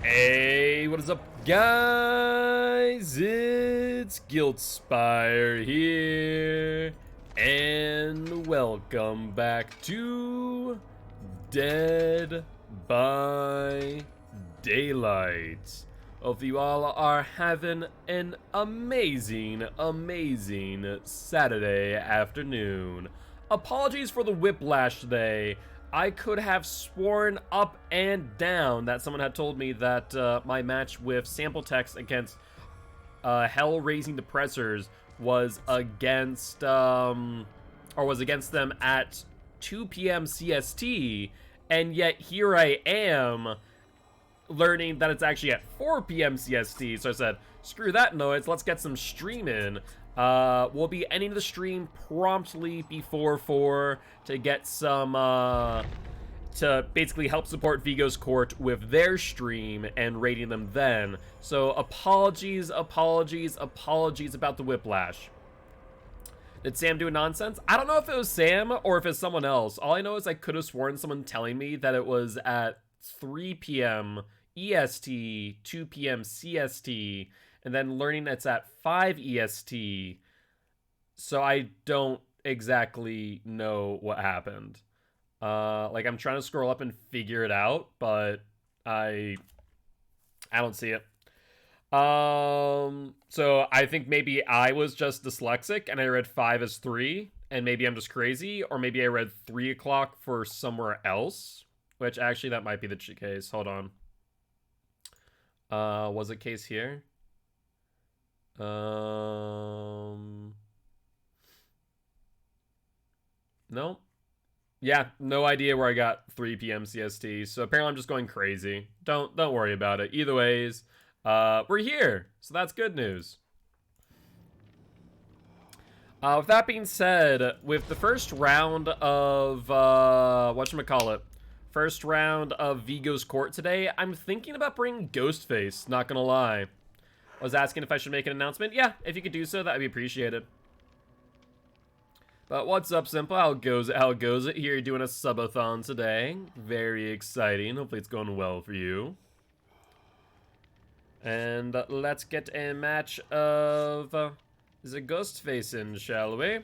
Hey, what is up, guys? It's Guiltspire here, and welcome back to Dead by Daylight. Hope you all are having an amazing Saturday afternoon. Apologies for the whiplash today. I could have sworn up and down that someone had told me that my match with Sample Text against Hell-Raising Depressors was against them at 2 p.m. CST, and yet here I am learning that it's actually at 4 p.m. CST. So I said, screw that noise, let's get some stream in. We'll be ending the stream promptly before 4 to get some, to basically help support Vigo's Court with their stream and rating them then. So apologies about the whiplash. Did Sam do a nonsense? I don't know if it was Sam or if it's someone else. All I know is I could have sworn someone telling me that it was at 3 p.m. EST, 2 p.m. CST, and then learning it's at 5 EST, so I don't exactly know what happened. Like, I'm trying to scroll up and figure it out, but I don't see it. So I think maybe I was just dyslexic and I read 5 as 3, and maybe I'm just crazy, or maybe I read 3 o'clock for somewhere else, which actually that might be the case. Hold on. Was it case here? No. Yeah, no idea where I got 3 p.m. CST. So apparently I'm just going crazy. Don't worry about it. Either ways, we're here, so that's good news. With that being said, with the first round of whatchamacallit, first round of Vigo's Court today, I'm thinking about bringing Ghostface. Not gonna lie. I was asking if I should make an announcement. Yeah, if you could do so, that'd be appreciated. But what's up, Simple? How goes it? Here, doing a subathon today. Very exciting. Hopefully it's going well for you. And let's get a match of the Ghostface in, shall we?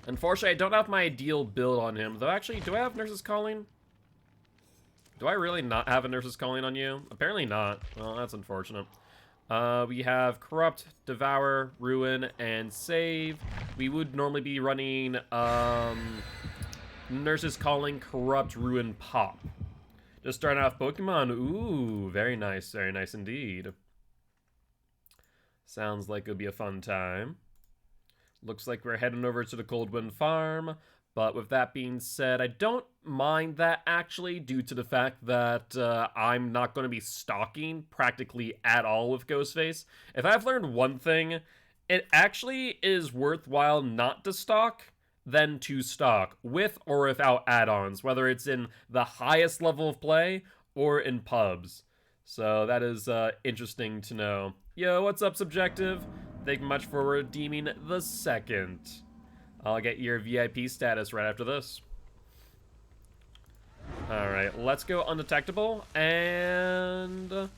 Unfortunately, I don't have my ideal build on him. Though, actually, do I have Nurse's Calling? Do I really not have a Nurse's Calling on you? Apparently not. Well, that's unfortunate. We have Corrupt, Devour, Ruin, and Save. We would normally be running Nurse's Calling, Corrupt, Ruin, Pop. Just starting off Pokemon. Ooh, very nice indeed. Sounds like it'll be a fun time. Looks like we're heading over to the Coldwind Farm. But with that being said, I don't mind that, actually, due to the fact that I'm not going to be stalking practically at all with Ghostface. If I've learned one thing, it actually is worthwhile not to stalk than to stalk, with or without add-ons, whether it's in the highest level of play or in pubs. So that is interesting to know. Yo, what's up, Subjective? Thank you much for redeeming the second. I'll get your VIP status right after this. Alright, let's go undetectable, and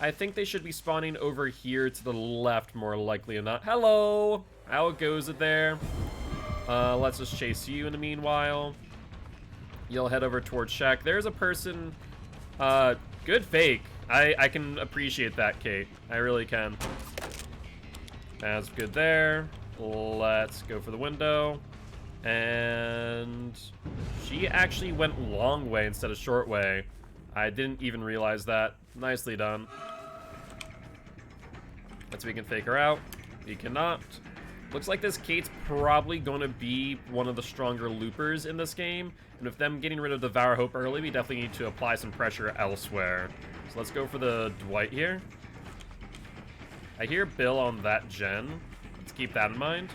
I think they should be spawning over here to the left, more likely than not. Hello! How goes it there? Let's just chase you in the meanwhile. You'll head over towards Shack. There's a person. Good fake. I can appreciate that, Kate. I really can. That's good there. Let's go for the window. And she actually went long way instead of short way. I didn't even realize that. Nicely done. Let's see if we can fake her out. We cannot. Looks like this Kate's probably going to be one of the stronger loopers in this game. And with them getting rid of Devour Hope early, we definitely need to apply some pressure elsewhere. So let's go for the Dwight here. I hear Bill on that gen. Let's keep that in mind.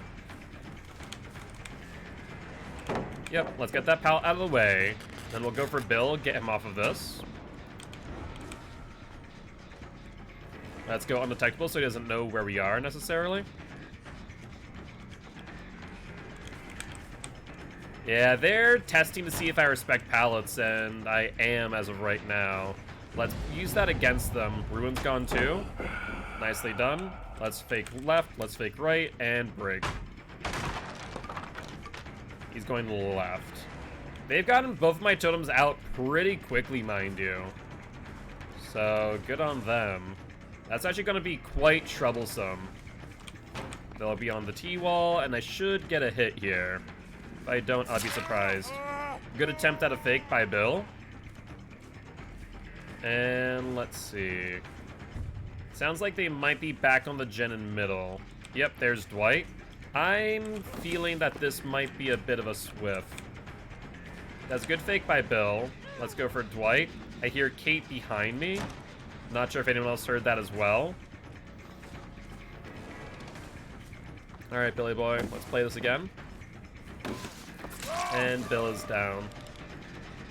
Yep, let's get that pallet out of the way. Then we'll go for Bill, get him off of this. Let's go undetectable so he doesn't know where we are necessarily. Yeah, they're testing to see if I respect pallets, and I am as of right now. Let's use that against them. Ruin's gone too. Nicely done. Let's fake left, let's fake right, and break. He's going to the left. They've gotten both of my totems out pretty quickly, mind you. So, good on them. That's actually going to be quite troublesome. They'll be on the T-wall, and I should get a hit here. If I don't, I'll be surprised. Good attempt at a fake by Bill. And let's see. Sounds like they might be back on the gen in middle. Yep, there's Dwight. I'm feeling that this might be a bit of a swift. That's a good fake by Bill. Let's go for Dwight. I hear Kate behind me. Not sure if anyone else heard that as well. Alright, Billy boy, let's play this again. And Bill is down.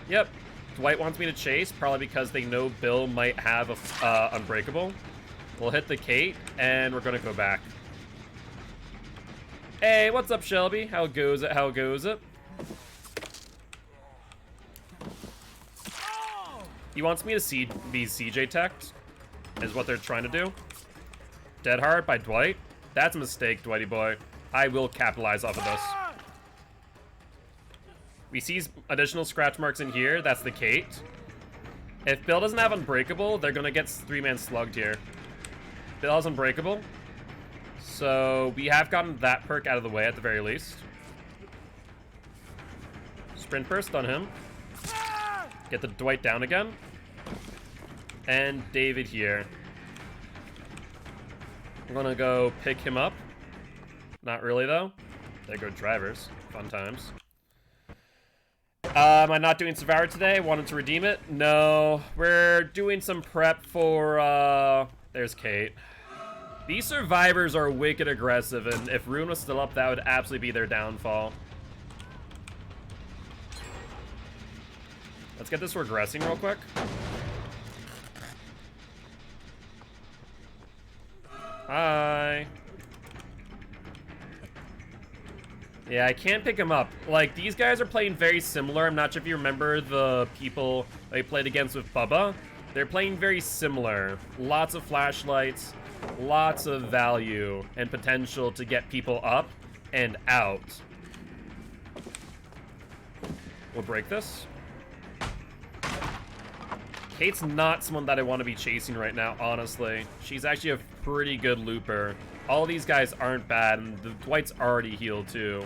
Yep, Dwight wants me to chase, probably because they know Bill might have a Unbreakable. We'll hit the Kate, and we're gonna go back. Hey, what's up, Shelby? How goes it? How goes it? He wants me to be CJ teched, is what they're trying to do. Dead hard by Dwight. That's a mistake, Dwighty boy. I will capitalize off of this. We see additional scratch marks in here. That's the Kate. If Bill doesn't have Unbreakable, they're gonna get 3-man slugged here. Bill has Unbreakable. So we have gotten that perk out of the way at the very least. Sprint burst on him. Get the Dwight down again. And David here. I'm gonna go pick him up. Not really though. There go drivers. Fun times. Am I not doing Survivor today? Wanted to redeem it? No. We're doing some prep for, there's Kate. These survivors are wicked aggressive, and if Ruin was still up, that would absolutely be their downfall. Let's get this regressing real quick. Hi. Yeah, I can't pick him up. Like, these guys are playing very similar. I'm not sure if you remember the people they played against with Bubba. They're playing very similar. Lots of flashlights, lots of value and potential to get people up and out. We'll break this. Kate's not someone that I want to be chasing right now, honestly. She's actually a pretty good looper. All these guys aren't bad, and the Dwight's already healed too.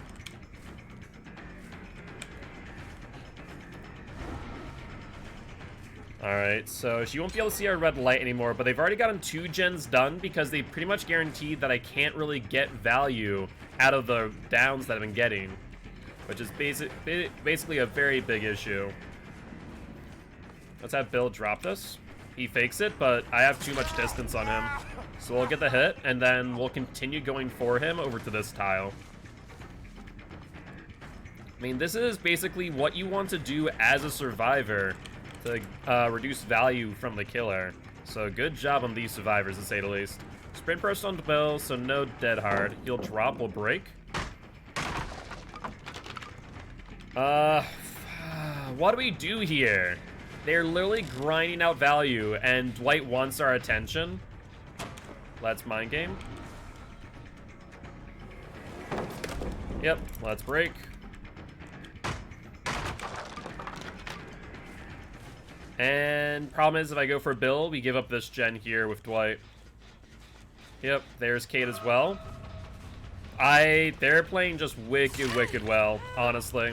Alright, so she won't be able to see our red light anymore, but they've already gotten 2 gens done because they pretty much guaranteed that I can't really get value out of the downs that I've been getting, which is basically a very big issue. Let's have Bill drop this. He fakes it, but I have too much distance on him. So we'll get the hit, and then we'll continue going for him over to this tile. I mean, this is basically what you want to do as a survivor to reduce value from the killer. So good job on these survivors, to say the least. Sprint burst on Bill, so no dead hard. He'll drop, we'll break. What do we do here? They're literally grinding out value, and Dwight wants our attention. Let's mind game. Yep, let's break. And problem is, if I go for Bill, we give up this gen here with Dwight. Yep, there's Kate as well. They're playing just wicked well, honestly.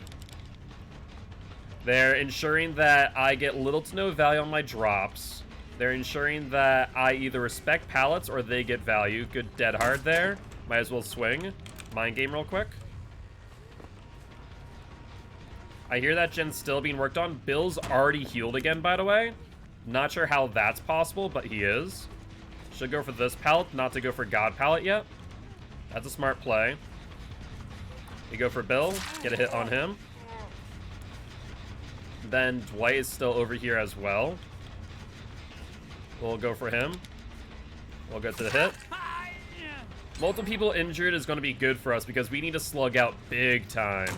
They're ensuring that I get little to no value on my drops. They're ensuring that I either respect pallets or they get value. Good dead hard there. Might as well swing. Mind game real quick. I hear that gen's still being worked on. Bill's already healed again, by the way. Not sure how that's possible, but he is. Should go for this pallet, not to go for God pallet yet. That's a smart play. We go for Bill, get a hit on him. Then Dwight is still over here as well. We'll go for him. We'll get to the hit. Multiple people injured is going to be good for us because we need to slug out big time.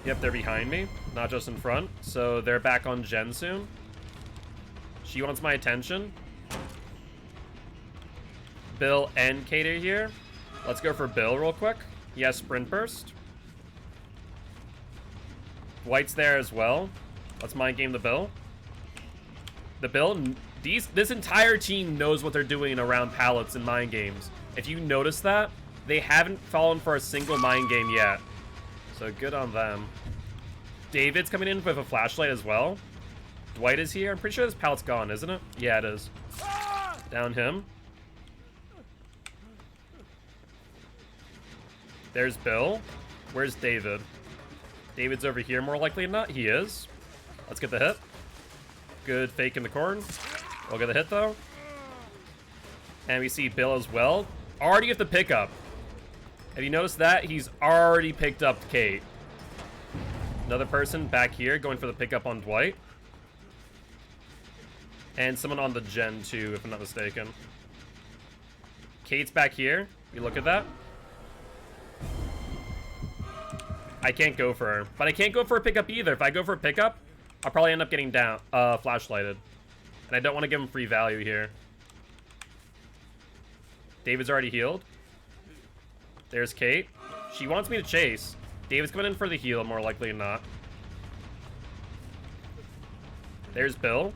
Yep, they're behind me, not just in front. So they're back on Jen soon. She wants my attention. Bill and Kate are here. Let's go for Bill real quick. He has Sprint Burst. White's there as well. Let's mind game the Bill. This entire team knows what they're doing around pallets and mind games. If you notice that, they haven't fallen for a single mind game yet. So good on them. David's coming in with a flashlight as well. Dwight is here. I'm pretty sure this pallet's gone, isn't it? Yeah, it is. Down him. There's Bill. Where's David? David's over here more likely than not. He is. Let's get the hit. Good fake in the corn. We'll get the hit though. And we see Bill as well. Already at the pickup. Have you noticed that? He's already picked up Kate. Another person back here going for the pickup on Dwight. And someone on the Gen too, if I'm not mistaken. Kate's back here. You look at that. I can't go for her. But I can't go for a pickup either. If I go for a pickup, I'll probably end up getting down, flashlighted. And I don't want to give him free value here. David's already healed. There's Kate. She wants me to chase. David's coming in for the heal, more likely than not. There's Bill.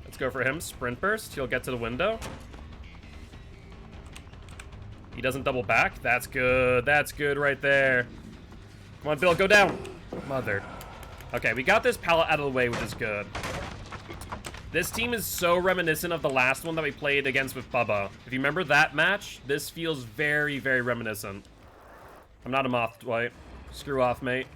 Let's go for him. Sprint burst. He'll get to the window. He doesn't double back. That's good. That's good right there. Come on, Bill. Go down. Mother. Okay, we got this pallet out of the way, which is good. This team is so reminiscent of the last one that we played against with Bubba. If you remember that match, this feels very, very reminiscent. I'm not a moth, Dwight. Screw off, mate.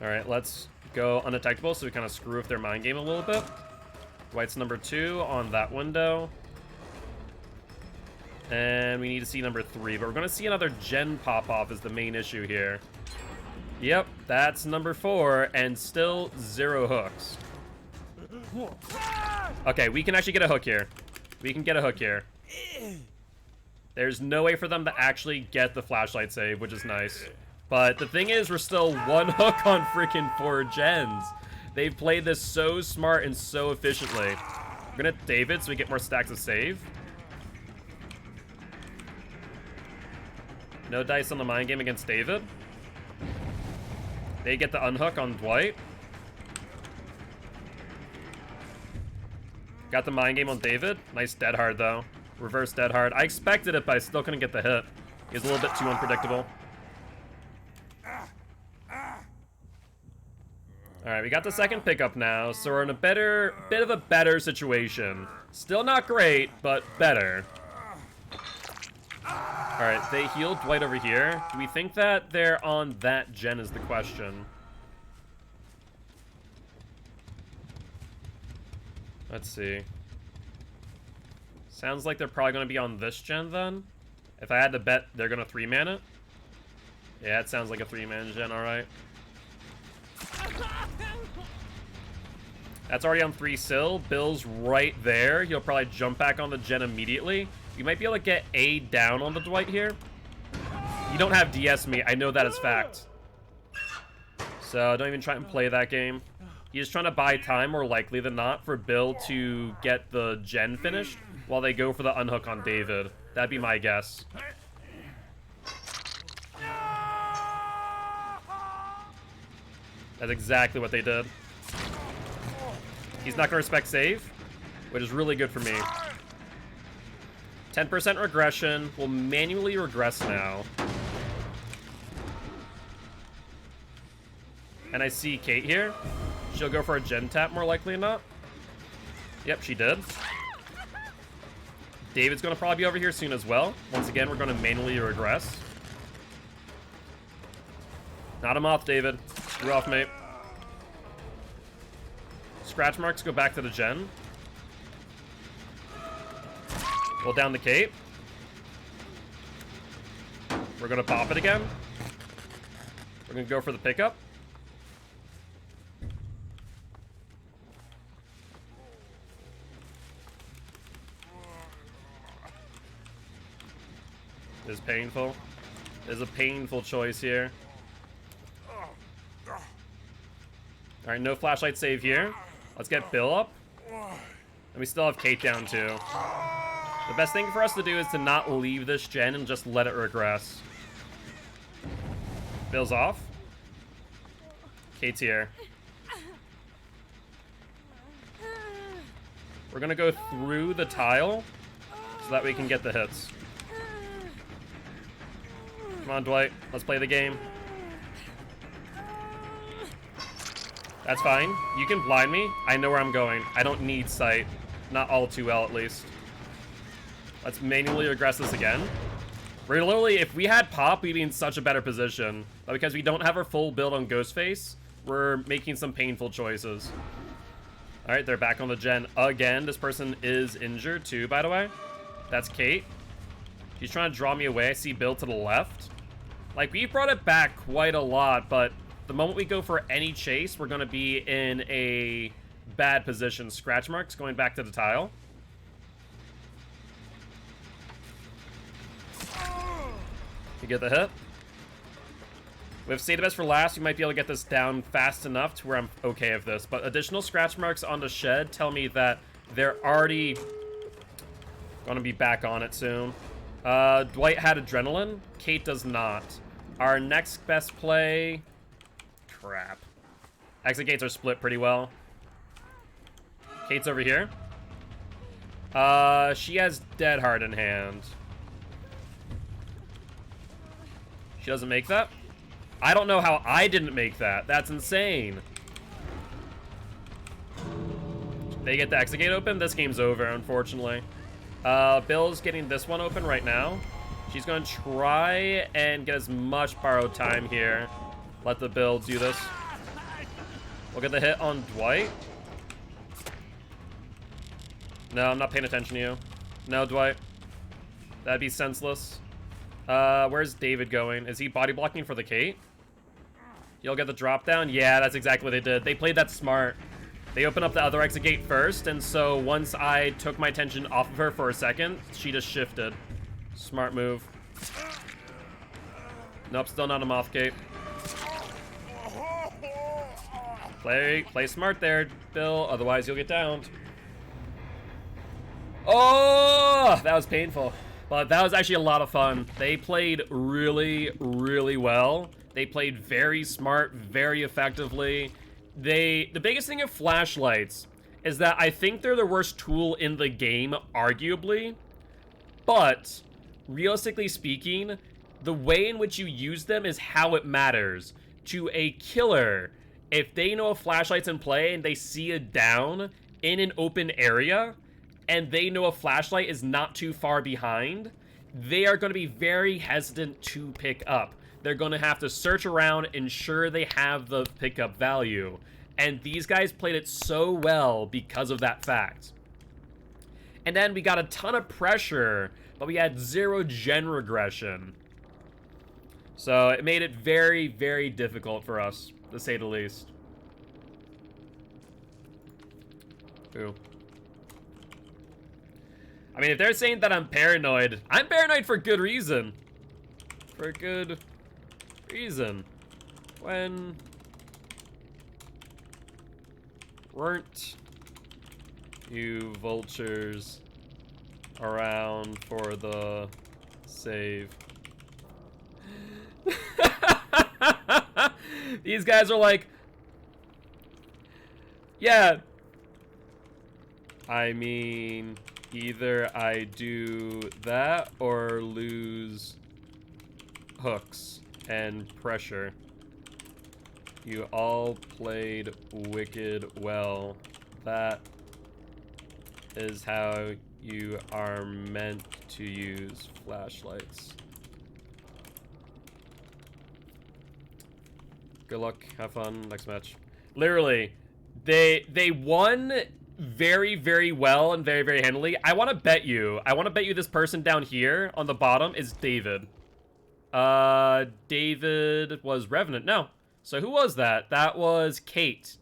Alright, let's go undetectable so we kind of screw with their mind game a little bit. Dwight's number 2 on that window. And we need to see number 3, but we're going to see another Gen pop off is the main issue here. Yep, that's number 4, and still 0 hooks. Okay, we can actually get a hook here. We can get a hook here. There's no way for them to actually get the flashlight save, which is nice. But the thing is, we're still 1 hook on freaking 4 gens. They've played this so smart and so efficiently. We're gonna hit David so we get more stacks of save. No dice on the mind game against David. They get the unhook on Dwight. Got the mind game on David. Nice dead hard though. Reverse dead hard. I expected it, but I still couldn't get the hit. He was a little bit too unpredictable. Alright, we got the second pickup now, so we're in a bit of a better situation. Still not great, but better. Alright, they healed Dwight over here. Do we think that they're on that gen is the question? Let's see. Sounds like they're probably going to be on this gen then. If I had to bet, they're going to 3-man it. Yeah, it sounds like a 3-man gen, alright. That's already on 3 sil. Bill's right there. He'll probably jump back on the gen immediately. You might be able to get A down on the Dwight here. You don't have DS me. I know that is fact. So don't even try and play that game. He's trying to buy time, more likely than not, for Bill to get the gen finished while they go for the unhook on David. That'd be my guess. That's exactly what they did. He's not going to respect save, which is really good for me. 10% regression. We'll manually regress now. And I see Kate here. She'll go for a gen tap more likely than not. Yep, she did. David's going to probably be over here soon as well. Once again, we're going to manually regress. Not a moth, David. Screw off, mate. Scratch marks go back to the gen. We'll down the Kate. We're going to pop it again. We're going to go for the pickup. This is painful. There's a painful choice here. Alright, no flashlight save here. Let's get Bill up. And we still have Kate down too. The best thing for us to do is to not leave this gen and just let it regress. Bill's off. Kate's here. We're gonna go through the tile so that we can get the hits. Come on, Dwight. Let's play the game. That's fine. You can blind me. I know where I'm going. I don't need sight. Not all too well, at least. Let's manually regress this again. We're literally, if we had Pop, we'd be in such a better position. But because we don't have our full build on Ghostface, we're making some painful choices. Alright, they're back on the gen again. This person is injured too, by the way. That's Kate. She's trying to draw me away. I see Bill to the left. Like, we brought it back quite a lot, but the moment we go for any chase, we're going to be in a bad position. Scratch marks going back to the tile. You get the hit. With Save the Best for last, we might be able to get this down fast enough to where I'm okay with this. But additional scratch marks on the shed tell me that they're already going to be back on it soon. Dwight had adrenaline. Kate does not. Our next best play... Crap. Exit gates are split pretty well. Kate's over here. She has Dead Hard in hand. She doesn't make that? I don't know how I didn't make that. That's insane. They get the exit gate open. This game's over, unfortunately. Bill's getting this one open right now. She's going to try and get as much borrowed time here. Let the Bill do this. We'll get the hit on Dwight. No, I'm not paying attention to you. No, Dwight. That'd be senseless. Where's David going? Is he body blocking for the Kate? You'll get the drop down? Yeah, that's exactly what they did. They played that smart. They opened up the other exit gate first, and so once I took my attention off of her for a second, she just shifted. Smart move. Nope, still not a moth gate. Play smart there, Bill, otherwise you'll get downed. Oh, that was painful. But that was actually a lot of fun. They played really, really well. They played very smart, very effectively. The biggest thing of flashlights is that I think they're the worst tool in the game, arguably. But, realistically speaking, the way in which you use them is how it matters. To a killer, if they know a flashlight's in play and they see it down in an open area, and they know a flashlight is not too far behind, they are going to be very hesitant to pick up. They're going to have to search around, ensure they have the pickup value. And these guys played it so well because of that fact. And then we got a ton of pressure, but we had 0 gen regression. So it made it very, very difficult for us, to say the least. Ooh. I mean, if they're saying that I'm paranoid for good reason. For good reason. When weren't you vultures around for the save? These guys are like, yeah. I mean, either I do that or lose hooks and pressure. You all played wicked well. That is how you are meant to use flashlights. Good luck. Have fun. Next match. Literally, they won very, very well and very, very handily. I want to bet you this person down here on the bottom is David. David was Revenant. No. So who was that? That was Kate.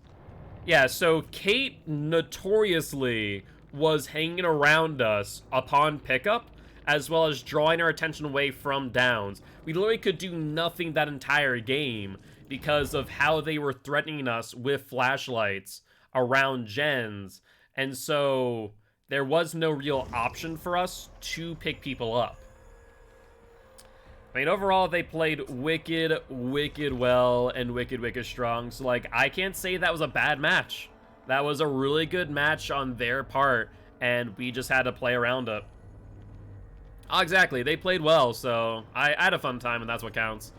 Yeah, so Kate notoriously was hanging around us upon pickup, as well as drawing our attention away from downs. We literally could do nothing that entire game because of how they were threatening us with flashlights around gens. And so there was no real option for us to pick people up. I mean, overall, they played wicked well and wicked strong. So, like, I can't say that was a bad match. That was a really good match on their part, and we just had to play around it. Oh, exactly. They played well, so I had a fun time, and that's what counts.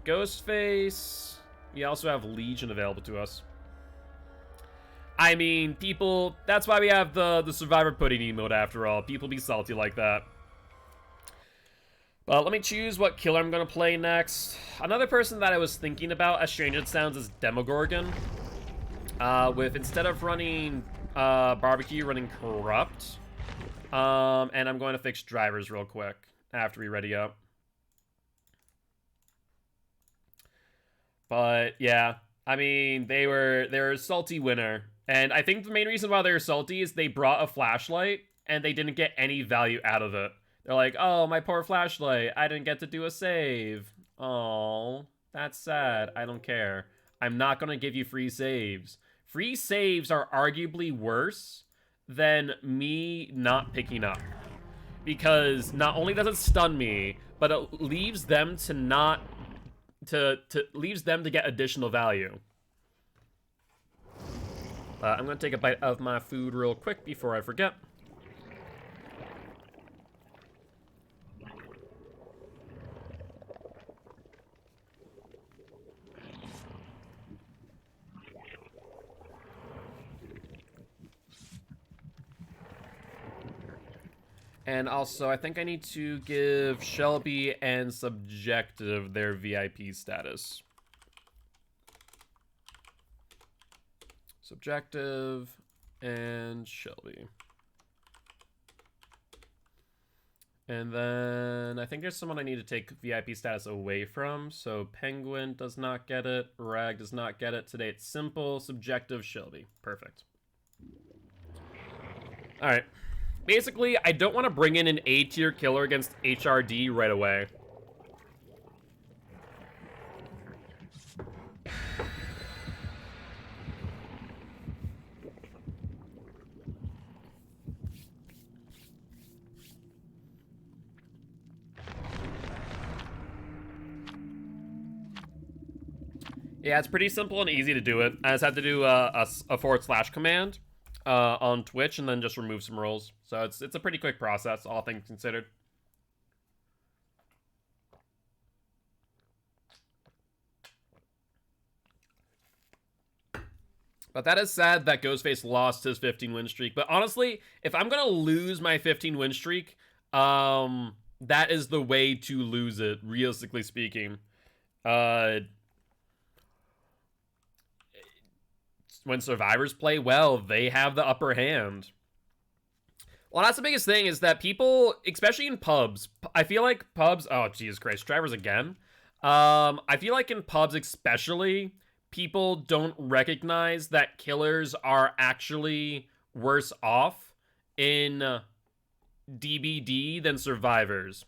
Ghostface. We also have Legion available to us. I mean, people... That's why we have the Survivor Pudding emote, after all. People be salty like that. But let me choose what killer I'm going to play next. Another person that I was thinking about, as strange as it sounds, is Demogorgon. With, instead of running Barbecue, running Corrupt. And I'm going to fix drivers real quick after we ready up. But, yeah. I mean, they're a salty winner. And I think the main reason why they're salty is they brought a flashlight, and they didn't get any value out of it. They're like, oh, my poor flashlight. I didn't get to do a save. Oh, that's sad. I don't care. I'm not going to give you free saves. Free saves are arguably worse than me not picking up. Because not only does it stun me, but it leaves them to not... leaves them to get additional value. I'm going to take a bite of my food real quick before I forget. And also, I think I need to give Shelby and Subjective their VIP status. Subjective and Shelby. And then I think there's someone I need to take VIP status away from. So Penguin does not get it. Rag does not get it. Today it's Simple, Subjective, Shelby. Perfect. All right. Basically, I don't want to bring in an A-tier killer against HRD right away. Yeah, it's pretty simple and easy to do it. I just have to do a / command on Twitch and then just remove some roles. So it's a pretty quick process, all things considered. But that is sad that Ghostface lost his 15 win streak. But honestly, if I'm gonna lose my 15 win streak, that is the way to lose it, realistically speaking. When survivors play well, they have the upper hand. Well, that's the biggest thing, is that people, especially in pubs, I feel like pubs, oh, Jesus Christ, drivers again. I feel like in pubs especially, people don't recognize that killers are actually worse off in DBD than survivors.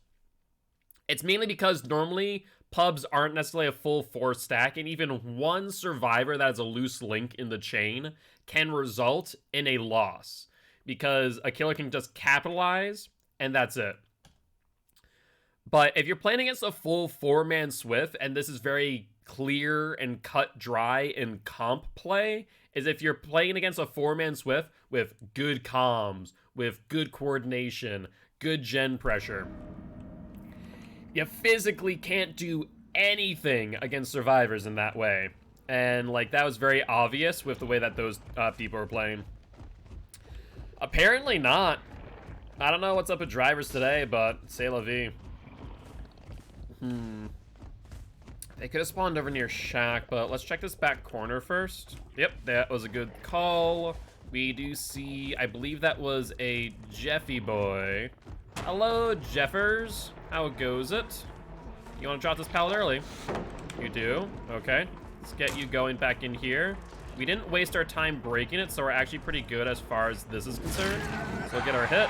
It's mainly because normally pubs aren't necessarily a full 4 stack, and even one survivor that is a loose link in the chain can result in a loss, because a killer can just capitalize, and that's it. But if you're playing against a full 4-man Swift, and this is very clear and cut dry in comp play, is if you're playing against a 4-man Swift with good comms, with good coordination, good gen pressure, you physically can't do anything against survivors in that way. And, like, that was very obvious with the way that those people were playing. Apparently not. I don't know what's up with drivers today, but c'est la vie. They could have spawned over near Shack, but let's check this back corner first. Yep, that was a good call. We do see, I believe that was a Jeffy boy. Hello, Jeffers. How goes it? You want to drop this pallet early? You do? Okay. Let's get you going back in here. We didn't waste our time breaking it, so we're actually pretty good as far as this is concerned. So we'll get our hit.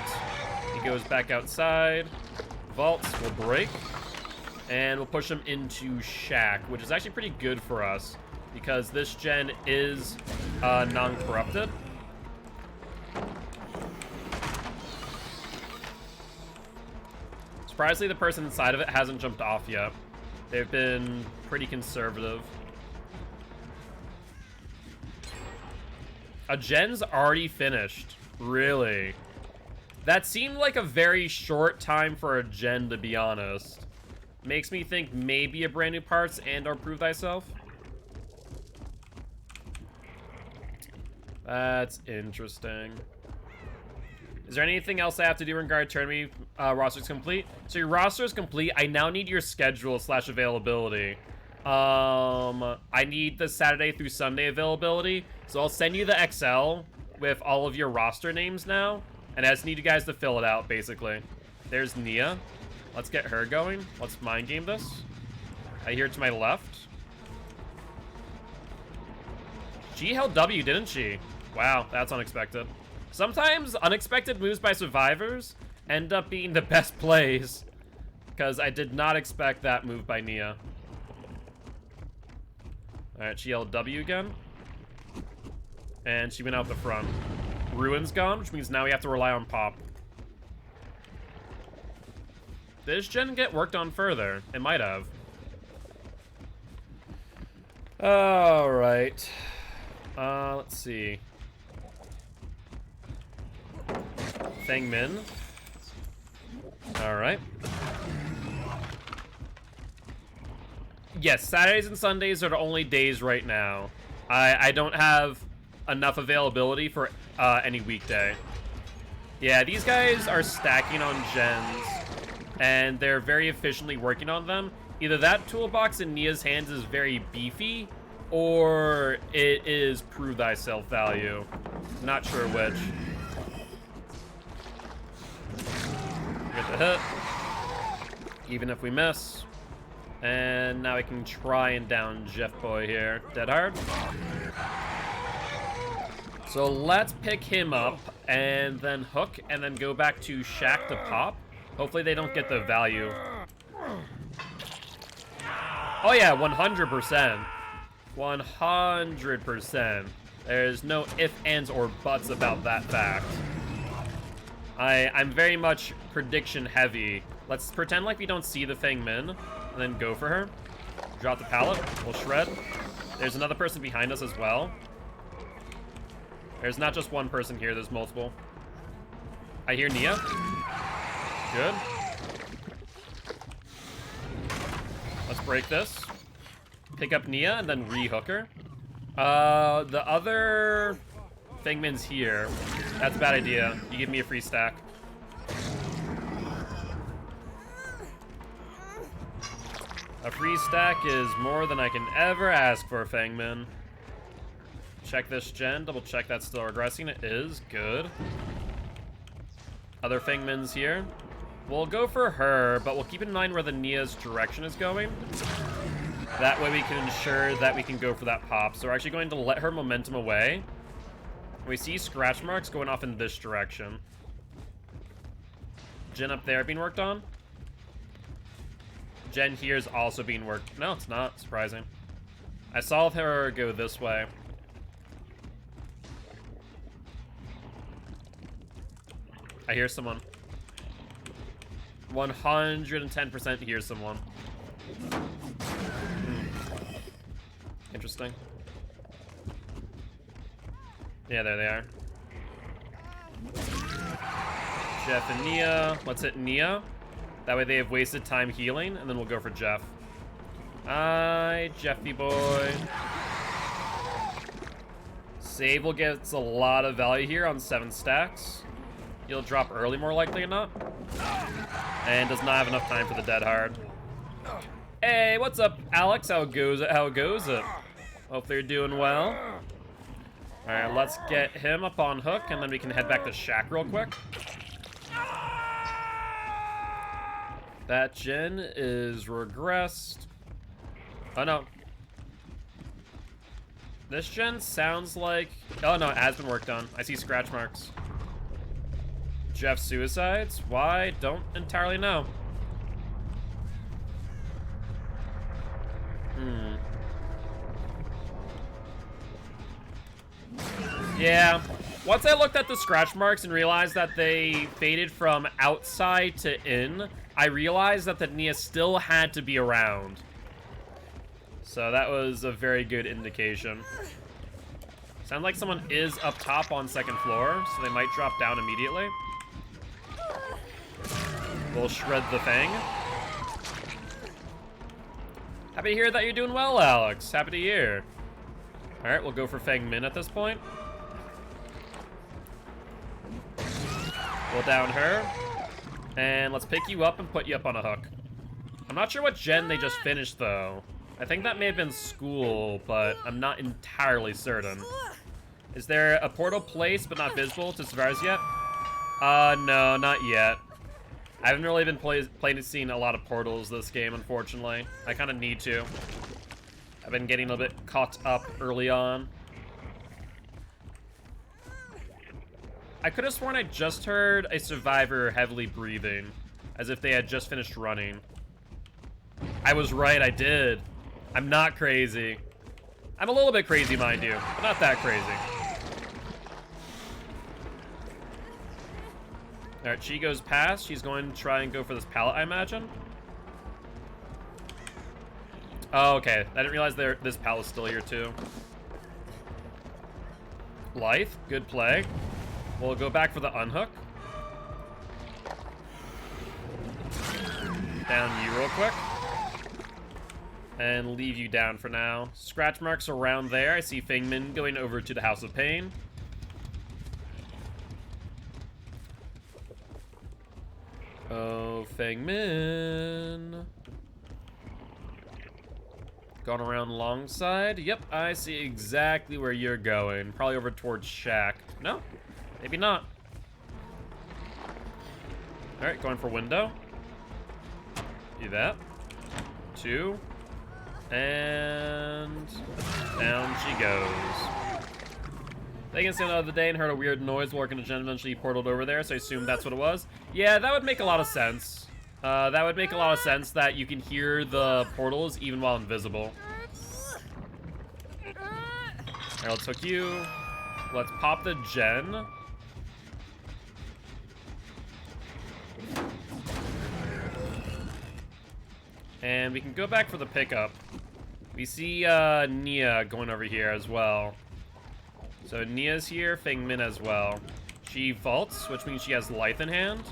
He goes back outside. Vaults will break. And we'll push him into Shack, which is actually pretty good for us because this gen is non-corrupted. Surprisingly, the person inside of it hasn't jumped off yet. They've been pretty conservative. A gen's already finished. Really? That seemed like a very short time for a gen, to be honest. Makes me think maybe a brand new parts and or prove thyself. That's interesting. Is there anything else I have to do in regard to tournament roster's complete? So your roster is complete. I now need your schedule / availability. I need the Saturday through Sunday availability. So I'll send you the Excel with all of your roster names now. And I just need you guys to fill it out, basically. There's Nia. Let's get her going. Let's mind game this. I hear to my left. She held W, didn't she? Wow, that's unexpected. Sometimes unexpected moves by survivors end up being the best plays. Because I did not expect that move by Nia. Alright, she held W again. And she went out the front. Ruin's gone, which means now we have to rely on Pop. Did this gen get worked on further? It might have. Alright. Let's see. Feng Min. Alright. Yes, Saturdays and Sundays are the only days right now. I don't have enough availability for any weekday. Yeah, these guys are stacking on gens, and they're very efficiently working on them. Either that toolbox in Nia's hands is very beefy, or it is prove thyself value. Not sure which. Get the hit. Even if we miss. And now we can try and down Jeff Boy here. Dead hard. So let's pick him up and then hook and then go back to Shack to Pop. Hopefully they don't get the value. Oh yeah, 100%. 100%. There's no ifs, ands, or buts about that fact. I'm very much prediction heavy. Let's pretend like we don't see the Feng Min and then go for her. Drop the pallet. We'll shred. There's another person behind us as well. There's not just one person here, there's multiple. I hear Nia. Good. Let's break this. Pick up Nia and then re-hook her. The other Feng Min's here. That's a bad idea. You give me a free stack. A free stack is more than I can ever ask for, Feng Min. Check this gen, double check that's still regressing. It is, good. Other Feng Min's here. We'll go for her, but we'll keep in mind where the Nia's direction is going. That way we can ensure that we can go for that pop. So we're actually going to let her momentum away. We see scratch marks going off in this direction. Gen up there being worked on. Gen here is also being worked. No, it's not. Surprising. I saw her go this way. I hear someone. 110% hear someone. Interesting. Yeah, there they are. Jeff and Nia. Let's hit Nia. That way they have wasted time healing, and then we'll go for Jeff. Hi, Jeffy boy. Sable gets a lot of value here on 7 stacks. He'll drop early, more likely or not. And does not have enough time for the dead hard. Hey, what's up, Alex? How goes it? How goes it? Hope they're doing well. Alright, let's get him up on hook, and then we can head back to Shack real quick. That gen is regressed. Oh, no. This gen sounds like... Oh, no, it has been worked on. I see scratch marks. Jeff suicides? Why? Don't entirely know. Yeah. Once I looked at the scratch marks and realized that they faded from outside to in, I realized that the Nia still had to be around. So that was a very good indication. Sounds like someone is up top on second floor, so they might drop down immediately. We'll shred the Fang. Happy to hear that you're doing well, Alex. Happy to hear. Alright, we'll go for Fang Min at this point. We'll down her. And let's pick you up and put you up on a hook. I'm not sure what gen they just finished, though. I think that may have been school, but I'm not entirely certain. Is there a portal placed but not visible to survivors yet? No, not yet. I haven't really been seeing a lot of portals this game, unfortunately. I kind of need to. I've been getting a little bit caught up early on. I could have sworn I just heard a survivor heavily breathing, as if they had just finished running. I was right, I did. I'm not crazy. I'm a little bit crazy, mind you, but not that crazy. Alright, she goes past. She's going to try and go for this pallet, I imagine. Oh, okay. I didn't realize this pallet's still here, too. Life, good play. We'll go back for the unhook. Down you real quick. And leave you down for now. Scratch marks around there. I see Feng Min going over to the House of Pain. Oh, Feng Min. Going around long side. Yep, I see exactly where you're going. Probably over towards Shack. No, maybe not. Alright, going for window. Do that. 2. And down she goes. They can stand the other day and heard a weird noise working a gen eventually portaled over there, so I assume that's what it was. Yeah, that would make a lot of sense. That would make a lot of sense that you can hear the portals even while invisible. Alright, let's hook you. Let's pop the gen. And we can go back for the pickup. We see Nia going over here as well. So Nia's here, Feng Min as well. She vaults, which means she has life in hand.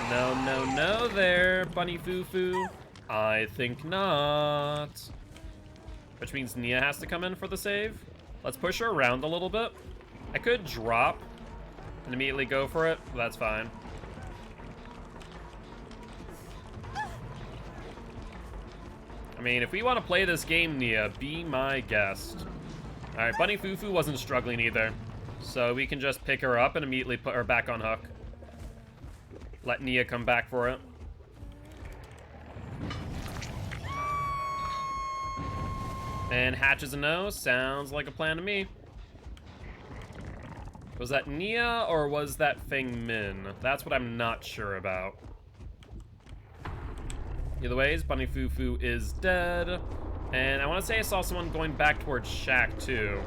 No, no, no there, Bunny Foo-Foo. I think not. Which means Nia has to come in for the save. Let's push her around a little bit. I could drop and immediately go for it, but that's fine. I mean, if we want to play this game, Nia, be my guest. Alright, Bunny Foo-Foo wasn't struggling either. So we can just pick her up and immediately put her back on hook. Let Nia come back for it. And Hatch is a no. Sounds like a plan to me. Was that Nia or was that Feng Min? That's what I'm not sure about. Either ways, Bunny Foo-Foo is dead. And I want to say I saw someone going back towards Shack, too.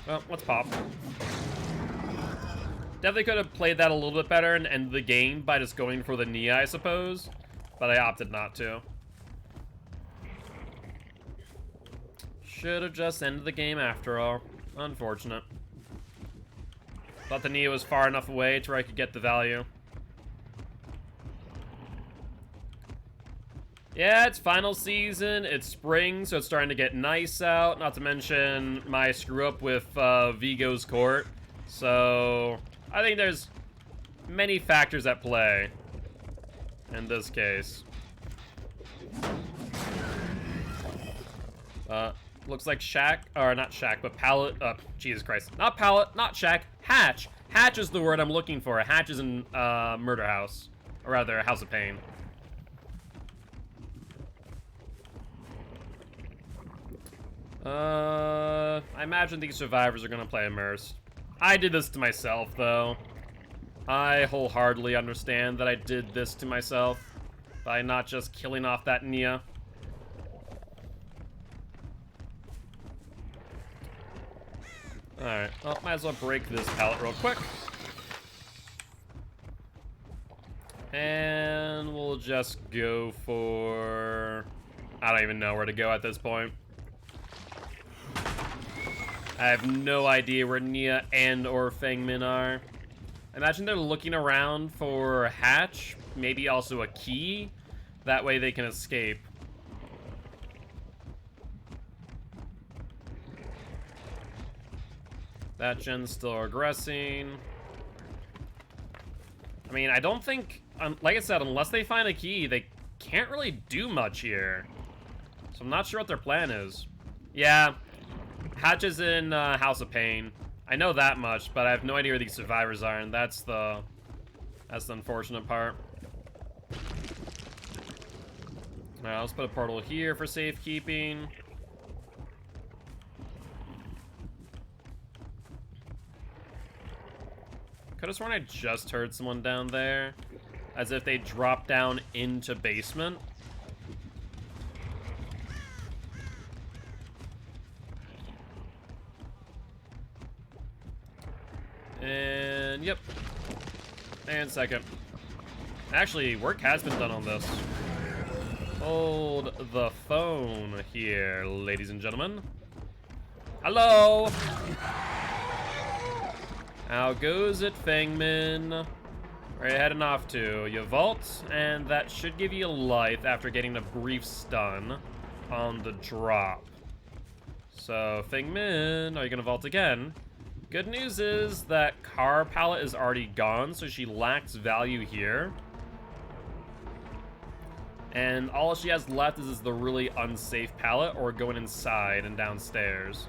Well, let's pop. Definitely could have played that a little bit better and ended the game by just going for the Nia, I suppose. But I opted not to. Should have just ended the game after all. Unfortunate. Thought the Nia was far enough away to where I could get the value. Yeah, it's final season, it's spring, so it's starting to get nice out. Not to mention my screw up with Vigo's court. So, I think there's many factors at play in this case. Looks like Shack, or not Shack, but Pallet, Jesus Christ. Not Pallet, not Shack, Hatch. Hatch is the word I'm looking for. Hatch is in Murder House, or rather, House of Pain. I imagine these survivors are gonna play immersed. I did this to myself, though. I wholeheartedly understand that I did this to myself by not just killing off that Nia. Alright, well, might as well break this pallet real quick. And we'll just go for... I don't even know where to go at this point. I have no idea where Nia and or Fengmin are. I imagine they're looking around for a hatch, maybe also a key. That way they can escape. That gen's still regressing. I mean, I don't think, like I said, unless they find a key, they can't really do much here. So I'm not sure what their plan is. Yeah, Hatch is in House of Pain. I know that much, but I have no idea where these survivors are, and that's the unfortunate part. Alright, let's put a portal here for safekeeping. Could have sworn I just heard someone down there. As if they dropped down into basement. And, yep. And second. Actually, work has been done on this. Hold the phone here, ladies and gentlemen. Hello! How goes it, Fengmin? Where are you heading off to? You vault, and that should give you life after getting a brief stun on the drop. So, Fengmin, are you gonna vault again? Good news is that car pallet is already gone, so she lacks value here. And all she has left is the really unsafe pallet, or going inside and downstairs.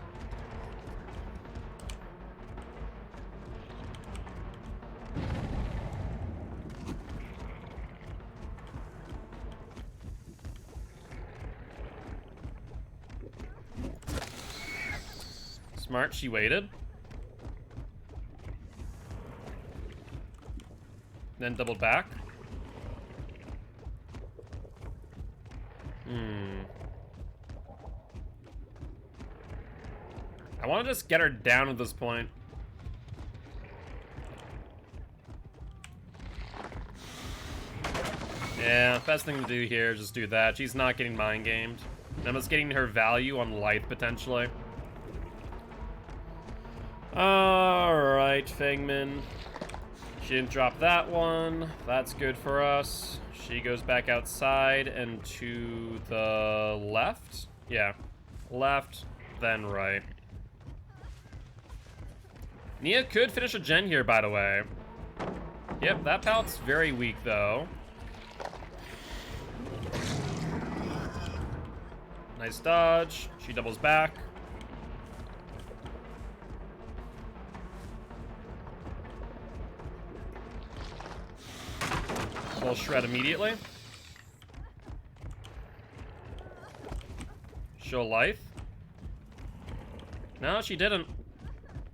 Smart, she waited. Then doubled back. I want to just get her down at this point. Yeah, best thing to do here is just do that. She's not getting mind gamed. I'm just getting her value on life, potentially. Alright, Fengmin. She didn't drop that one. That's good for us. She goes back outside and to the left. Yeah, left, then right. Nia could finish a gen here, by the way. Yep, that pallet's very weak, though. Nice dodge. She doubles back. We'll shred immediately. Show life. No, she didn't.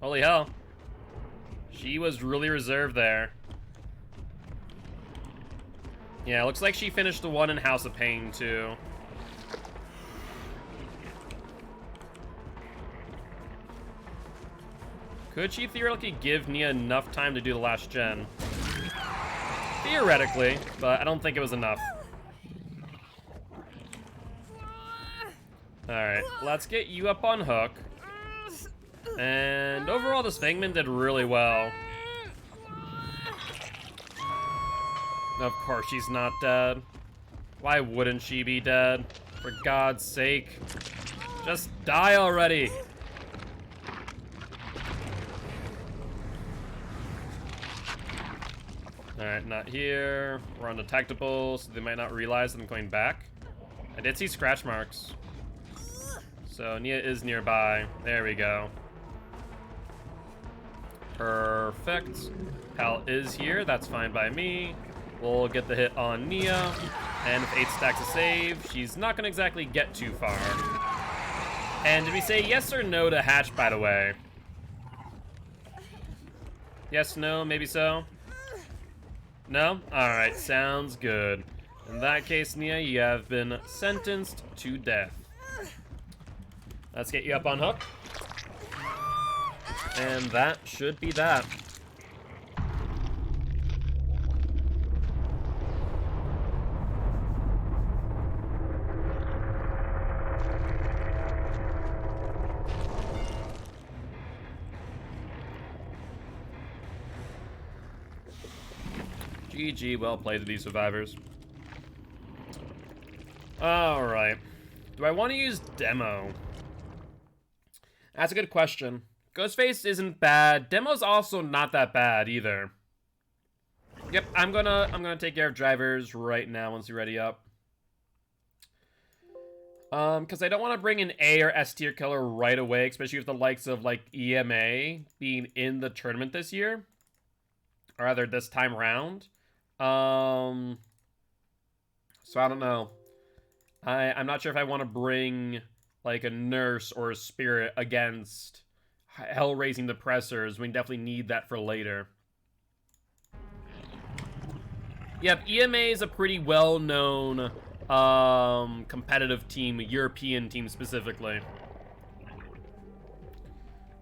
Holy hell. She was really reserved there. Yeah, looks like she finished the one in House of Pain, too. Could she theoretically give Nia enough time to do the last gen? Theoretically, but I don't think it was enough. Alright, let's get you up on hook. And overall, this Fengmin did really well. Of course she's not dead. Why wouldn't she be dead? For God's sake. Just die already. Alright, not here. We're undetectable, so they might not realize that I'm going back. I did see scratch marks. So Nia is nearby. There we go. Perfect. Pal is here. That's fine by me. We'll get the hit on Nia. And with 8 stacks of save, she's not going to exactly get too far. And did we say yes or no to hatch, by the way? Yes, no, maybe so? No? Alright, sounds good. In that case, Nia, you have been sentenced to death. Let's get you up on hook. And that should be that. GG, well played to these survivors. Alright. Do I want to use demo? That's a good question. Ghostface isn't bad. Demo's also not that bad either. Yep, I'm gonna take care of drivers right now once you're ready up. Because I don't want to bring an A or S tier killer right away, especially with the likes of like EMA being in the tournament this year. Or rather this time around. So I don't know. I'm not sure if I want to bring like a nurse or a spirit against hell-raising depressors. We definitely need that for later. Yep, EMA is a pretty well-known competitive team, European team specifically.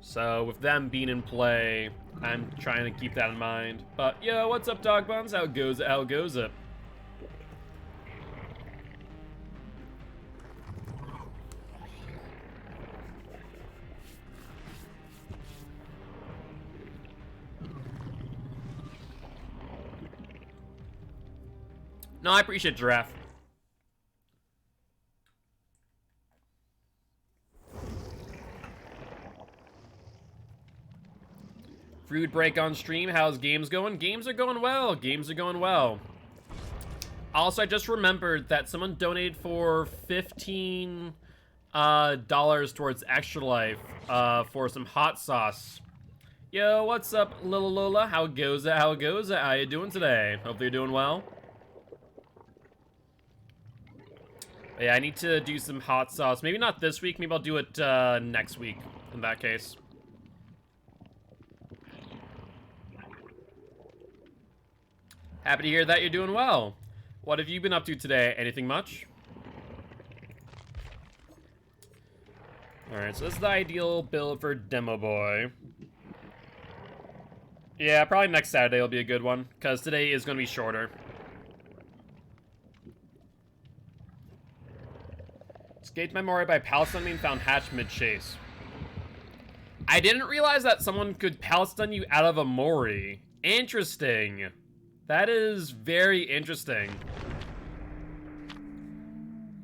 So with them being in play, I'm trying to keep that in mind. But yo, what's up, Dog Buns? How goes it? How goes it? No, I appreciate Giraffe. Fruit break on stream. How's games going? Games are going well. Games are going well. Also, I just remembered that someone donated for $15 towards Extra Life for some hot sauce. Yo, what's up, Lila Lola? How goes it? How goes it? How you doing today? Hopefully you're doing well. Yeah, I need to do some hot sauce. Maybe not this week. Maybe I'll do it next week, in that case. Happy to hear that you're doing well. What have you been up to today? Anything much? Alright, so this is the ideal build for Demo Boy. Yeah, probably next Saturday will be a good one, because today is going to be shorter. Escaped my Mori by Palestine being found hatched mid-chase. I didn't realize that someone could Palestine you out of a Mori. Interesting. That is very interesting.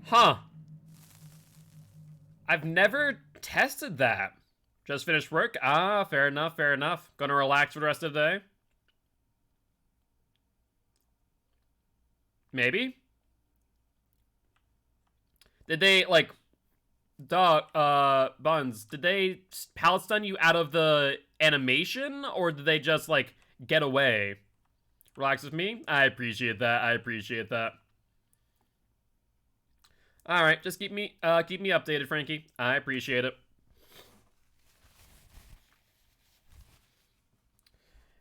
Huh. I've never tested that. Just finished work? Ah, fair enough, fair enough. Gonna relax for the rest of the day? Maybe? Did they, like, Buns, did they Palestine you out of the animation, or did they just, like, get away? Relax with me? I appreciate that, I appreciate that. Alright, just keep me updated, Frankie. I appreciate it.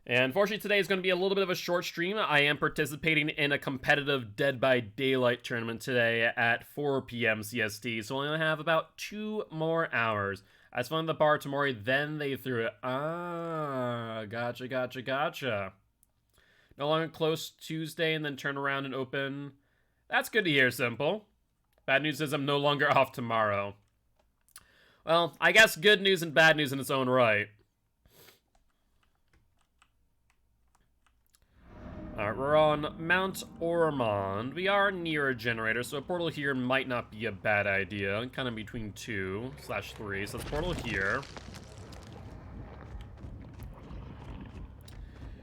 And unfortunately, today is going to be a little bit of a short stream. I am participating in a competitive Dead by Daylight tournament today at 4 p.m. CST, so I only have about 2 more hours. I just found the bar tomorrow, then they threw it. Ah, gotcha, gotcha, gotcha. No longer close Tuesday and then turn around and open. That's good to hear, Simple. Bad news is I'm no longer off tomorrow. Well, I guess good news and bad news in its own right. Alright, we're on Mount Ormond. We are near a generator, so a portal here might not be a bad idea. Kind of between 2/3, so let's portal here.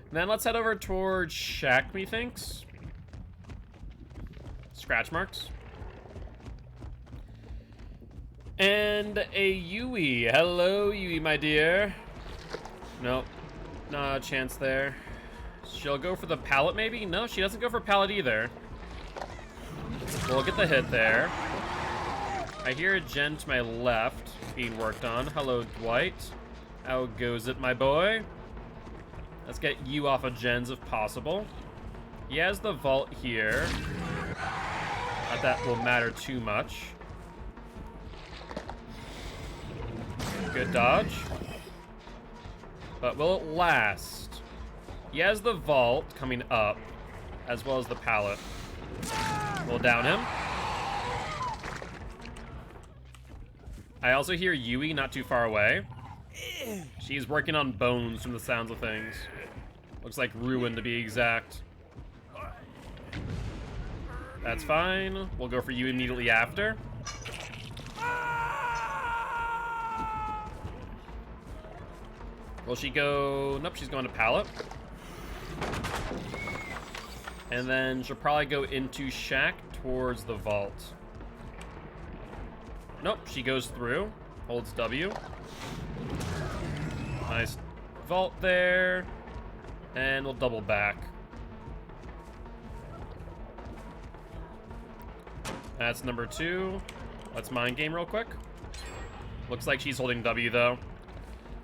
And then let's head over towards Shack, methinks. Scratch marks. And a Yui. Hello, Yui, my dear. Nope. Not a chance there. She'll go for the pallet, maybe? No, she doesn't go for pallet either. We'll get the hit there. I hear a gen to my left being worked on. Hello, Dwight. How goes it, my boy? Let's get you off of gens if possible. He has the vault here. Not that will matter too much. Good dodge. But will it last? He has the vault coming up, as well as the pallet. We'll down him. I also hear Yui not too far away. She's working on bones from the sounds of things. Looks like ruin to be exact. That's fine. We'll go for you immediately after. Will she go? Nope, she's going to pallet. And then she'll probably go into shack towards the vault. Nope, she goes through. Holds W. Nice vault there. And we'll double back. That's number 2. Let's mind game real quick. Looks like she's holding W though.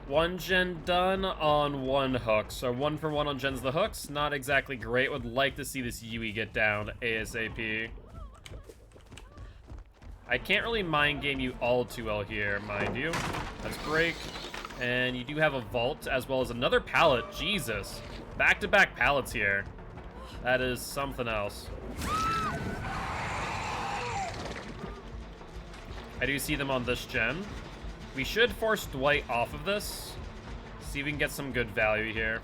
1 gen done on 1 hook. So 1 for 1 on gens the hooks. Not exactly great. Would like to see this Yui get down ASAP. I can't really mind game you all too well here, mind you. Let's break. And you do have a vault as well as another pallet. Jesus. Back-to-back pallets here. That is something else. I do see them on this gen. We should force Dwight off of this. See if we can get some good value here.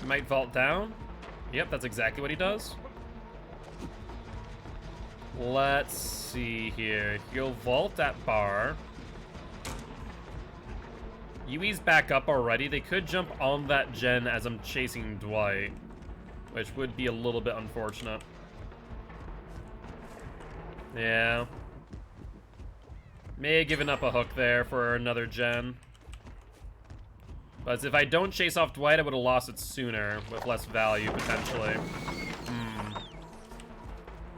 Might vault down. Yep, that's exactly what he does. Let's see here. He'll vault at bar. Yui's back up already. They could jump on that gen as I'm chasing Dwight, which would be a little bit unfortunate. Yeah. May have given up a hook there for another gen. But if I don't chase off Dwight, I would have lost it sooner with less value, potentially.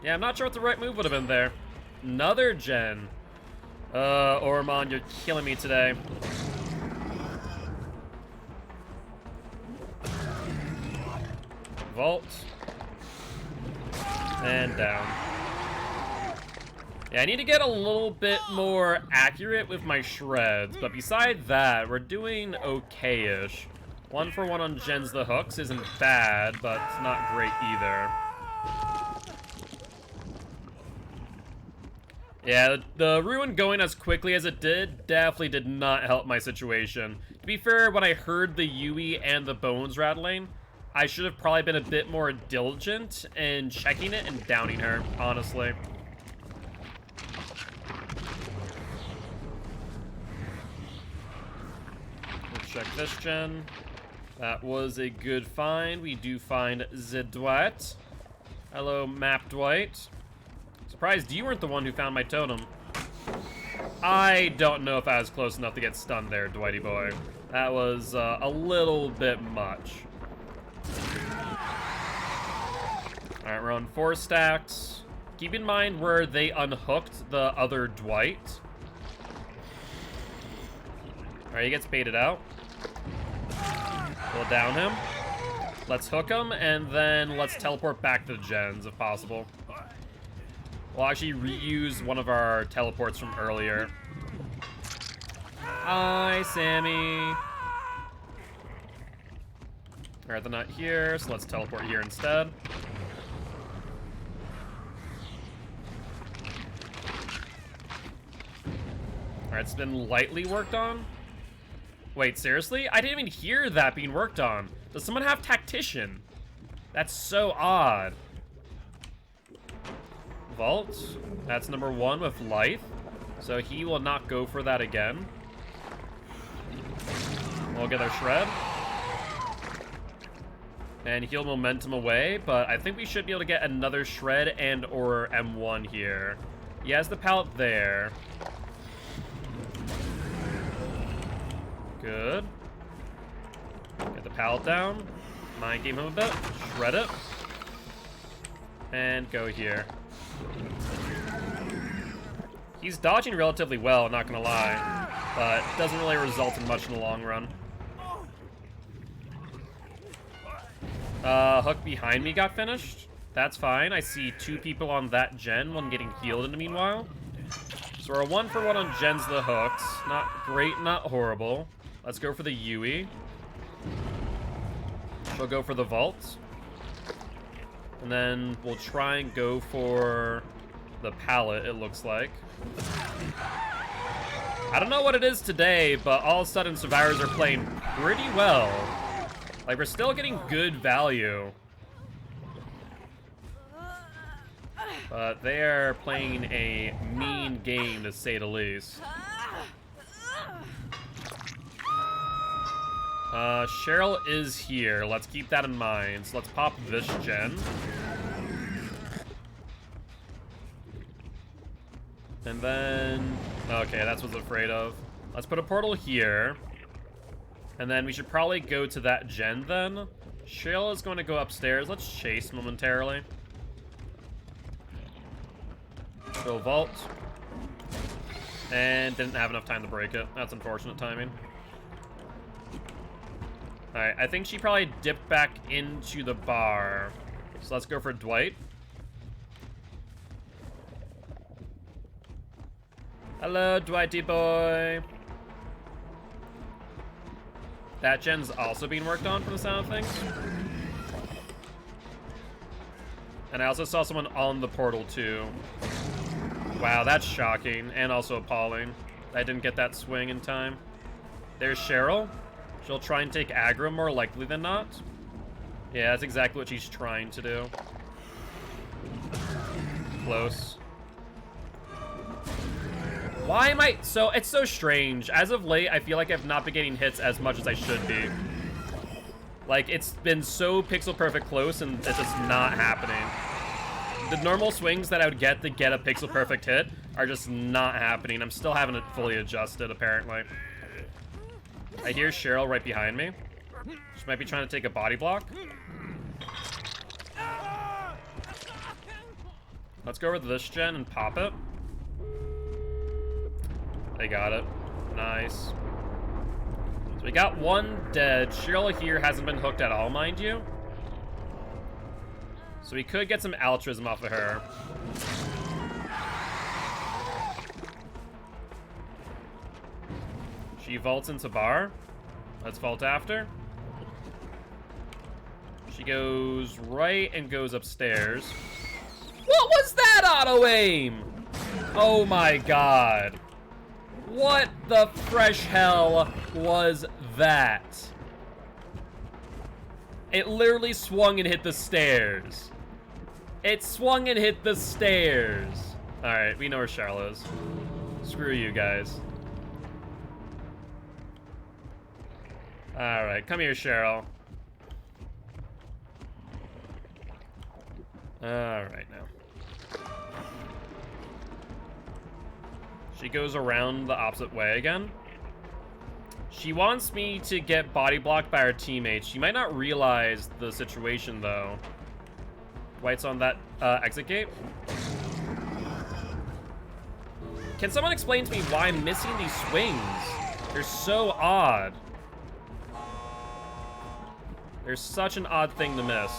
Yeah, I'm not sure what the right move would have been there. Another gen. Ormond, you're killing me today. Vault. And down. Yeah, I need to get a little bit more accurate with my shreds, but beside that, we're doing okay-ish. 1 for 1 on gens the hooks isn't bad, but it's not great either. Yeah, the ruin going as quickly as it did definitely did not help my situation. To be fair, when I heard the Yui and the bones rattling, I should have probably been a bit more diligent in checking it and downing her, honestly. Let's check this gen. That was a good find. We do find the Dwight. Hello, Map Dwight. Surprised you weren't the one who found my totem. I don't know if I was close enough to get stunned there, Dwighty boy. That was a little bit much. Alright, we're on 4 stacks. Keep in mind where they unhooked the other Dwight. Alright, he gets baited out. We'll down him. Let's hook him, and then let's teleport back to the gens if possible. We'll actually reuse one of our teleports from earlier. Hi, Sammy. Alright, they're not here, so let's teleport here instead. Alright, it's been lightly worked on. Wait, seriously? I didn't even hear that being worked on. Does someone have Tactician? That's so odd. Vault. That's number 1 with Lithe. So he will not go for that again. We'll get our Shred. And heal momentum away, but I think we should be able to get another Shred and or M1 here. He has the pallet there. Good. Get the pallet down. Mind game him a bit. Shred it. And go here. He's dodging relatively well, not gonna lie, but doesn't really result in much in the long run. Hook behind me got finished. That's fine. I see 2 people on that gen, one getting healed in the meanwhile. So we're 1 for 1 on gens the hooks. Not great, not horrible. Let's go for the Yui. She'll go for the vault. And then we'll try and go for the pallet, it looks like. I don't know what it is today, but all of a sudden survivors are playing pretty well. Like, we're still getting good value. But they are playing a mean game, to say the least. Cheryl is here. Let's keep that in mind. So let's pop this gen. And then... okay, that's what I was afraid of. Let's put a portal here. And then we should probably go to that gen then. Cheryl is going to go upstairs. Let's chase momentarily. Go vault. And didn't have enough time to break it. That's unfortunate timing. Alright, I think she probably dipped back into the bar. So let's go for Dwight. Hello, Dwighty boy. That gen's also being worked on from the sound of things. And I also saw someone on the portal too. Wow, that's shocking and also appalling. I didn't get that swing in time. There's Cheryl. She'll try and take aggro more likely than not. Yeah, that's exactly what she's trying to do. Close. Why am I... so, it's so strange. As of late, I feel like I've not been getting hits as much as I should be. Like, it's been so pixel perfect close and it's just not happening. The normal swings that I would get to get a pixel perfect hit are just not happening. I'm still having it fully adjusted, apparently. I hear Cheryl right behind me. She might be trying to take a body block. Let's go over to this gen and pop it. They got it. Nice. So we got 1 dead. Cheryl here hasn't been hooked at all, mind you. So we could get some altruism off of her. She vaults into bar. Let's vault after. She goes right and goes upstairs. What was that auto-aim? Oh my god. What the fresh hell was that? It literally swung and hit the stairs. It swung and hit the stairs. Alright, we know where Cheryl is. Screw you guys. Alright, come here, Cheryl. Alright, now. She goes around the opposite way again. She wants me to get body blocked by her teammates. She might not realize the situation, though. Dwight's on that exit gate. Can someone explain to me why I'm missing these swings? They're so odd. They're such an odd thing to miss.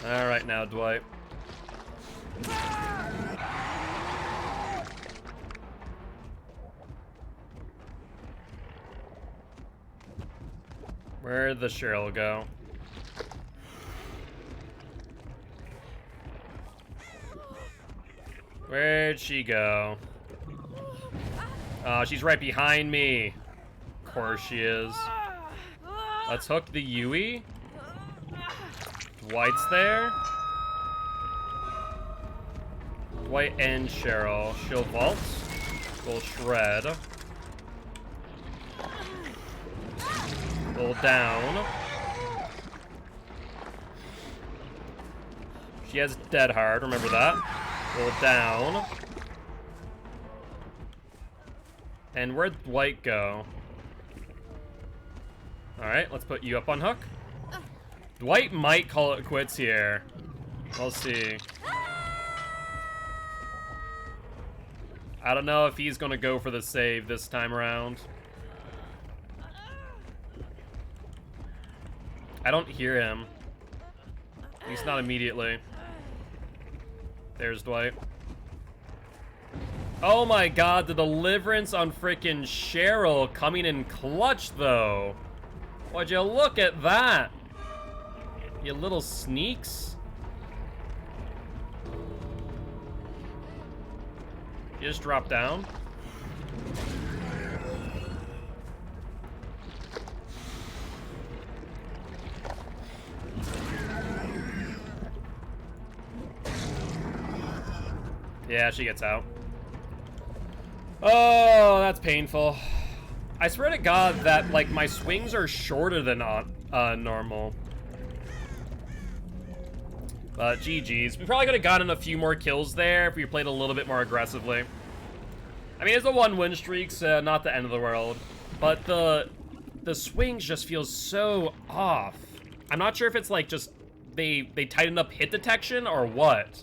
All right now, Dwight. Where'd the Cheryl go? Where'd she go? Oh, she's right behind me. Of course she is. Let's hook the Yui. Dwight's there. Dwight and Cheryl. She'll vault. We'll shred. Pull down. She has dead hard, remember that. Pull down. And where'd Dwight go? Alright, let's put you up on hook. Dwight might call it quits here. We'll see. I don't know if he's gonna go for the save this time around. I don't hear him. At least not immediately. There's Dwight. Oh my god, the deliverance on frickin' Cheryl coming in clutch, though. Would you look at that? You little sneaks. You just drop down. Yeah, she gets out. Oh, that's painful. I swear to God that, like, my swings are shorter than normal. But GG's. We probably could have gotten a few more kills there if we played a little bit more aggressively. I mean, it's a 1-win streak, so not the end of the world. But the swings just feel so off. I'm not sure if it's like just they tightened up hit detection or what.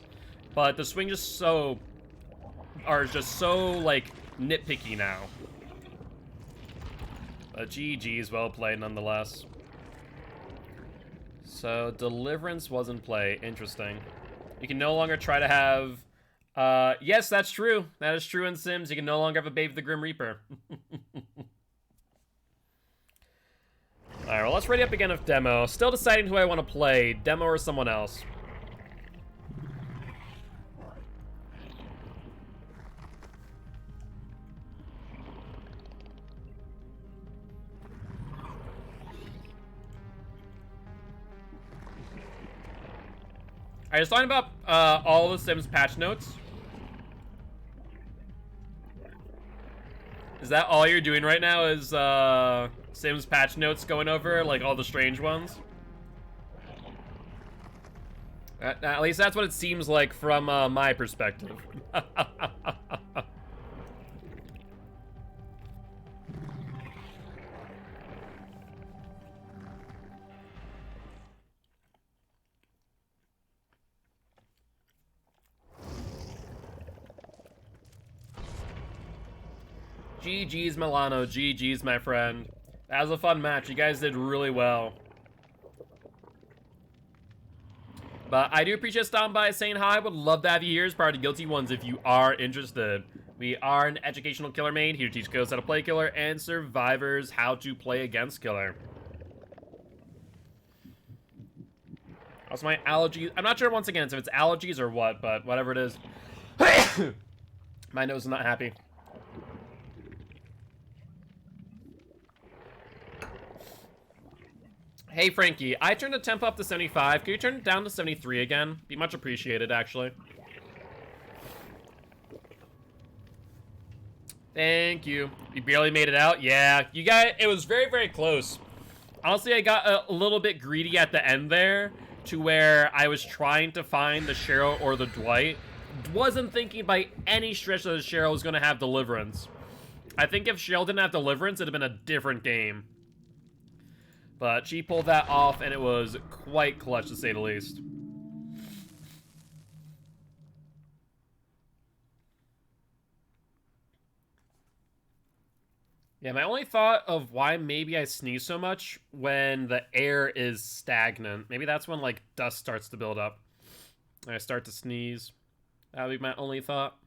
But the swing are just so like nitpicky now. But GG's, well played nonetheless. So deliverance was in play. Interesting. You can no longer try to have yes, that's true. That is true in Sims. You can no longer have a Babe the Grim Reaper. Alright, well, let's ready up again with Demo. Still deciding who I want to play, Demo or someone else. I was talking about all the Sims patch notes. Is that all you're doing right now is Sims patch notes going over, like all the strange ones? At least that's what it seems like from my perspective. GG's, Milano. GG's, my friend. That was a fun match. You guys did really well. But I do appreciate stopping by, saying hi. Would love to have you here as part of the Guilty Ones if you are interested. We are an educational killer main here to teach ghosts how to play killer and survivors how to play against killer. Also, my allergies. I'm not sure once again if it's allergies or what, but whatever it is. My nose is not happy. Hey, Frankie, I turned the temp up to 75. Can you turn it down to 73 again? Be much appreciated, actually. Thank you. You barely made it out? Yeah, you guys, it was very, very close. Honestly, I got a little bit greedy at the end there to where I was trying to find the Cheryl or the Dwight. Wasn't thinking by any stretch that the Cheryl was going to have Deliverance. I think if Cheryl didn't have Deliverance, it'd have been a different game. But she pulled that off, and it was quite clutch, to say the least. Yeah, my only thought of why maybe I sneeze so much when the air is stagnant. Maybe that's when, like, dust starts to build up. And I start to sneeze. That would be my only thought.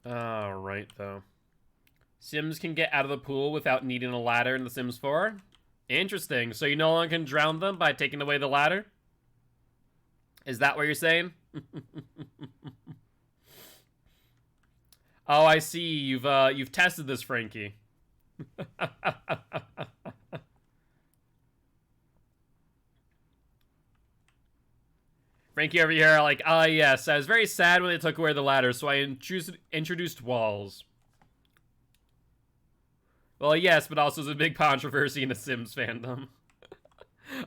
Alright, though. Sims can get out of the pool without needing a ladder in The Sims 4? Interesting. So you no longer can drown them by taking away the ladder? Is that what you're saying? Oh, I see. You've tested this, Frankie. Frankie over here, like, ah, yes, I was very sad when they took away the ladder, so I introduced walls. Well, yes, but also there's a big controversy in the Sims fandom.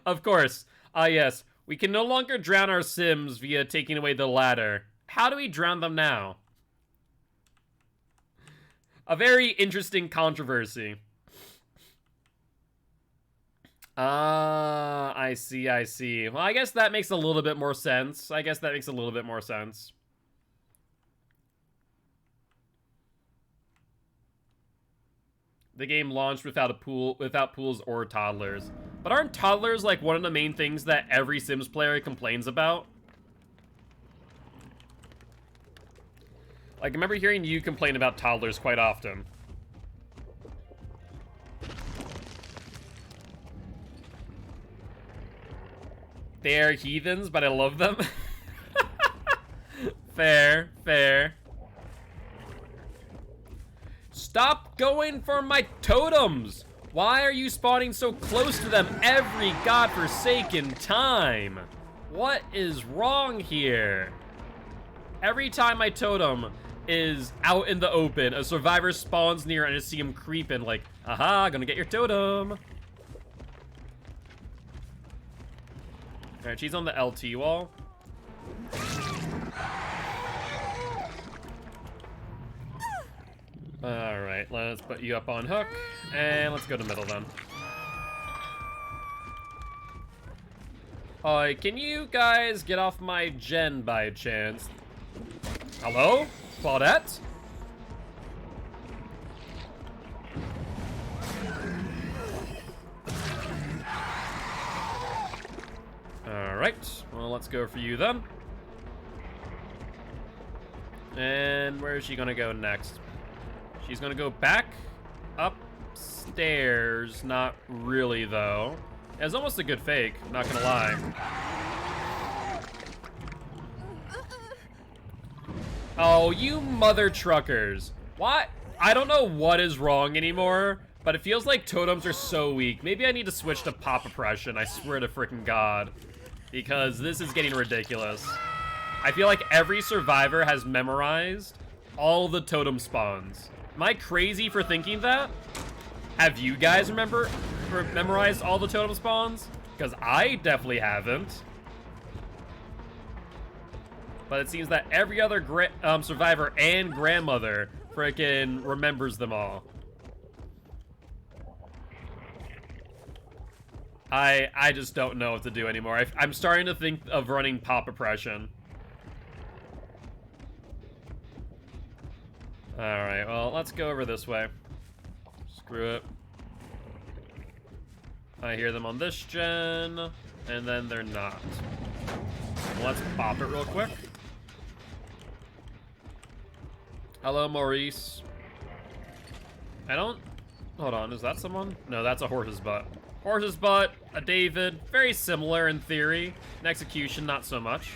Of course. Ah, yes. We can no longer drown our Sims via taking away the ladder. How do we drown them now? A very interesting controversy. I see, I see. Well, I guess that makes a little bit more sense. The game launched without pools or toddlers. But aren't toddlers like one of the main things that every Sims player complains about? Like, I remember hearing you complain about toddlers quite often. They're heathens, but I love them. Fair, fair. Stop going for my totems! Why are you spawning so close to them every godforsaken time? What is wrong here? Every time my totem is out in the open, a survivor spawns near and I just see him creeping like, aha, gonna get your totem. Alright, she's on the LT wall. Alright, let's put you up on hook, and let's go to middle then. Can you guys get off my gen by chance? Hello? Claudette? Alright, well, let's go for you then. And where is she gonna go next? She's gonna go back upstairs. Not really, though. It's almost a good fake, not gonna lie. Oh, you mother truckers. What? I don't know what is wrong anymore, but it feels like totems are so weak. Maybe I need to switch to pop oppression, I swear to freaking God. Because this is getting ridiculous. I feel like every survivor has memorized all the totem spawns. Am I crazy for thinking that? Have you guys memorized all the totem spawns? Because I definitely haven't. But it seems that every other survivor and grandmother frickin' remembers them all. I just don't know what to do anymore. I'm starting to think of running pop oppression. Alright, well, let's go over this way. Screw it. I hear them on this gen, and then they're not. Let's pop it real quick. Hello, Maurice. Hold on, is that someone? No, that's a horse's butt. Horse's butt, a David, very similar in theory. In execution, not so much.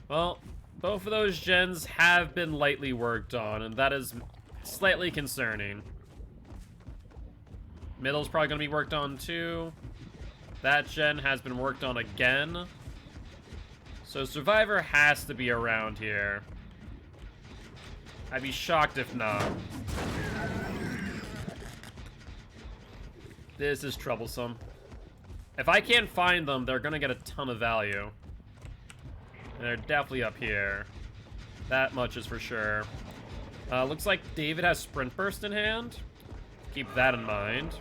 Well, both of those gens have been lightly worked on, and that is slightly concerning. Middle's probably gonna be worked on too. That gen has been worked on again. So Survivor has to be around here. I'd be shocked if not. This is troublesome. If I can't find them, they're gonna get a ton of value. And they're definitely up here. That much is for sure. Looks like David has Sprint Burst in hand. Keep that in mind.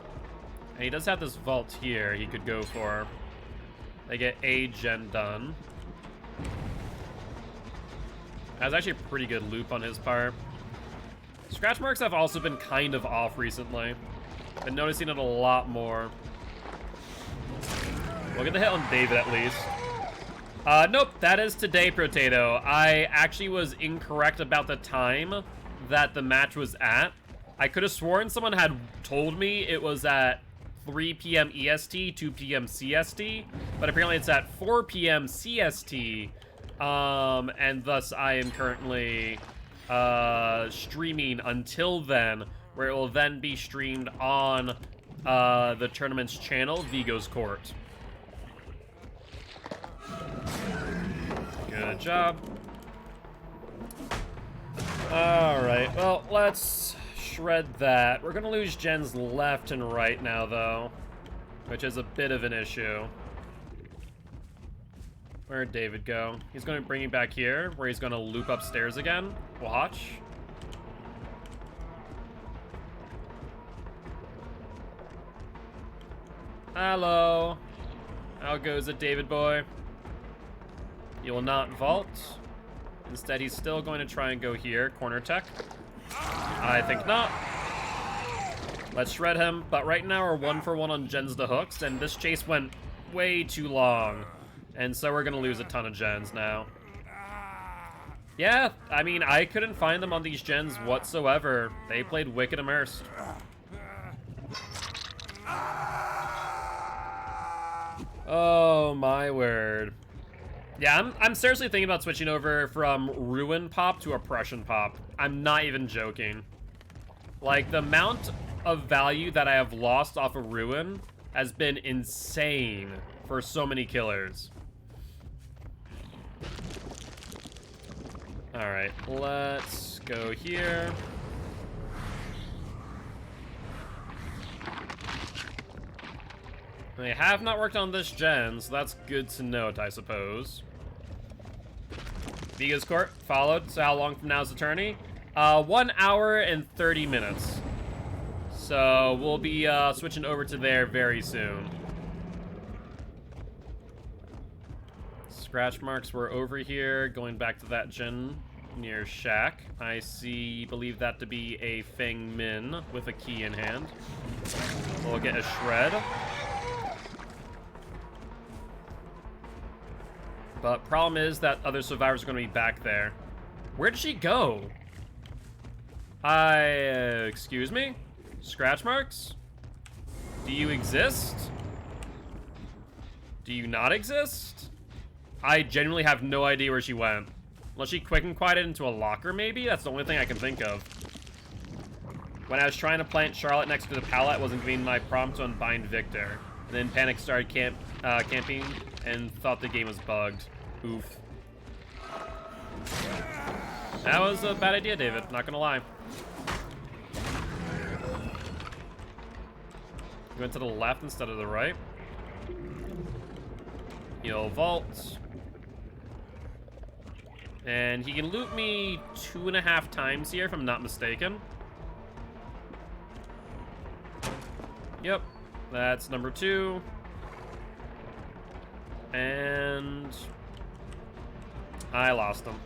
And he does have this vault here he could go for. They get a gen done. That's actually a pretty good loop on his part. Scratch marks have also been kind of off recently. Been noticing it a lot more.We'll get the hit on David at least. Nope, that is today, Potato. I actually was incorrect about the time that the match was at. I could have sworn someone had told me it was at 3 p.m. EST, 2 p.m. CST, but apparently it's at 4 p.m. CST, and thus I am currently streaming until then, where it will then be streamed on the tournament's channel, Vigo's Court. Good job. Alright, well, let's shred that. We're gonna lose gens left and right now, though, which is a bit of an issue. Where'd David go? He's going to bring me back here, where he's going to loop upstairs again. Watch. Hello. How goes it, David boy? You will not vault. Instead, he's still going to try and go here. Corner tech. I think not. Let's shred him. But right now, we're 1 for 1 on gens to hooks, and this chase went way too long. And so we're going to lose a ton of gens now. Yeah, I mean, I couldn't find them on these gens whatsoever. They played Wicked Immersed. Oh, my word. Yeah, I'm seriously thinking about switching over from Ruin Pop to Oppression Pop. I'm not even joking. Like, the amount of value that I have lost off of Ruin has been insane for so many killers. Alright, let's go here. They have not worked on this gen, so that's good to note, I suppose. Viga's Court followed, so how long from now is the tourney? 1 hour and 30 minutes. So we'll be switching over to there very soon. Scratch marks were over here, going back to that gen near Shack. I believe that to be a Feng Min with a key in hand. We'll get a shred. But problem is that other survivors are going to be back there. Where did she go? Excuse me? Scratch marks? Do you exist? Do you not exist? I genuinely have no idea where she went. Unless she quick and quieted into a locker, maybe? That's the only thing I can think of. When I was trying to plant Charlotte next to the pallet, I wasn't giving my prompt to unbind Victor. And then Panic started camping and thought the game was bugged. Oof. That was a bad idea, David. Not gonna lie. You went to the left instead of the right. He'll vault. And he can loot me 2.5 times here, if I'm not mistaken. Yep. That's number 2. And I lost him.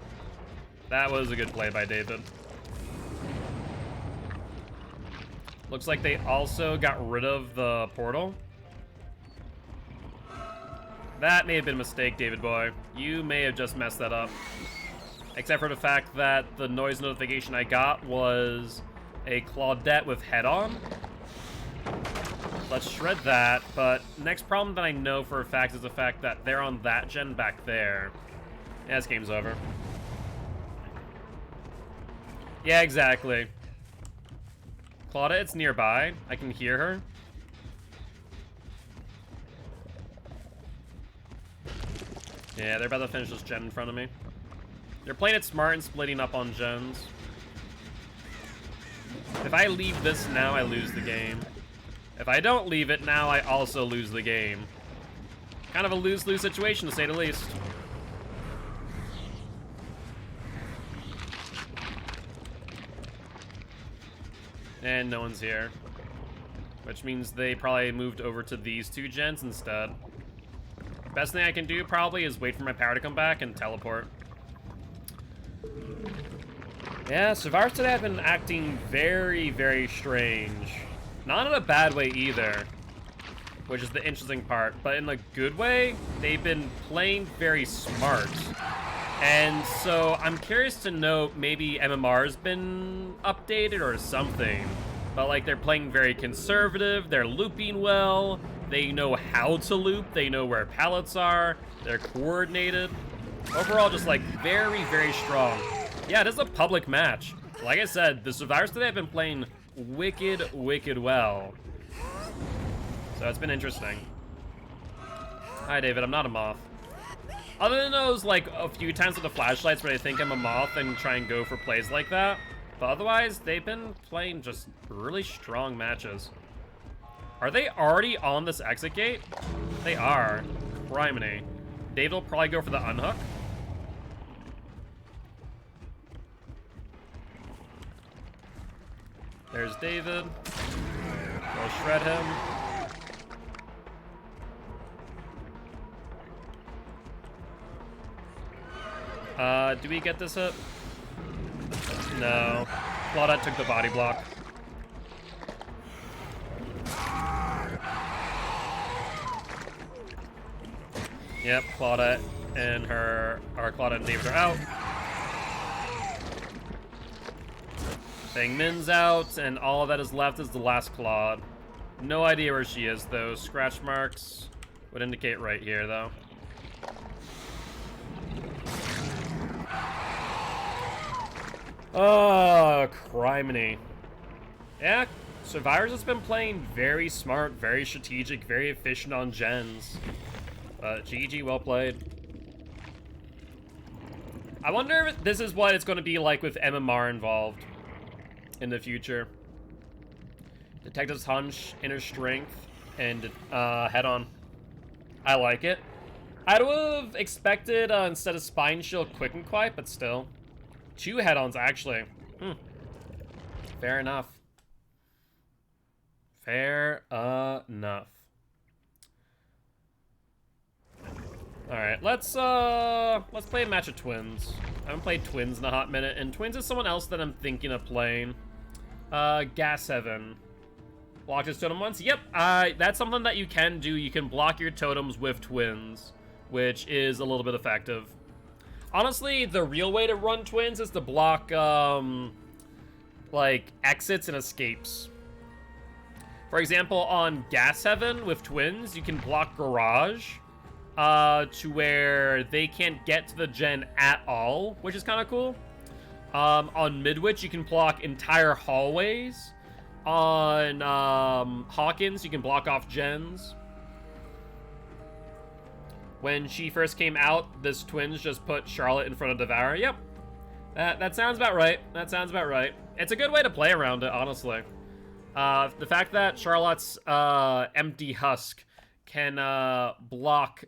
That was a good play by David. Looks like they also got rid of the portal. That may have been a mistake, David boy. You may have just messed that up. Except for the fact that the noise notification I got was a Claudette with head on. Let's shred that, but next problem that I know for a fact is the fact that they're on that gen back there. Yeah, this game's over. Yeah, exactly. Claudette's nearby. I can hear her. Yeah, they're about to finish this gen in front of me. They're playing it smart and splitting up on gens. If I leave this now, I lose the game. If I don't leave it now, I also lose the game. Kind of a lose-lose situation, to say the least. And no one's here. Which means they probably moved over to these 2 gens instead. Best thing I can do probably is wait for my power to come back and teleport. Yeah, survivors today have been acting very, very strange. Not in a bad way either, which is the interesting part, but in a good way, they've been playing very smart. And so I'm curious to know, maybe MMR's been updated or something. But like, they're playing very conservative, they're looping well, they know how to loop, they know where pallets are, they're coordinated. Overall, just like very, very strong. Yeah, it is a public match. Like I said, the survivors today have been playing wicked, wicked well. So it's been interesting. Hi, David, I'm not a moth. Other than those, like, a few times with the flashlights where they think I'm a moth and try and go for plays like that. But otherwise, they've been playing just really strong matches. Are they already on this exit gate? They are. Criminy. David will probably go for the unhook. There's David. We'll shred him. Do we get this hit? No. Claudette took the body block. Yep, Claudette and Claudette and David are out. Fang Min's out, and all that is left is the last Claude. No idea where she is, though. Scratch marks would indicate right here, though. Oh, criminy. Yeah, Survivors has been playing very smart, very strategic, very efficient on gens. GG, well played. I wonder if this is what it's going to be like with MMR involved in the future. Detective's hunch, inner strength, and head-on. I like it. I would have expected, instead of Spine Shield, Quick and Quiet, but still. 2 head-ons, actually. Fair enough. Fair enough. Alright, let's play a match of Twins. I haven't played Twins in a hot minute, and Twins is someone else that I'm thinking of playing. Gas Heaven. Block his totem once? Yep, that's something that you can do. You can block your totems with Twins, which is a little bit effective. Honestly, the real way to run Twins is to block, like, exits and escapes. For example, on Gas Heaven with Twins, you can block Garage, to where they can't get to the gen at all, which is kind of cool. On Midwich, you can block entire hallways. On Hawkins, you can block off gens. When she first came out, this Twins just put Charlotte in front of Devour. Yep. That sounds about right. That sounds about right. It's a good way to play around it, honestly. The fact that Charlotte's empty husk can block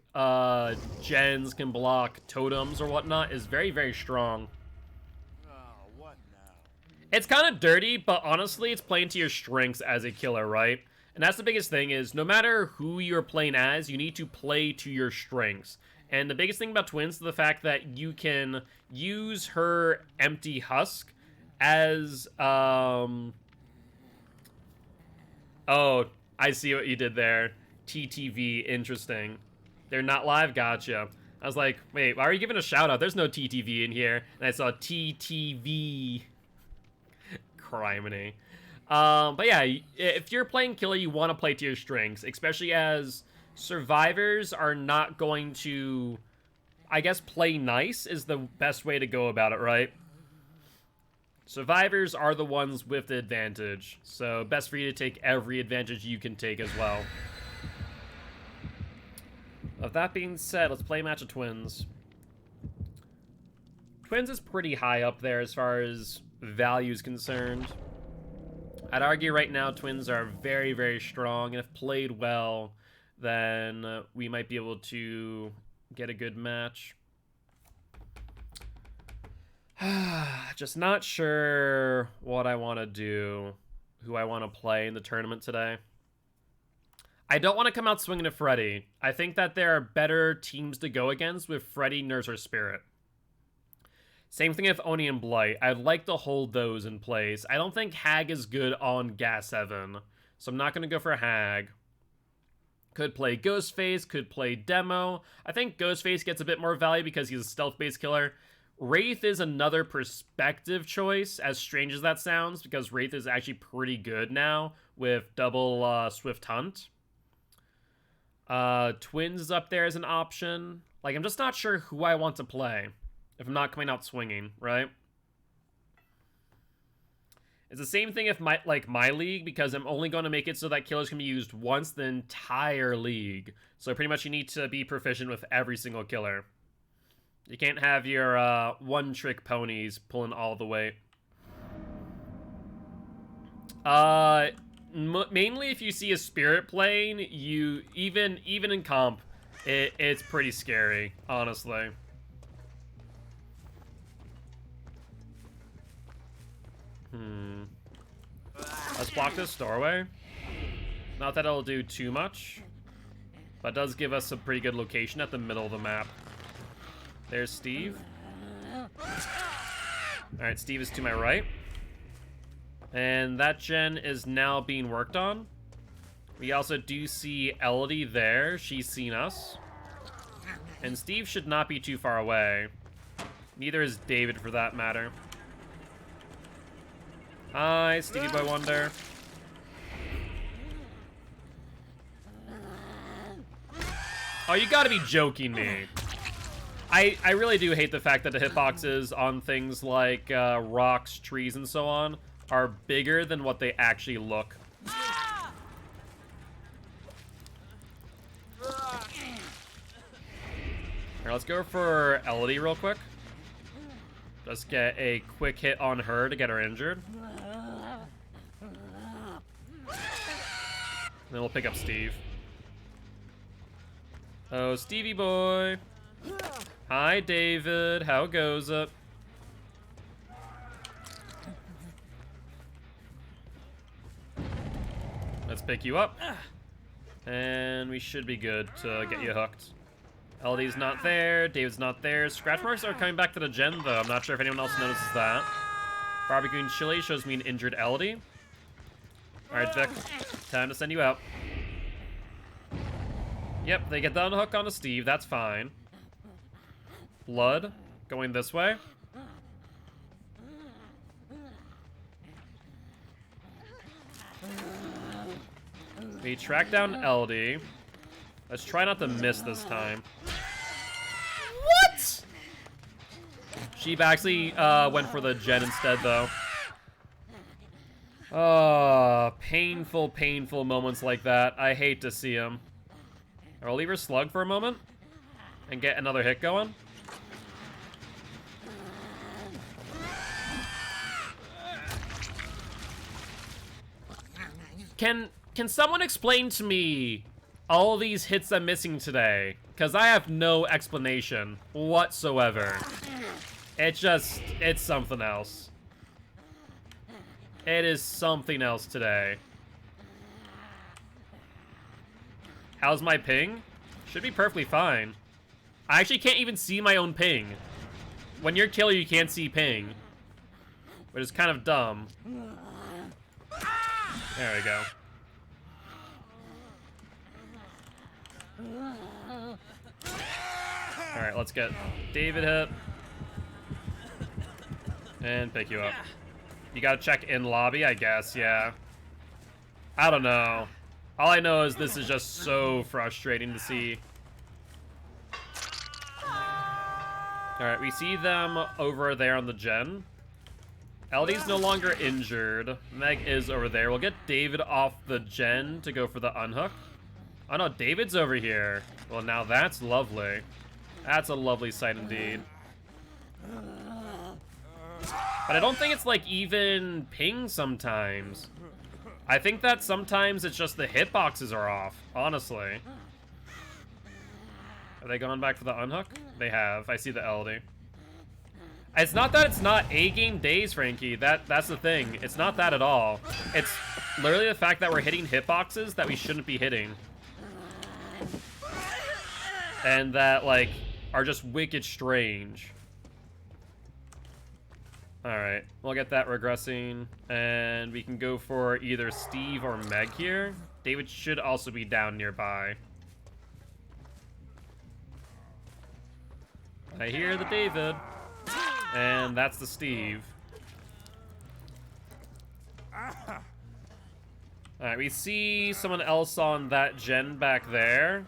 gens, can block totems or whatnot is very, very strong. What now? It's kind of dirty, but honestly, it's playing to your strengths as a killer, right? And that's the biggest thing is, no matter who you're playing as, you need to play to your strengths. And the biggest thing about Twins is the fact that you can use her empty husk as, Oh, I see what you did there. TTV, interesting. They're not live, gotcha. I was like, wait, why are you giving a shout out? There's no TTV in here. And I saw TTV. Criminy. But yeah, if you're playing killer, you want to play to your strengths, especially as survivors are not going to, I guess, play nice is the best way to go about it, right? Survivors are the ones with the advantage, so best for you to take every advantage you can take as well. With that being said, let's play a match of Twins. Twins is pretty high up there as far as value is concerned. I'd argue right now Twins are very, very strong, and if played well, then we might be able to get a good match. Just not sure what I want to do, who I want to play in the tournament today. I don't want to come out swinging at Freddy. I think that there are better teams to go against with Freddy, Nurse, or Spirit. Same thing with Oni and Blight. I'd like to hold those in place. I don't think Hag is good on Gas Heaven, so I'm not going to go for Hag. Could play Ghostface, could play Demo. I think Ghostface gets a bit more value because he's a stealth-based killer. Wraith is another perspective choice, as strange as that sounds, because Wraith is actually pretty good now with double Swift Hunt. Twins is up there as an option. Like, I'm just not sure who I want to play if I'm not coming out swinging, right? It's the same thing if my league, because I'm only going to make it so that killers can be used once the entire league. So pretty much you need to be proficient with every single killer. You can't have your one-trick ponies pulling all the weight. Mainly if you see a Spirit playing, you even in comp, It's pretty scary, honestly. Let's block this doorway. Not that it'll do too much, but it does give us a pretty good location at the middle of the map. There's Steve. Alright, Steve is to my right. And that gen is now being worked on. We also do see Elodie there. She's seen us. And Steve should not be too far away. Neither is David, for that matter. Hi, Stevie Boy Wonder. Oh, you gotta be joking me. I really do hate the fact that the hitboxes on things like rocks, trees, and so on are bigger than what they actually look. Alright, let's go for Elodie real quick. Just get a quick hit on her to get her injured. Then we'll pick up Steve. Oh, Stevie boy. Hi, David. How goes it? Let's pick you up. And we should be good to get you hooked. Elodie's not there. David's not there. Scratch marks are coming back to the gen, though. I'm not sure if anyone else notices that. Barbecue and chili shows me an injured Elodie. Alright, Vic. Time to send you out. Yep, they get the unhook onto Steve. That's fine. Blood going this way. We track down Elodie. Let's try not to miss this time. What? She actually went for the gen instead, though. Oh, painful, painful moments like that. I hate to see them. I'll leave her slug for a moment and get another hit going. Can someone explain to me all these hits I'm missing today? Because I have no explanation whatsoever. It's something else. It is something else today. How's my ping? Should be perfectly fine. I actually can't even see my own ping. When you're killer, you can't see ping. Which is kind of dumb. There we go. Alright, let's get David hit. And pick you up. You gotta check in lobby, I guess, yeah. I don't know. All I know is this is just so frustrating to see. Alright, we see them over there on the gen. Elodie's no longer injured. Meg is over there. We'll get David off the gen to go for the unhook. Oh no, David's over here. Well, now that's lovely. That's a lovely sight indeed. But I don't think it's like even ping sometimes. I think that sometimes it's just the hitboxes are off, honestly. Have they gone back for the unhook? They have. I see the Elodie. It's not that it's not A-game days, Frankie. That's the thing. It's not that at all. It's literally the fact that we're hitting hitboxes that we shouldn't be hitting. And that, like, are just wicked strange. Alright, we'll get that regressing. And we can go for either Steve or Meg here. David should also be down nearby. I hear the David. And that's the Steve. Alright, we see someone else on that gen back there.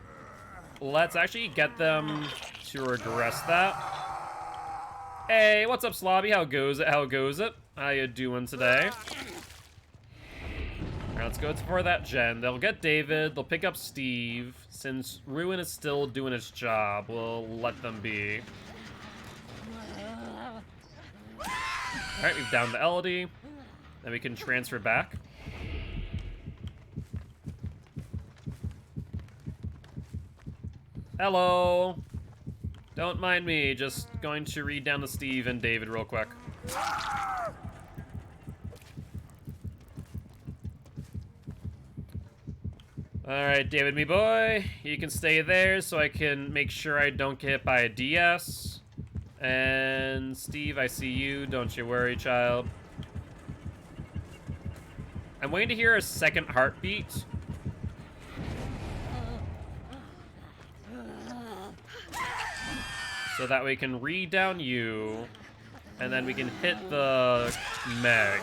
Let's actually get them to regress that. Hey, what's up, Slobby? How goes it? How goes it? How you doing today? Alright, let's go for that gen. They'll get David. They'll pick up Steve. Since Ruin is still doing its job, we'll let them be. Alright, we've downed the Elodie. Then we can transfer back. Hello. Don't mind me, just going to read down to Steve and David real quick. Alright, David, me boy. You can stay there so I can make sure I don't get hit by a DS. And Steve, I see you. Don't you worry, child. I'm waiting to hear a second heartbeat. So that we can read down you. And then we can hit the Meg.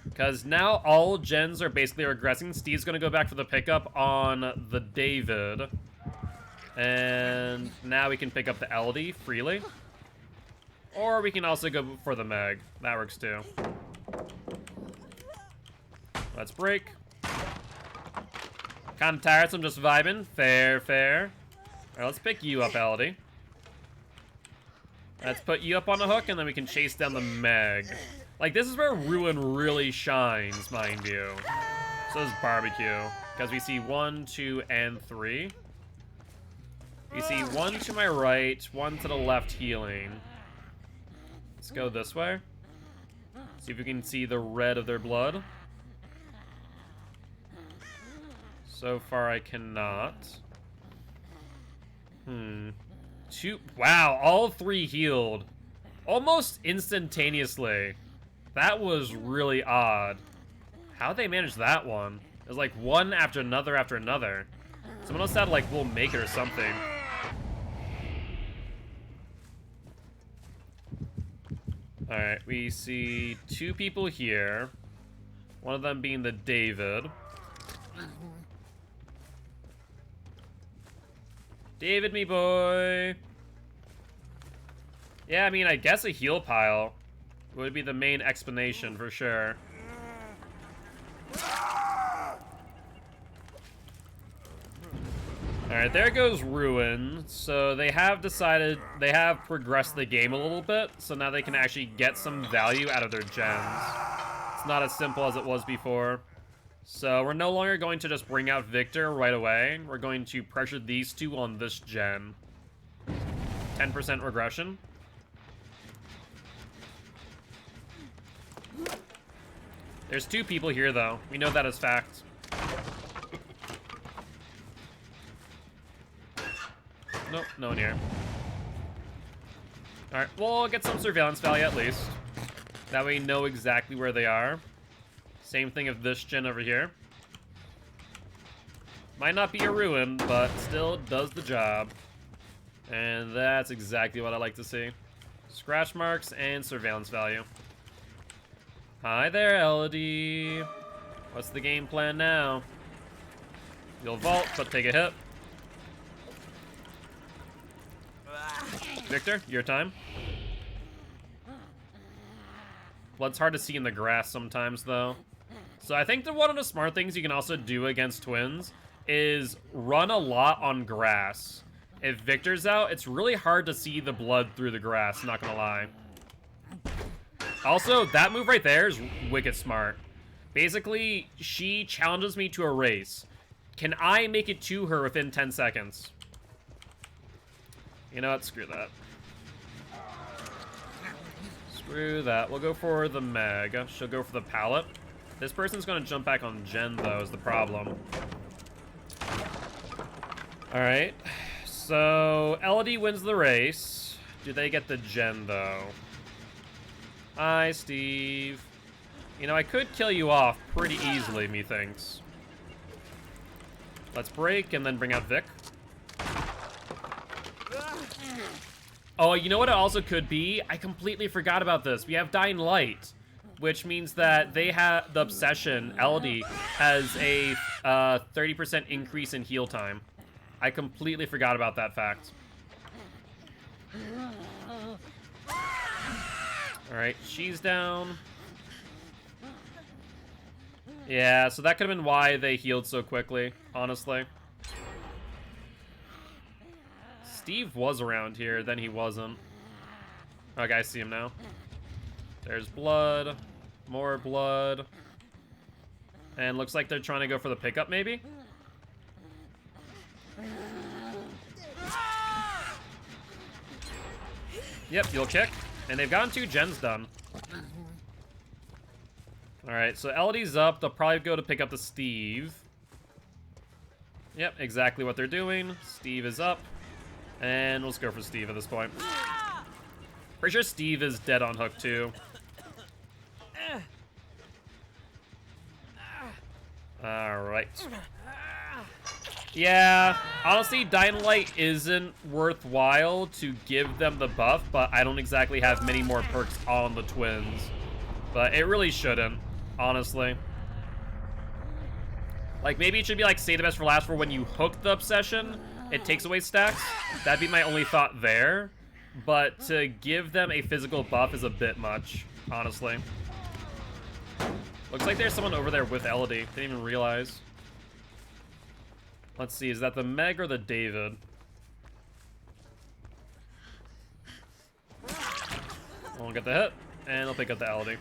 Because now all gens are basically regressing. Steve's going to go back for the pickup on the David. And now we can pick up the LD freely. Or we can also go for the Meg. That works too. Let's break. Kind of tired, so I'm just vibing. Fair, fair. Alright, let's pick you up, LD. Let's put you up on the hook, and then we can chase down the Meg. Like, this is where Ruin really shines, mind you. So is Barbecue. Because we see 1, 2, and 3. We see 1 to my right, 1 to the left healing. Let's go this way. See if we can see the red of their blood. So far, I cannot. Wow, all 3 healed. Almost instantaneously. That was really odd. How'd they manage that one? It was like one after another after another. Someone else had like, we'll make it or something. Alright, we see 2 people here. One of them being the David. David, me boy. Yeah, I mean, I guess a heal pile would be the main explanation for sure. Alright, there goes Ruin. So they have decided, they have progressed the game a little bit, so now they can actually get some value out of their gens. It's not as simple as it was before. So we're no longer going to just bring out Victor right away. We're going to pressure these 2 on this gen. 10% regression. There's 2 people here, though. We know that as fact. Nope, no one here. Alright, we'll get some surveillance value at least. That way we know exactly where they are. Same thing of this gen over here. Might not be a Ruin, but still does the job. And that's exactly what I like to see. Scratch marks and surveillance value. Hi there, Elodie. What's the game plan now? You'll vault, but take a hit. Victor, your time. Blood's hard to see in the grass sometimes, though. So I think that one of the smart things you can also do against twins is run a lot on grass. If Victor's out, it's really hard to see the blood through the grass, not gonna lie. Also, that move right there is wicked smart. Basically, she challenges me to a race. Can I make it to her within 10 seconds? You know what? Screw that. Screw that. We'll go for the Meg. She'll go for the pallet. This person's going to jump back on Jen, though, is the problem. Alright. So, Elodie wins the race. Do they get the Jen, though? Hi, Steve. You know, I could kill you off pretty easily, methinks. Let's break and then bring out Vic. Oh, you know what it also could be? I completely forgot about this. We have Dying Light, which means that they have the Obsession, Elodie, has a 30% increase in heal time. I completely forgot about that fact. Alright, she's down. Yeah, so that could have been why they healed so quickly, honestly. Steve was around here, then he wasn't. Okay, I see him now. There's blood. More blood. And looks like they're trying to go for the pickup, maybe? Yep, you'll kick. And they've gotten 2 gens done. Alright, so Elodie's up. They'll probably go to pick up the Steve. Yep, exactly what they're doing. Steve is up. And let's go for Steve at this point. Pretty sure Steve is dead on hook, too. Alright. Yeah, honestly, Dynamite isn't worthwhile to give them the buff, but I don't exactly have many more perks on the twins. But it really shouldn't, honestly. Like, maybe it should be like save the best for last for when you hook the obsession, it takes away stacks. That'd be my only thought there. But to give them a physical buff is a bit much, honestly. Looks like there's someone over there with Elodie. Didn't even realize. Let's see, is that the Meg or the David? We'll get the hit, and I'll pick up the Elodie.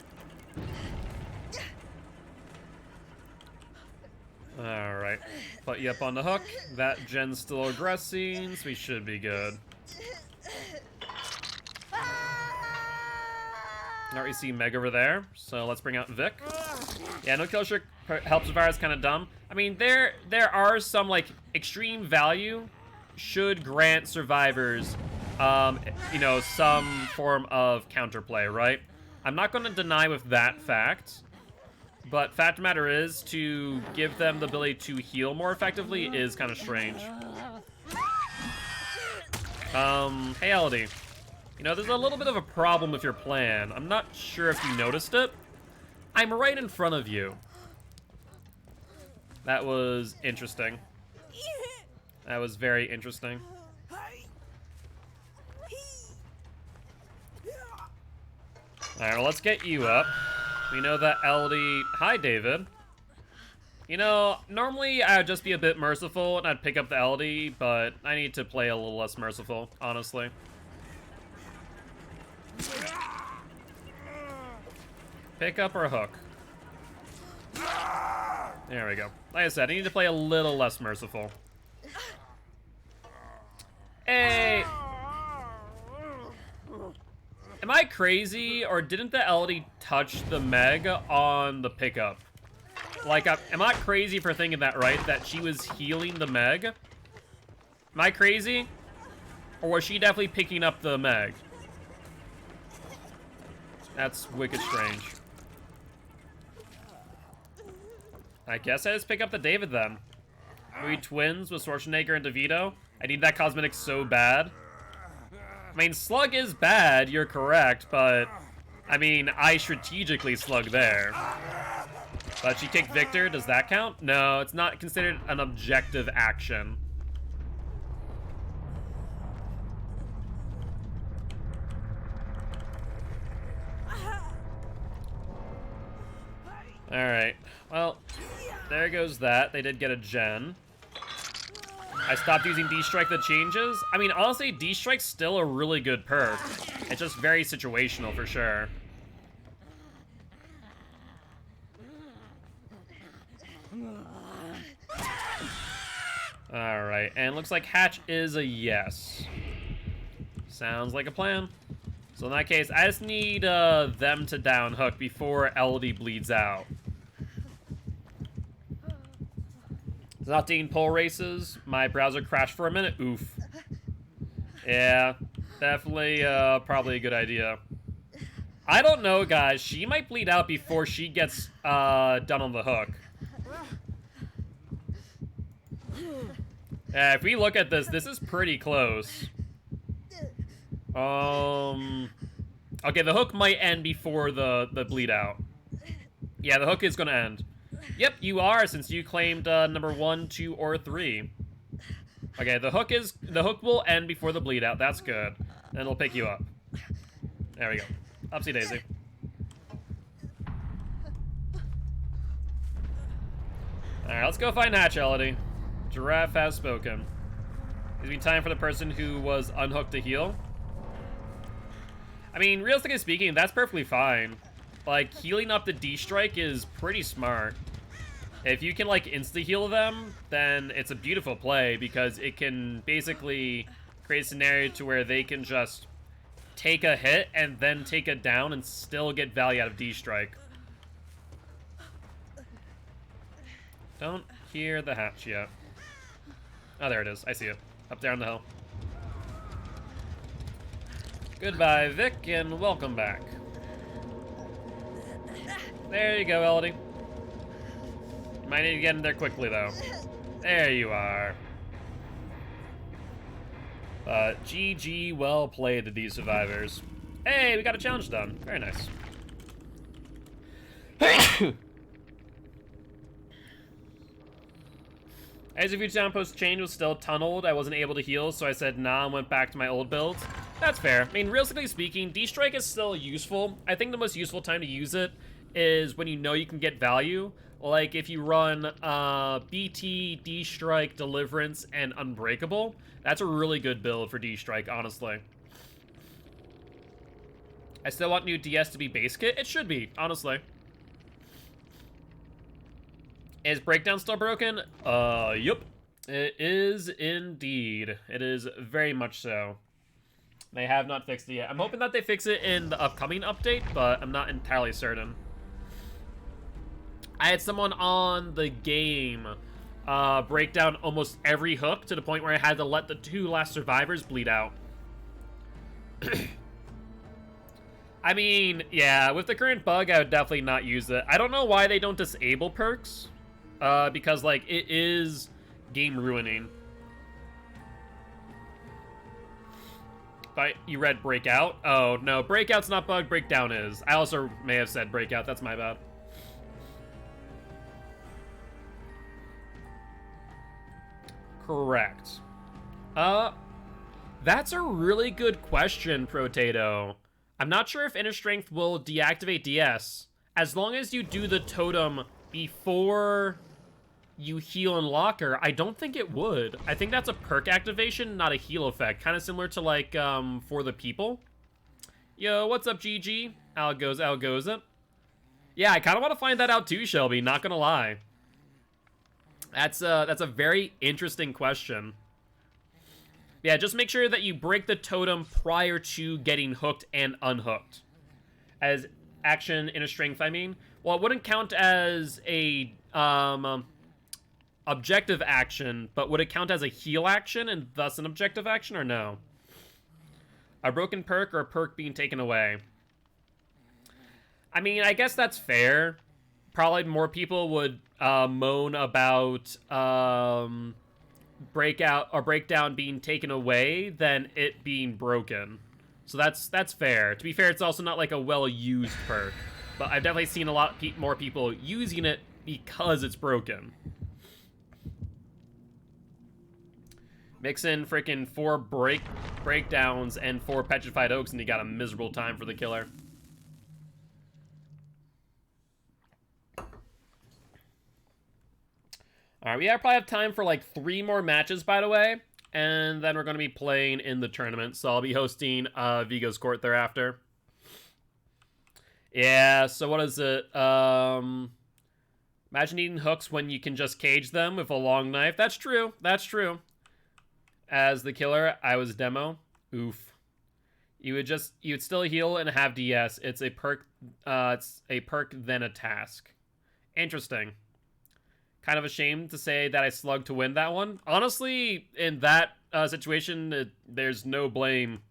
Alright. Put you up on the hook. That gen's still aggressing, so we should be good. Alright, we see Meg over there, so let's bring out Vic. Yeah, no kill streak helps with virus, kind of dumb. I mean, there are some, like, extreme value should grant survivors, you know, some form of counterplay, right? I'm not going to deny with that fact, but fact of the matter is, to give them the ability to heal more effectively is kind of strange. Hey, Elodie. You know, there's a little bit of a problem with your plan. I'm not sure if you noticed it. I'm right in front of you. That was interesting. That was very interesting. Alright, well, let's get you up. We know that Elodie... Hi, David. You know, normally I would just be a bit merciful and I'd pick up the Elodie, but I need to play a little less merciful, honestly. Pick up or hook? There we go. Like I said, I need to play a little less merciful. Hey! Am I crazy, or didn't the Elodie touch the Meg on the pickup? Like, am I crazy for thinking that, right? That she was healing the Meg? Am I crazy? Or was she definitely picking up the Meg? That's wicked strange. I guess I just pick up the David then. We twins with Schwarzenegger and DeVito. I need that cosmetic so bad. I mean, Slug is bad, you're correct, but... I mean, I strategically slug there. But she kicked Victor, does that count? No, it's not considered an objective action. Alright, well, there goes that. They did get a gen. I stopped using D-Strike that changes. I mean, honestly, D-Strike's still a really good perk. It's just very situational for sure. Alright, and looks like Hatch is a yes. Sounds like a plan. So in that case, I just need them to down hook before Elodie bleeds out. It's not doing pull races. My browser crashed for a minute. Oof. Yeah, definitely probably a good idea. I don't know, guys. She might bleed out before she gets done on the hook. Yeah, if we look at this, this is pretty close. Okay, the hook might end before the bleed out. Yeah, the hook is gonna end. Yep, you are, since you claimed number 1, 2, or 3. Okay, the hook will end before the bleed out. That's good. Then it'll pick you up. There we go. Upsy daisy. Alright, let's go find Hatch, Elodie. Giraffe has spoken. It's been time for the person who was unhooked to heal. I mean, realistically speaking, that's perfectly fine. Like, healing up the D-Strike is pretty smart. If you can, like, insta-heal them, then it's a beautiful play, because it can basically create a scenario to where they can just take a hit and then take a down and still get value out of D-Strike. Don't hear the hatch yet. Oh, there it is. I see it. Up there on the hill. Goodbye, Vic, and welcome back. There you go, Elodie. You might need to get in there quickly, though. There you are. GG, well played to these survivors. Hey, we got a challenge done. Very nice. As if your downpost change was still tunneled, I wasn't able to heal, so I said nah and went back to my old build. That's fair. I mean, realistically speaking, D-Strike is still useful. I think the most useful time to use it is when you know you can get value. Like if you run BT, D-Strike, Deliverance, and Unbreakable. That's a really good build for D-Strike, honestly. I still want new DS to be base kit. It should be, honestly. Is Breakdown still broken? Yup. It is indeed. It is very much so. They have not fixed it yet. I'm hoping that they fix it in the upcoming update, but I'm not entirely certain. I had someone on the game break down almost every hook to the point where I had to let the 2 last survivors bleed out. I mean, yeah, with the current bug, I would definitely not use it. I don't know why they don't disable perks. Because, like, it is game ruining. But you read Breakout? Oh, no, Breakout's not bug, Breakdown is. I also may have said Breakout, that's my bad. Correct. That's a really good question, Protato. I'm not sure if Inner Strength will deactivate DS. As long as you do the totem before you heal in locker, I don't think it would. I think that's a perk activation, not a heal effect. Kind of similar to, like, For the People. Yo, what's up, GG? How goes it? Yeah, I kind of want to find that out too, Shelby, not gonna lie. That's a very interesting question. Yeah, just make sure that you break the totem prior to getting hooked and unhooked. As action in a strength, I mean. Well, it wouldn't count as a objective action, but would it count as a heal action and thus an objective action, or no? A broken perk or a perk being taken away? I mean, I guess that's fair. Probably more people would moan about breakdown being taken away than it being broken. So that's fair. To be fair, it's also not like a well-used perk. But I've definitely seen a lot more people using it because it's broken. Mix in freaking 4 breakdowns and 4 petrified oaks, and you got a miserable time for the killer. Alright, we probably have time for like 3 more matches, by the way. And then we're going to be playing in the tournament. So I'll be hosting Vigo's Court thereafter. Yeah, so what is it? Imagine eating hooks when you can just cage them with a long knife. That's true. That's true. As the killer, I was demo. Oof. You would still heal and have DS. It's a perk then a task. Interesting. Kind of ashamed to say that I slugged to win that one. Honestly, in that situation, there's no blame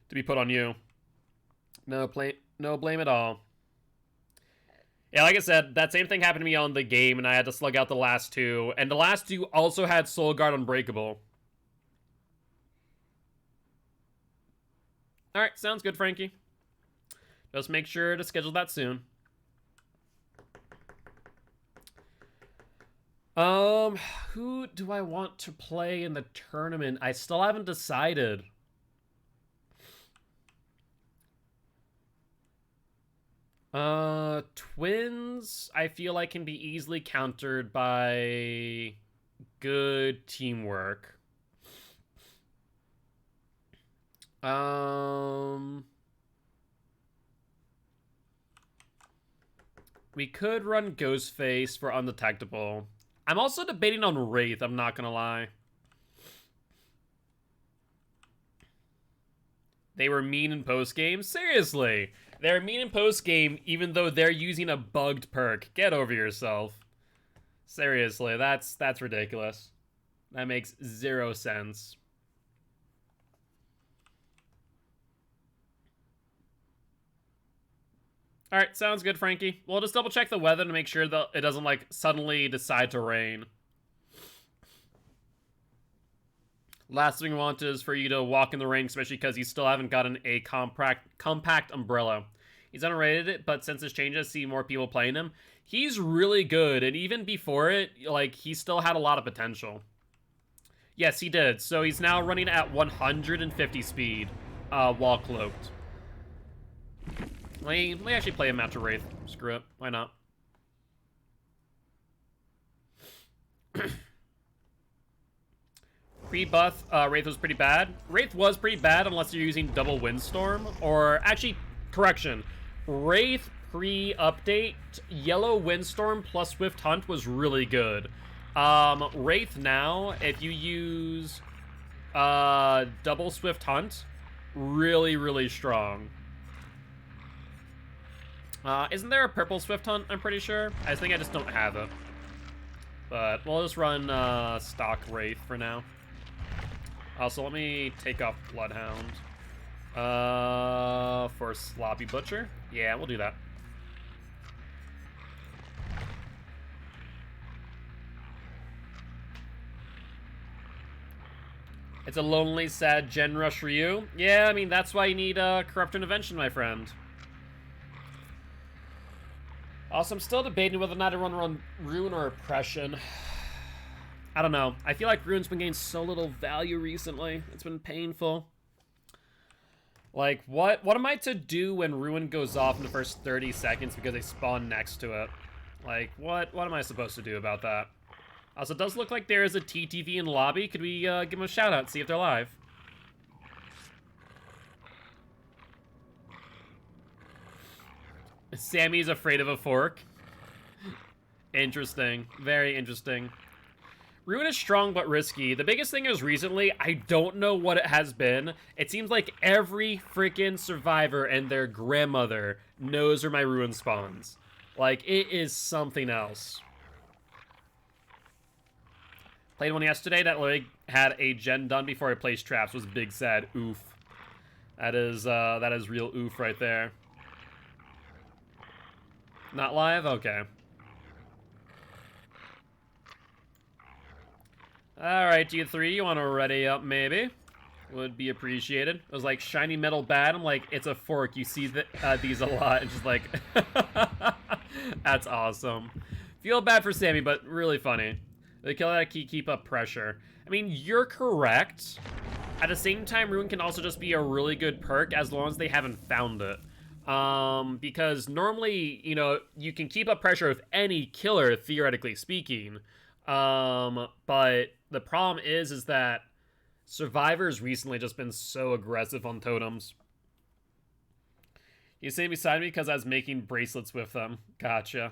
to be put on you. No blame at all. Yeah, like I said, that same thing happened to me on the game, and I had to slug out the last 2. And the last 2 also had Soul Guard Unbreakable. Alright, sounds good, Frankie. Just make sure to schedule that soon. Who do I want to play in the tournament? I still haven't decided. Twins, I feel like can be easily countered by good teamwork. We could run Ghostface for undetectable. I'm also debating on Wraith, I'm not gonna lie. They were mean in post-game? Seriously. They're mean in post-game even though they're using a bugged perk. Get over yourself. Seriously, that's ridiculous. That makes 0 sense. Alright, sounds good, Frankie. We'll just double check the weather to make sure that it doesn't, like, suddenly decide to rain. Last thing we want is for you to walk in the rain, especially because you still haven't gotten a compact umbrella. He's underrated, but since this changes, see more people playing him. He's really good, and even before it, like, he still had a lot of potential. Yes, he did. So he's now running at 150 speed while cloaked. Let me actually play him after Wraith. Screw it. Why not? Pre-buff, Wraith was pretty bad. Wraith was pretty bad unless you're using double Windstorm. Or, actually, correction. Wraith pre-update, Yellow Windstorm plus Swift Hunt was really good. Wraith now, if you use double Swift Hunt, really, really strong. Isn't there a purple Swift Hunt, I'm pretty sure? I think I just don't have it. But we'll just run stock Wraith for now. Also, let me take off Bloodhound. For Sloppy Butcher? Yeah, we'll do that. It's a lonely, sad Gen Rush Ryu. Yeah, I mean, that's why you need Corrupt Intervention, my friend. Also, I'm still debating whether or not to run Ruin or Oppression. I don't know. I feel like Ruin's been getting so little value recently. It's been painful. Like, what am I to do when Ruin goes off in the first 30 seconds because they spawn next to it? Like, what am I supposed to do about that? Also, it does look like there is a TTV in the lobby. Could we give them a shout out, see if they're live? Sammy's afraid of a fork. Interesting. Very interesting. Ruin is strong but risky. The biggest thing is recently, I don't know what it has been. It seems like every freaking survivor and their grandmother knows where my Ruin spawns. Like, it is something else. Played one yesterday that like had a gen done before I placed traps. Was big sad. Oof. That is real oof right there. Not live? Okay. Alright, G3, you want to ready up maybe? Would be appreciated. It was like, shiny metal bad. I'm like, it's a fork. You see these a lot. And just like, that's awesome. Feel bad for Sammy, but really funny. The kill that keep up pressure. I mean, you're correct. At the same time, Ruin can also just be a really good perk as long as they haven't found it. Because normally, you know, you can keep up pressure with any killer, theoretically speaking. But the problem is that Survivor's recently just been so aggressive on totems. You sitting beside me because I was making bracelets with them. Gotcha.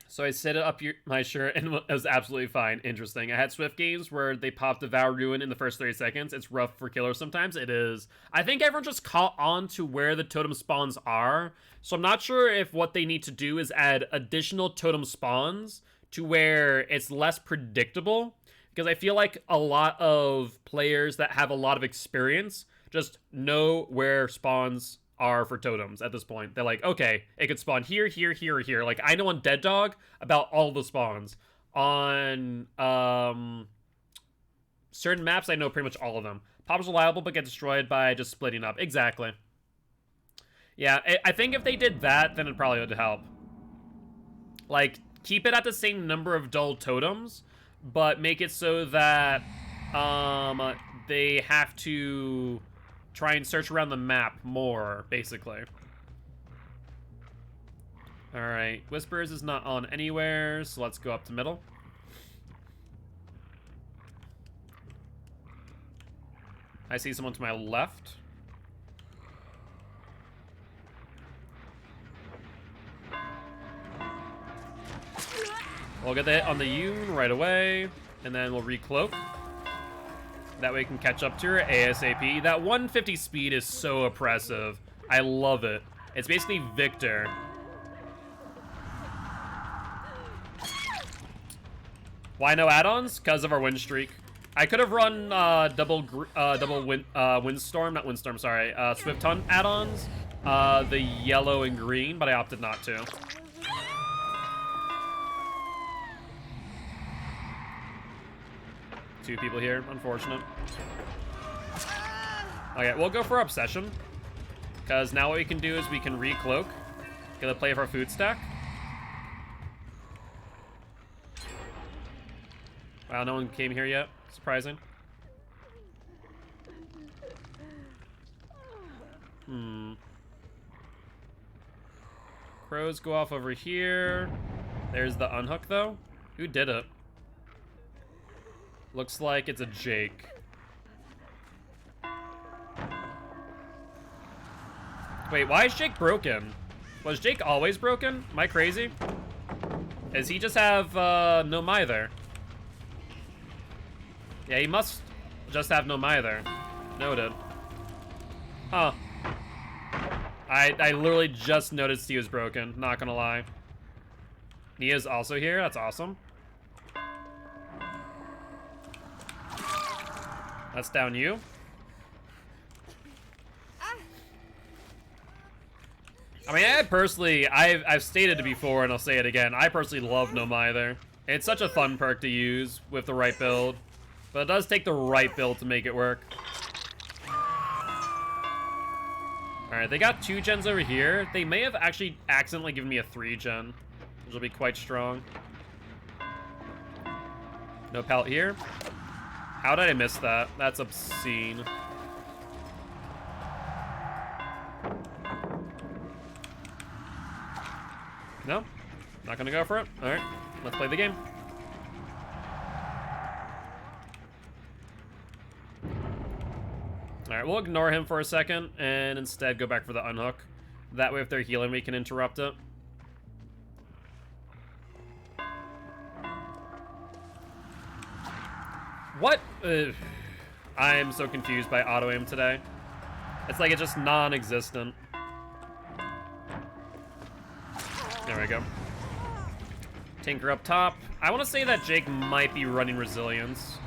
So I set it up my shirt and it was absolutely fine. Interesting. I had Swift games where they pop Devour Ruin in the first 30 seconds. It's rough for killers sometimes. It is. I think everyone just caught on to where the totem spawns are. So I'm not sure if what they need to do is add additional totem spawns to where it's less predictable. Because I feel like a lot of players that have a lot of experience just know where spawns are for totems at this point. They're like, okay, it could spawn here, here, here, or here. Like, I know on Dead Dog about all the spawns. On certain maps, I know pretty much all of them. Pop's reliable, but get destroyed by just splitting up. Exactly. Yeah, I think if they did that, then it probably would help. Like, keep it at the same number of dull totems, but make it so that they have to try and search around the map more, basically. Alright, Whispers is not on anywhere, so let's go up to middle. I see someone to my left. We'll get that on the Yoon right away, and then we'll recloak. That way we can catch up to her ASAP. That 150 speed is so oppressive. I love it. It's basically Victor. Why no add-ons? Because of our win streak. I could have run windstorm, not windstorm, sorry, Swift Hunt add-ons, the yellow and green, but I opted not to. Two people here, unfortunate. Okay, we'll go for Obsession, because now what we can do is we can recloak, get a play of our food stack. Wow, no one came here yet. Surprising. Crows go off over here. There's the unhook, though. Who did it? Looks like it's a Jake. Wait, why is Jake broken? Was Jake always broken? Am I crazy? Does he just have no mither? Yeah, he must just have no mither. Noted. Huh. I literally just noticed he was broken, not gonna lie. Nia's also here, that's awesome. That's down you. I mean, I've stated it before and I'll say it again. I personally love no mither. It's such a fun perk to use with the right build. But it does take the right build to make it work. Alright, they got 2 gens over here. They may have actually accidentally given me a 3 gen, which will be quite strong. No pallet here. How did I miss that? That's obscene. No? Not gonna go for it? Alright, let's play the game. Alright, we'll ignore him for a second and instead go back for the unhook. That way if they're healing, we can interrupt it. What? I am so confused by auto-aim today. It's like it's just non-existent. There we go. Tinker up top. I want to say that Jake might be running Resilience.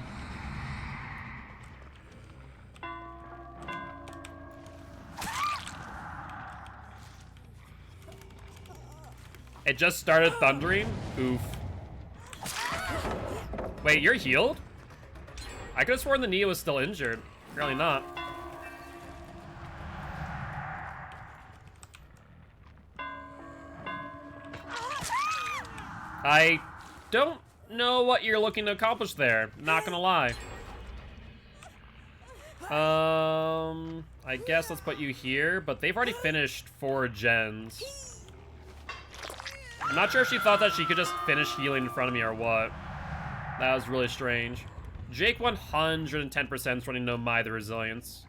It just started thundering? Oof. Wait, you're healed? I could have sworn the Nia was still injured. Apparently not. I don't know what you're looking to accomplish there. Not gonna lie. I guess let's put you here, but they've already finished 4 gens. I'm not sure if she thought that she could just finish healing in front of me or what. That was really strange. Jake 110% running no mither resilience.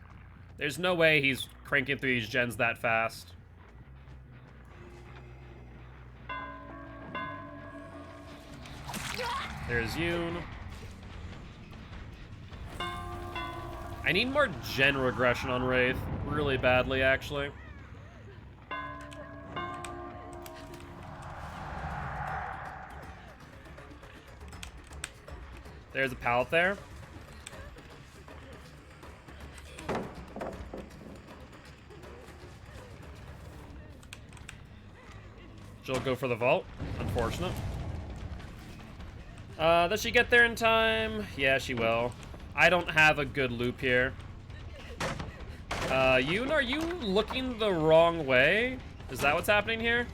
There's no way he's cranking through these gens that fast. There's Yoon. I need more gen regression on Wraith. Really badly, actually. There's a pallet there. She'll go for the vault. Unfortunate. Does she get there in time? Yeah, she will. I don't have a good loop here. Yoon, are you looking the wrong way? Is that what's happening here?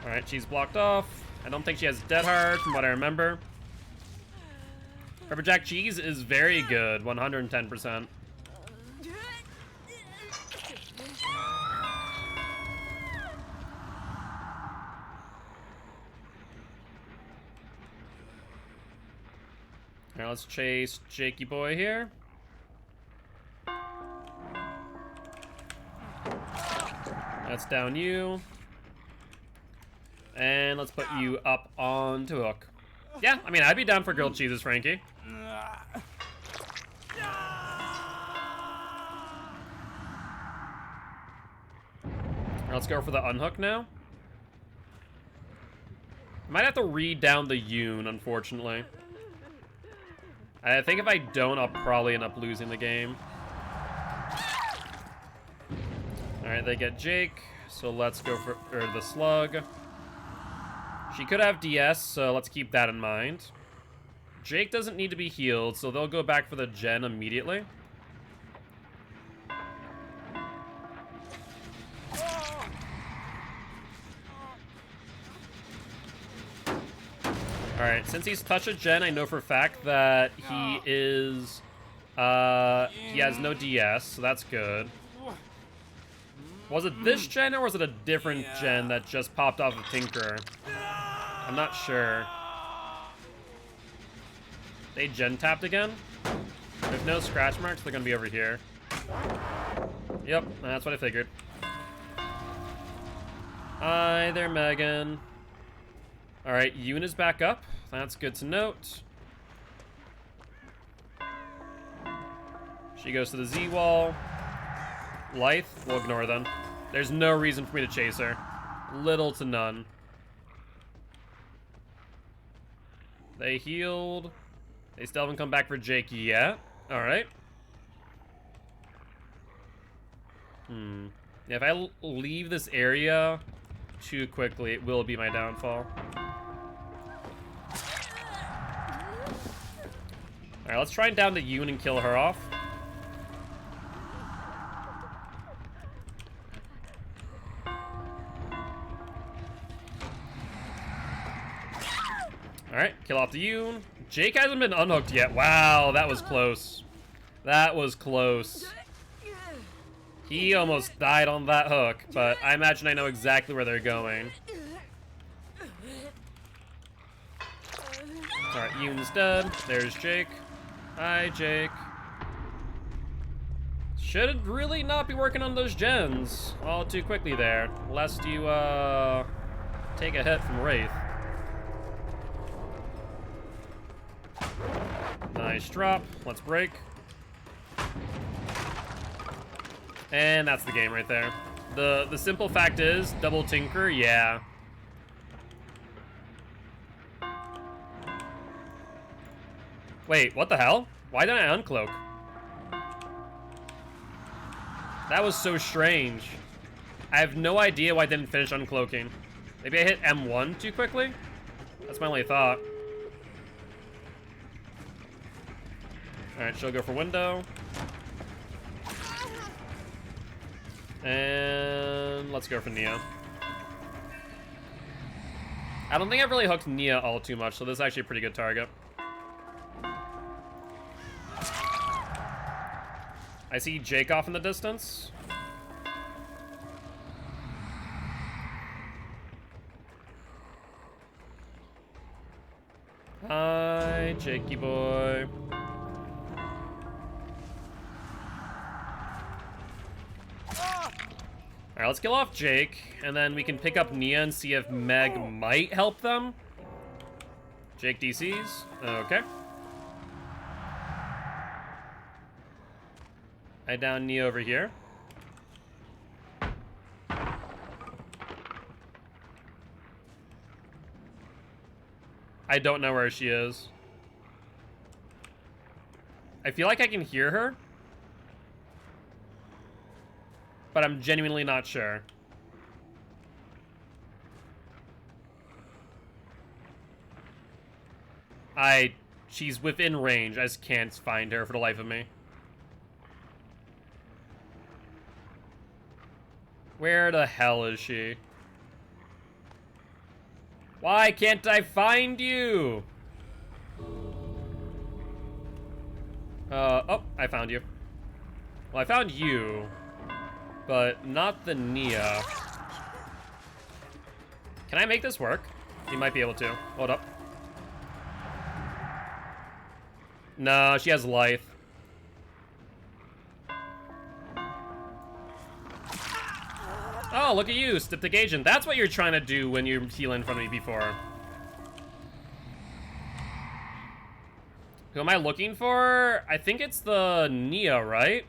Alright, she's blocked off. I don't think she has Dead Hard, from what I remember. Pepper Jack Cheese is very good, 110%. Alright, let's chase Jakey Boy here. That's down you. And let's put you up onto hook. Yeah, I mean, I'd be down for grilled cheeses, Frankie. Let's go for the unhook now. Might have to read down the Yoon, unfortunately. I think if I don't, I'll probably end up losing the game. Alright, they get Jake, so let's go for the slug. She could have DS, so let's keep that in mind. Jake doesn't need to be healed, so they'll go back for the gen immediately. Alright, since he's touched a gen, I know for a fact that he is... he has no DS, so that's good. Was it this gen, or was it a different gen that just popped off of Tinker? I'm not sure. They gen tapped again? There's no scratch marks, they're gonna be over here. Yep, that's what I figured. Hi there, Megan. Alright, Yoon is back up. That's good to note. She goes to the Z wall. Lythe, we'll ignore them. There's no reason for me to chase her. Little to none. They healed. They still haven't come back for Jake yet. Alright. Yeah, if I leave this area too quickly, it will be my downfall. Alright, let's try and down to Yoon and kill her off. Alright, kill off the Yoon. Jake hasn't been unhooked yet. Wow, that was close. That was close. He almost died on that hook, but I imagine I know exactly where they're going. Alright, Yoon's dead. There's Jake. Hi, Jake. Should really not be working on those gens all too quickly there, lest you, take a hit from Wraith. Nice drop. Let's break. And that's the game right there. The simple fact is, double Tinker, yeah. Wait, what the hell? Why didn't I uncloak? That was so strange. I have no idea why I didn't finish uncloaking. Maybe I hit M1 too quickly? That's my only thought. Alright, she'll go for window. And let's go for Nia. I don't think I've really hooked Nia all too much, so this is actually a pretty good target. I see Jake off in the distance. Hi, Jakey boy. Alright, let's kill off Jake, and then we can pick up Nia and see if Meg might help them. Jake DCs. Okay. I down Nia over here. I don't know where she is. I feel like I can hear her, but I'm genuinely not sure. She's within range. I just can't find her for the life of me. Where the hell is she? Why can't I find you? Oh, I found you. Well, I found you, but not the Nia. Can I make this work? You might be able to. Hold up. No, she has life. Oh, look at you, Styptic Agent. That's what you're trying to do when you heal in front of me before. Who am I looking for? I think it's the Nia, right?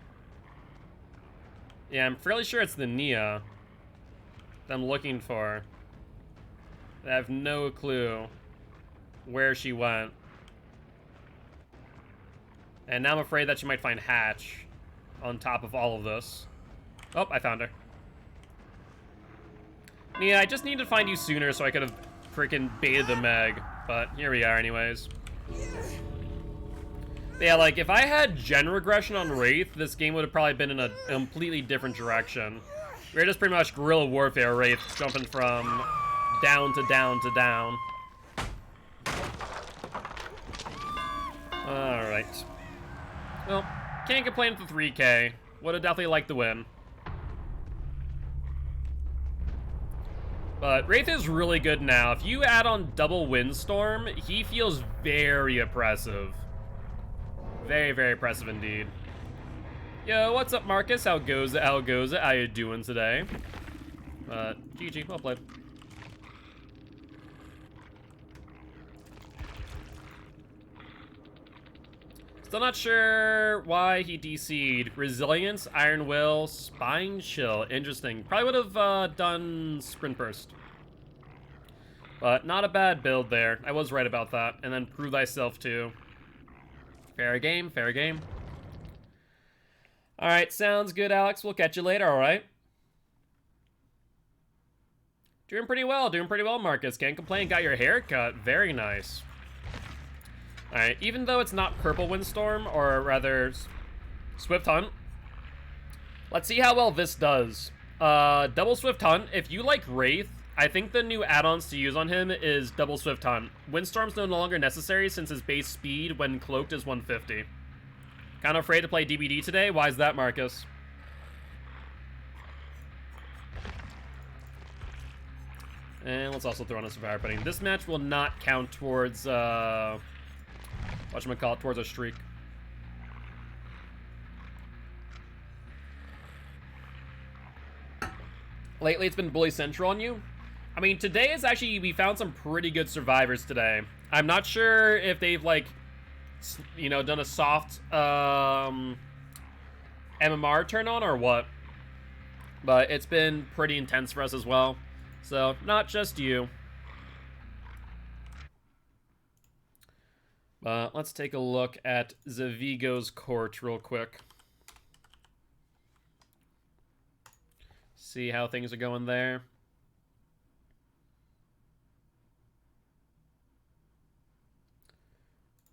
Yeah, I'm fairly sure it's the Nia that I'm looking for. I have no clue where she went. And now I'm afraid that she might find Hatch on top of all of this. Oh, I found her. Nia, I just needed to find you sooner so I could have freaking baited the Meg. But here we are anyways. Yeah, like, if I had gen regression on Wraith, this game would have probably been in a completely different direction. We're just pretty much guerrilla warfare Wraith, jumping from down to down to down. Alright. Well, can't complain with the 3K. Would have definitely liked the win. But Wraith is really good now. If you add on double Windstorm, he feels very oppressive. Very, very oppressive indeed. Yo, what's up, Marcus? How goes it? How goes it? How you doing today? GG, well played. Still not sure why he DC'd. Resilience, Iron Will, Spine Chill. Interesting. Probably would have done Sprint Burst. But not a bad build there. I was right about that. And then Prove Thyself too. Fair game, fair game. Alright, sounds good, Alex. We'll catch you later, alright? Doing pretty well, Marcus. Can't complain. Got your hair cut. Very nice. Alright, even though it's not Purple Windstorm, or rather Swift Hunt, let's see how well this does. Double Swift Hunt, if you like Wraith, I think the new add-ons to use on him is Double Swift Hunt. Windstorm's no longer necessary since his base speed when cloaked is 150. Kind of afraid to play DBD today? Why is that, Marcus? And let's also throw on a Survivor Pudding. This match will not count towards, whatchamacallit, towards a streak. Lately, it's been Bully Central on you. I mean, today is actually, we found some pretty good survivors today. I'm not sure if they've, like, you know, done a soft MMR turn on or what. But it's been pretty intense for us as well. So, not just you. Let's take a look at Zavigo's court real quick. See how things are going there.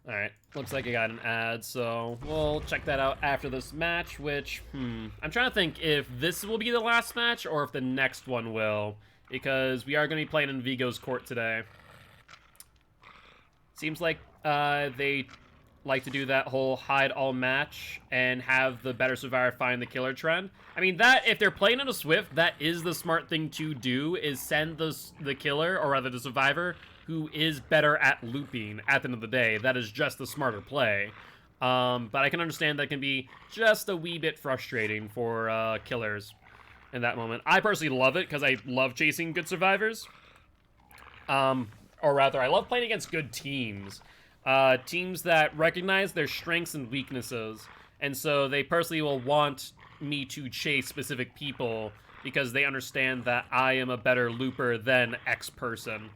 Alright, looks like I got an ad, so we'll check that out after this match, which, I'm trying to think if this will be the last match or if the next one will, because we are going to be playing in Vigo's court today. Seems like they like to do that whole hide all match and have the better survivor find the killer trend. I mean, that, if they're playing on a Swift, that is the smart thing to do, is send the killer, or rather the survivor, who is better at looping at the end of the day. That is just the smarter play. But I can understand that can be just a wee bit frustrating for killers in that moment. I personally love it because I love chasing good survivors. Or rather, I love playing against good teams. Teams that recognize their strengths and weaknesses. And so they personally will want me to chase specific people because they understand that I am a better looper than X person.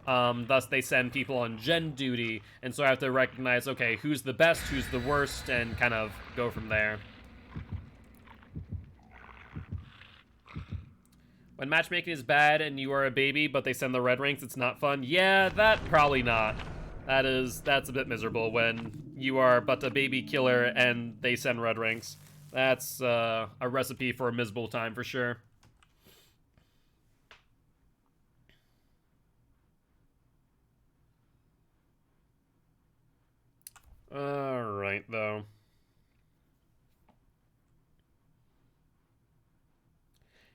Thus, they send people on gen duty, and so I have to recognize, okay, who's the best, who's the worst, and kind of go from there. When matchmaking is bad and you are a baby, but they send the red ranks, it's not fun. Yeah, that probably not. That's a bit miserable when you are but a baby killer and they send red ranks. That's a recipe for a miserable time for sure. Alright, though.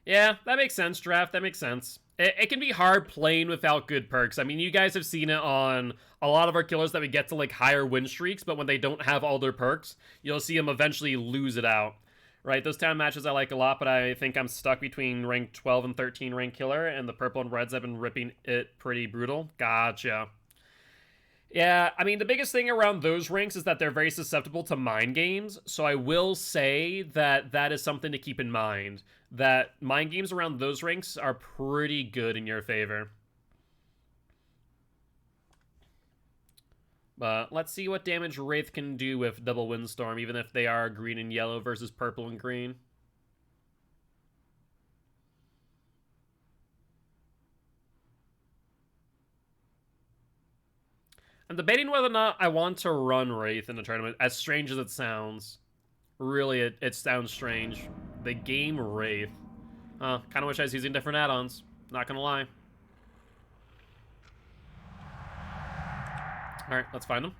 Yeah, that makes sense, Draft. That makes sense. It can be hard playing without good perks. I mean, you guys have seen it on a lot of our killers that we get to, like, higher win streaks, but when they don't have all their perks, you'll see them eventually lose it out. Right, those town matches I like a lot, but I think I'm stuck between rank 12 and 13 rank killer, and the purple and reds have been ripping it pretty brutal. Gotcha. Yeah, I mean, the biggest thing around those ranks is that they're very susceptible to mind games, so I will say that that is something to keep in mind, that mind games around those ranks are pretty good in your favor. But let's see what damage Wraith can do with Double Windstorm, even if they are green and yellow versus purple and green. I'm debating whether or not I want to run Wraith in the tournament, as strange as it sounds. Really, it sounds strange. The game Wraith. Kind of wish I was using different add-ons. Not gonna lie. Alright, let's find them.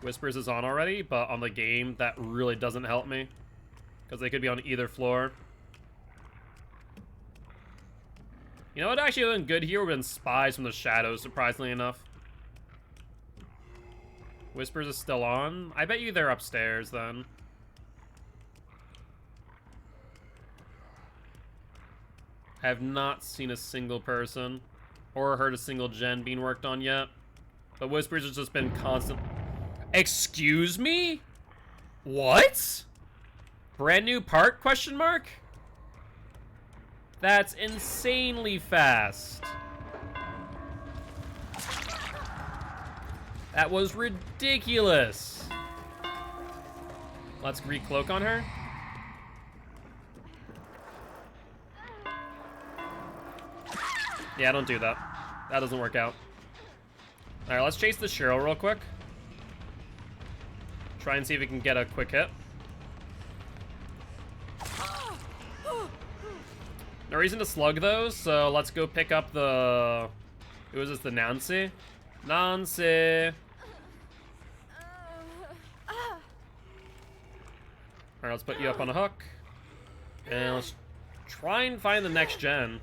Whispers is on already, but on the game, that really doesn't help me. Because they could be on either floor. You know what actually would have been good here would have been Spies from the Shadows, surprisingly enough. Whispers is still on. I bet you they're upstairs, then. I have not seen a single person or heard a single gen being worked on yet. But Whispers has just been constant. Excuse me? What? Brand new part, question mark? That's insanely fast. That was ridiculous. Let's recloak on her. Yeah, don't do that. That doesn't work out. Alright, let's chase the Cheryl real quick. Try and see if we can get a quick hit. No reason to slug those, so let's go pick up the... Who is this, the Nancy? Nancy! Alright, let's put you up on a hook. And let's try and find the next gen.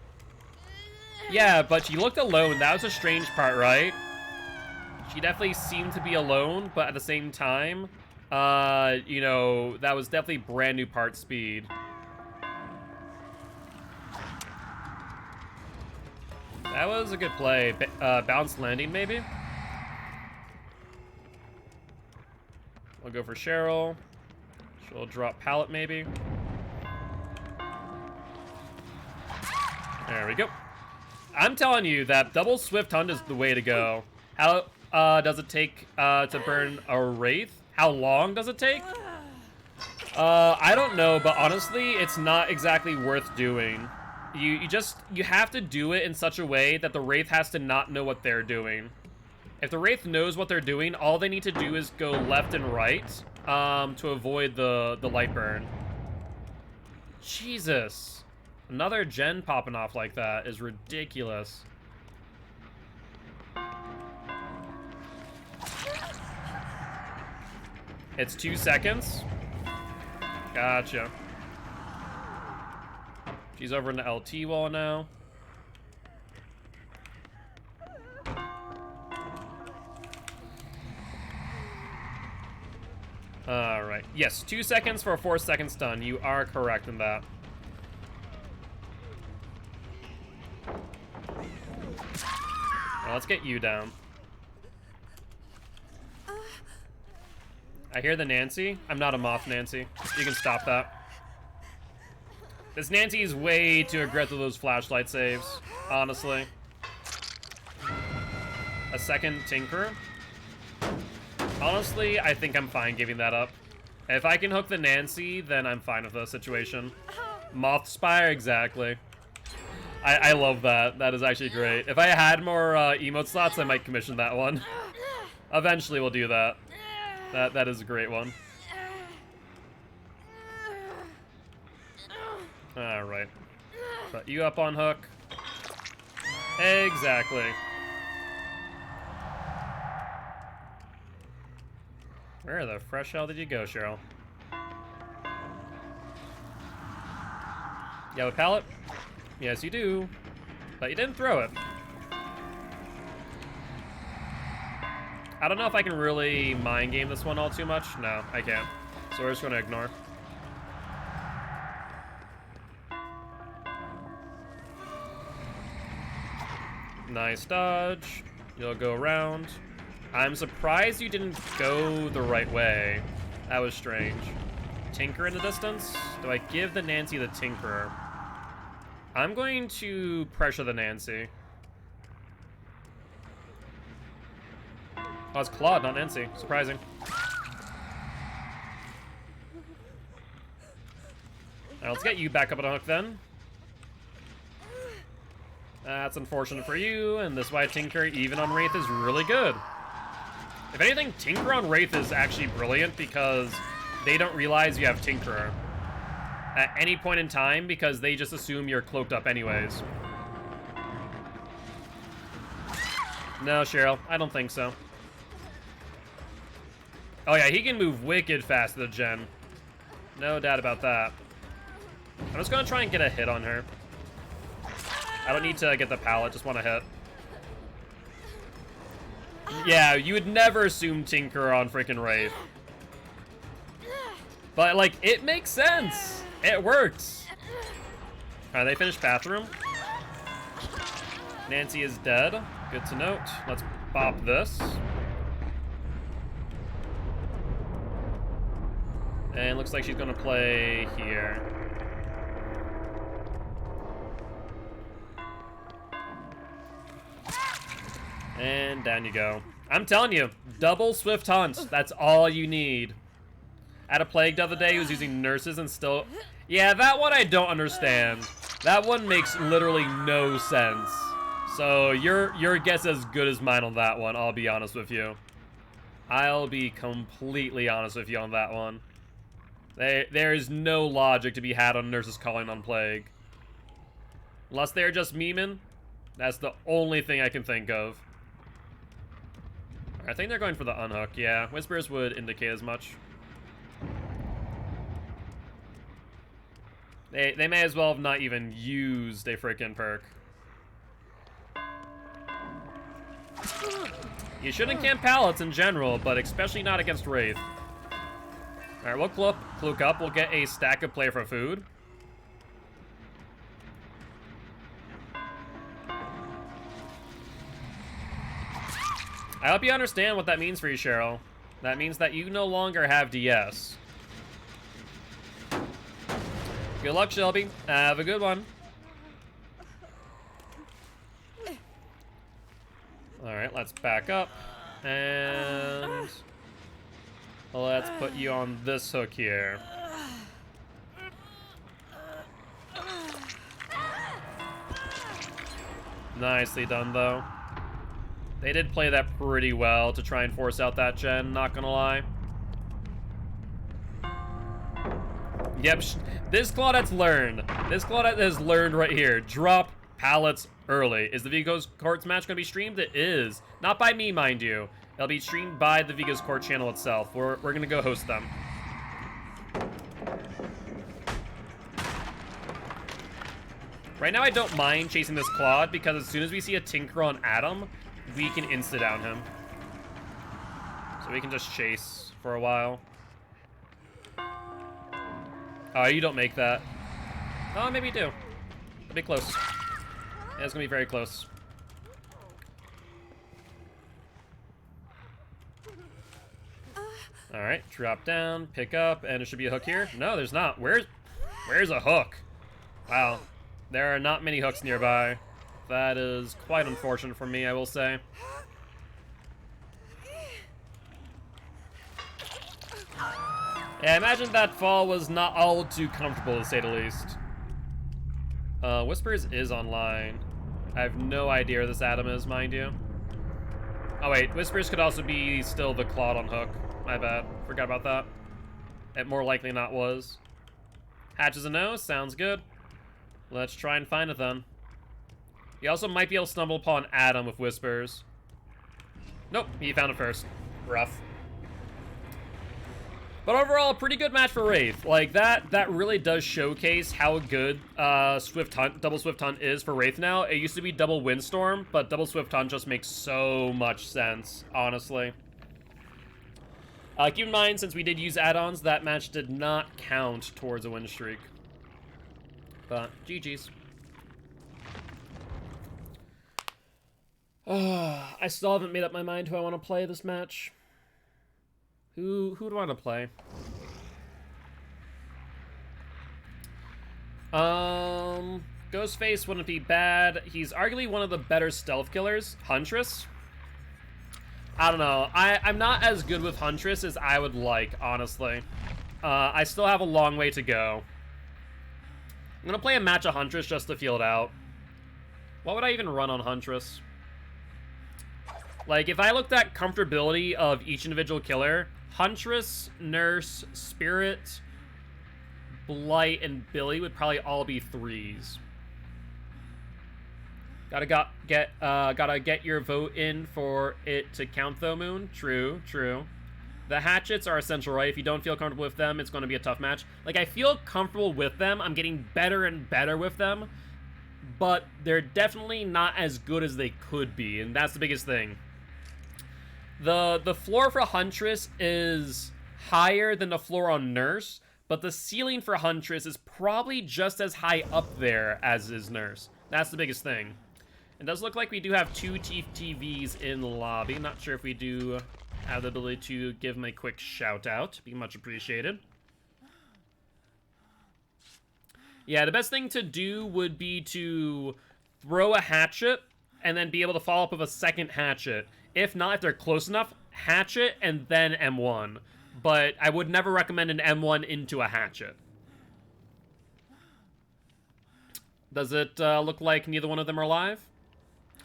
Yeah, but she looked alone. That was a strange part, right? She definitely seemed to be alone, but at the same time, you know, that was definitely brand new part speed. That was a good play. Bounced landing, maybe? We'll go for Cheryl. She'll drop pallet, maybe. There we go. I'm telling you that double Swift Hunt is the way to go. How does it take to burn a Wraith? How long does it take? I don't know, but honestly, it's not exactly worth doing. You have to do it in such a way that the Wraith has to not know what they're doing. If the Wraith knows what they're doing, all they need to do is go left and right to avoid the light burn. Jesus. Another gen popping off like that is ridiculous. It's 2 seconds. Gotcha. She's over in the LT wall now. Alright. Yes, 2 seconds for a 4-second stun. You are correct in that. Now let's get you down. I hear the Nancy. I'm not a moth Nancy. You can stop that. This Nancy is way too aggressive with those flashlight saves, honestly. A second Tinker? Honestly, I think I'm fine giving that up. If I can hook the Nancy, then I'm fine with the situation. Moth Spire, exactly. I love that. That is actually great. If I had more emote slots, I might commission that one. Eventually we'll do that. That is a great one. Alright. Put you up on hook. Exactly. Where the fresh hell did you go, Cheryl? You have a pallet? Yes, you do. But you didn't throw it. I don't know if I can really mind game this one all too much. No, I can't. So we're just going to ignore. Nice dodge. You'll go around. I'm surprised you didn't go the right way. That was strange. Tinker in the distance? Do I give the Nancy the Tinkerer? I'm going to pressure the Nancy. Oh, it's Claude, not Nancy. Surprising. Alright, let's get you back up on a hook then. That's unfortunate for you, and this is why Tinker, even on Wraith, is really good. If anything, Tinker on Wraith is actually brilliant because they don't realize you have Tinkerer at any point in time because they just assume you're cloaked up anyways. No, Cheryl, I don't think so. Oh yeah, he can move wicked fast to the gen. No doubt about that. I'm just gonna try and get a hit on her. I don't need to get the pallet, just want to hit. Yeah, you would never assume Tinker on freaking Wraith. But, like, it makes sense. It works. Alright, they finished bathroom. Nancy is dead. Good to note. Let's pop this. And looks like she's gonna play here. And down you go. I'm telling you, double Swift Hunt. That's all you need. I had a Plague the other day who was using nurses and still... Yeah, that one I don't understand. That one makes literally no sense. So your guess is as good as mine on that one, I'll be honest with you. I'll be completely honest with you on that one. There is no logic to be had on nurses calling on Plague. Unless they're just memeing, that's the only thing I can think of. I think they're going for the unhook, yeah. Whispers would indicate as much. They may as well have not even used a freaking perk. You shouldn't camp pallets in general, but especially not against Wraith. Alright, we'll cloak up. We'll get a stack of play for food. I hope you understand what that means for you, Cheryl. That means that you no longer have DS. Good luck, Shelby. Have a good one. Alright, let's back up. And... let's put you on this hook here. Nicely done, though. They did play that pretty well to try and force out that gen, not gonna lie. Yep, this Claudette's learned. This Claudette has learned right here. Drop pallets early. Is the Vigo's Courts match gonna be streamed? It is. Not by me, mind you. It'll be streamed by the Vigo's Court channel itself. We're gonna go host them. Right now I don't mind chasing this Claude because as soon as we see a Tinker on Adam, we can insta-down him. So we can just chase for a while. Oh, you don't make that. Oh, maybe you do. It'll be close. Yeah, it's gonna be very close. Alright, drop down, pick up, and there should be a hook here. No, there's not. Where's a hook? Wow. There are not many hooks nearby. That is quite unfortunate for me, I will say. Yeah, I imagine that fall was not all too comfortable, to say the least. Whispers is online. I have no idea where this Adam is, mind you. Oh wait, Whispers could also be still the Claude on hook. My bad. Forgot about that. It more likely not was. Hatch is a no. Sounds good. Let's try and find it then. You also might be able to stumble upon Adam with Whispers. Nope, he found it first. Rough. But overall, a pretty good match for Wraith. Like, that really does showcase how good Swift Hunt, double Swift Hunt is for Wraith now. It used to be double Windstorm, but double Swift Hunt just makes so much sense, honestly. Keep in mind, since we did use add-ons, that match did not count towards a win streak. But, GG's. I still haven't made up my mind who I want to play this match. Who do I want to play? Ghostface wouldn't be bad. He's arguably one of the better stealth killers. Huntress? I don't know. I'm not as good with Huntress as I would like, honestly. I still have a long way to go. I'm gonna play a match of Huntress just to feel it out. What would I even run on Huntress? Like, if I looked at comfortability of each individual killer, Huntress, Nurse, Spirit, Blight, and Billy would probably all be 3s. Gotta get your vote in for it to count, though, Moon. True, true. The hatchets are essential, right? If you don't feel comfortable with them, it's going to be a tough match. Like, I feel comfortable with them. I'm getting better and better with them. But they're definitely not as good as they could be, and that's the biggest thing. The floor for Huntress is higher than the floor on Nurse, but the ceiling for Huntress is probably just as high up there as is Nurse. That's the biggest thing. It does look like we do have 2 TVs in the lobby. Not sure if we do have the ability to give them a quick shout out. Be much appreciated. Yeah, the best thing to do would be to throw a hatchet and then be able to follow up with a second hatchet. If not, if they're close enough, hatchet and then M1. But I would never recommend an M1 into a hatchet. Does it look like neither one of them are live?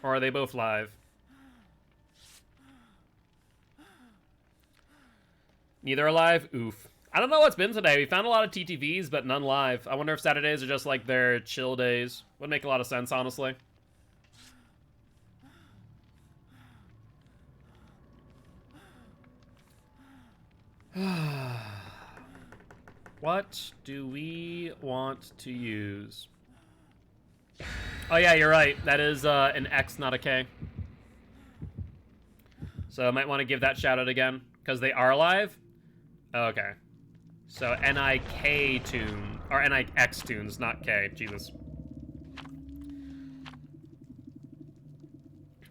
Or are they both live? Neither are live? Oof. I don't know what's been today. We found a lot of TTVs, but none live. I wonder if Saturdays are just like their chill days. Would make a lot of sense, honestly. What do we want to use? Oh yeah, you're right. That is an X, not a K. So I might want to give that shout out again. Because they are live? Okay. So NIK tune, or NIX tunes, not K. Jesus.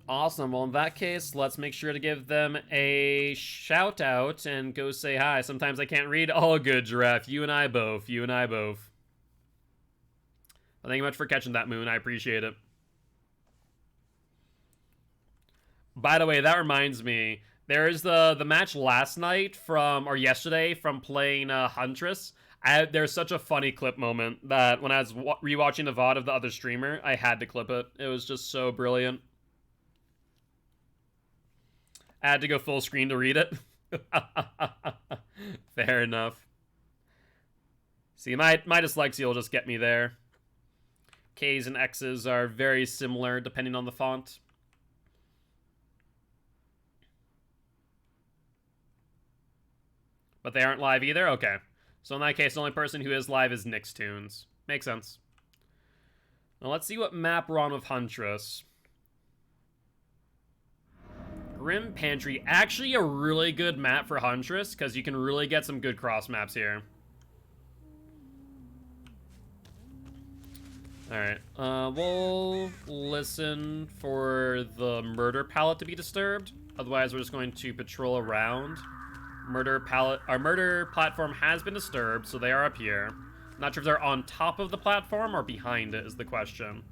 Awesome. Well, in that case, let's make sure to give them a shout out and go say hi. Sometimes I can't read. All good, Giraffe. You and I both. You and I both. Well, thank you much for catching that, Moon. I appreciate it. By the way, that reminds me. There is the match last night or yesterday from playing Huntress. There's such a funny clip moment that when I was rewatching the VOD of the other streamer, I had to clip it. It was just so brilliant. I had to go full screen to read it. Fair enough. See, my dyslexia will just get me there. K's and X's are very similar depending on the font. But they aren't live either? Okay. So in that case, the only person who is live is Nick's Tunes. Makes sense. Now let's see what map we're on with Huntress. Grim Pantry. Actually a really good map for Huntress, because you can really get some good cross maps here. Alright. We'll listen for the murder pallet to be disturbed. Otherwise, we're just going to patrol around. Our murder platform has been disturbed, so they are up here. Not sure if they're on top of the platform or behind it is the question.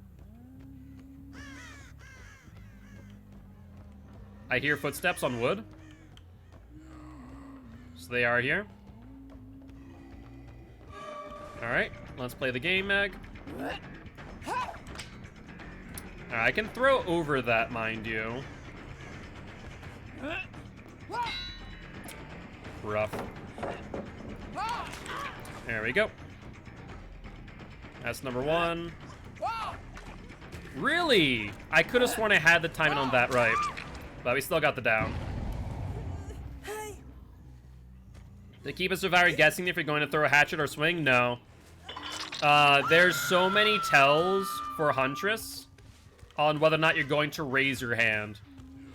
I hear footsteps on wood. So they are here. Alright, let's play the game, Meg. I can throw over that, mind you. Rough. There we go. That's number one. Really? I could have sworn I had the timing on that right. But we still got the down. To keep a survivor guessing if you're going to throw a hatchet or swing? No. There's so many tells for Huntress on whether or not you're going to raise your hand.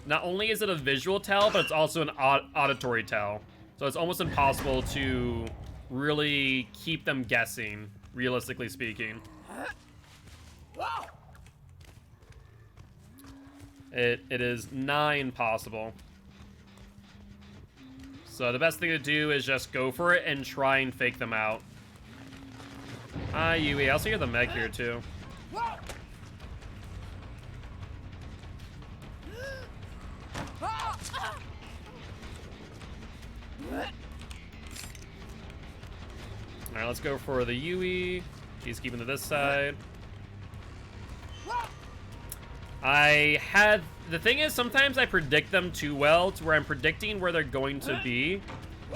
Not only is it a visual tell, but it's also an auditory tell. So it's almost impossible to really keep them guessing, realistically speaking. It is nigh impossible. So the best thing to do is just go for it and try and fake them out. Hi, Yui. I also hear the Meg here, too. Alright, let's go for the Yui. She's keeping to this side. The thing is, sometimes I predict them too well to where I'm predicting where they're going to be,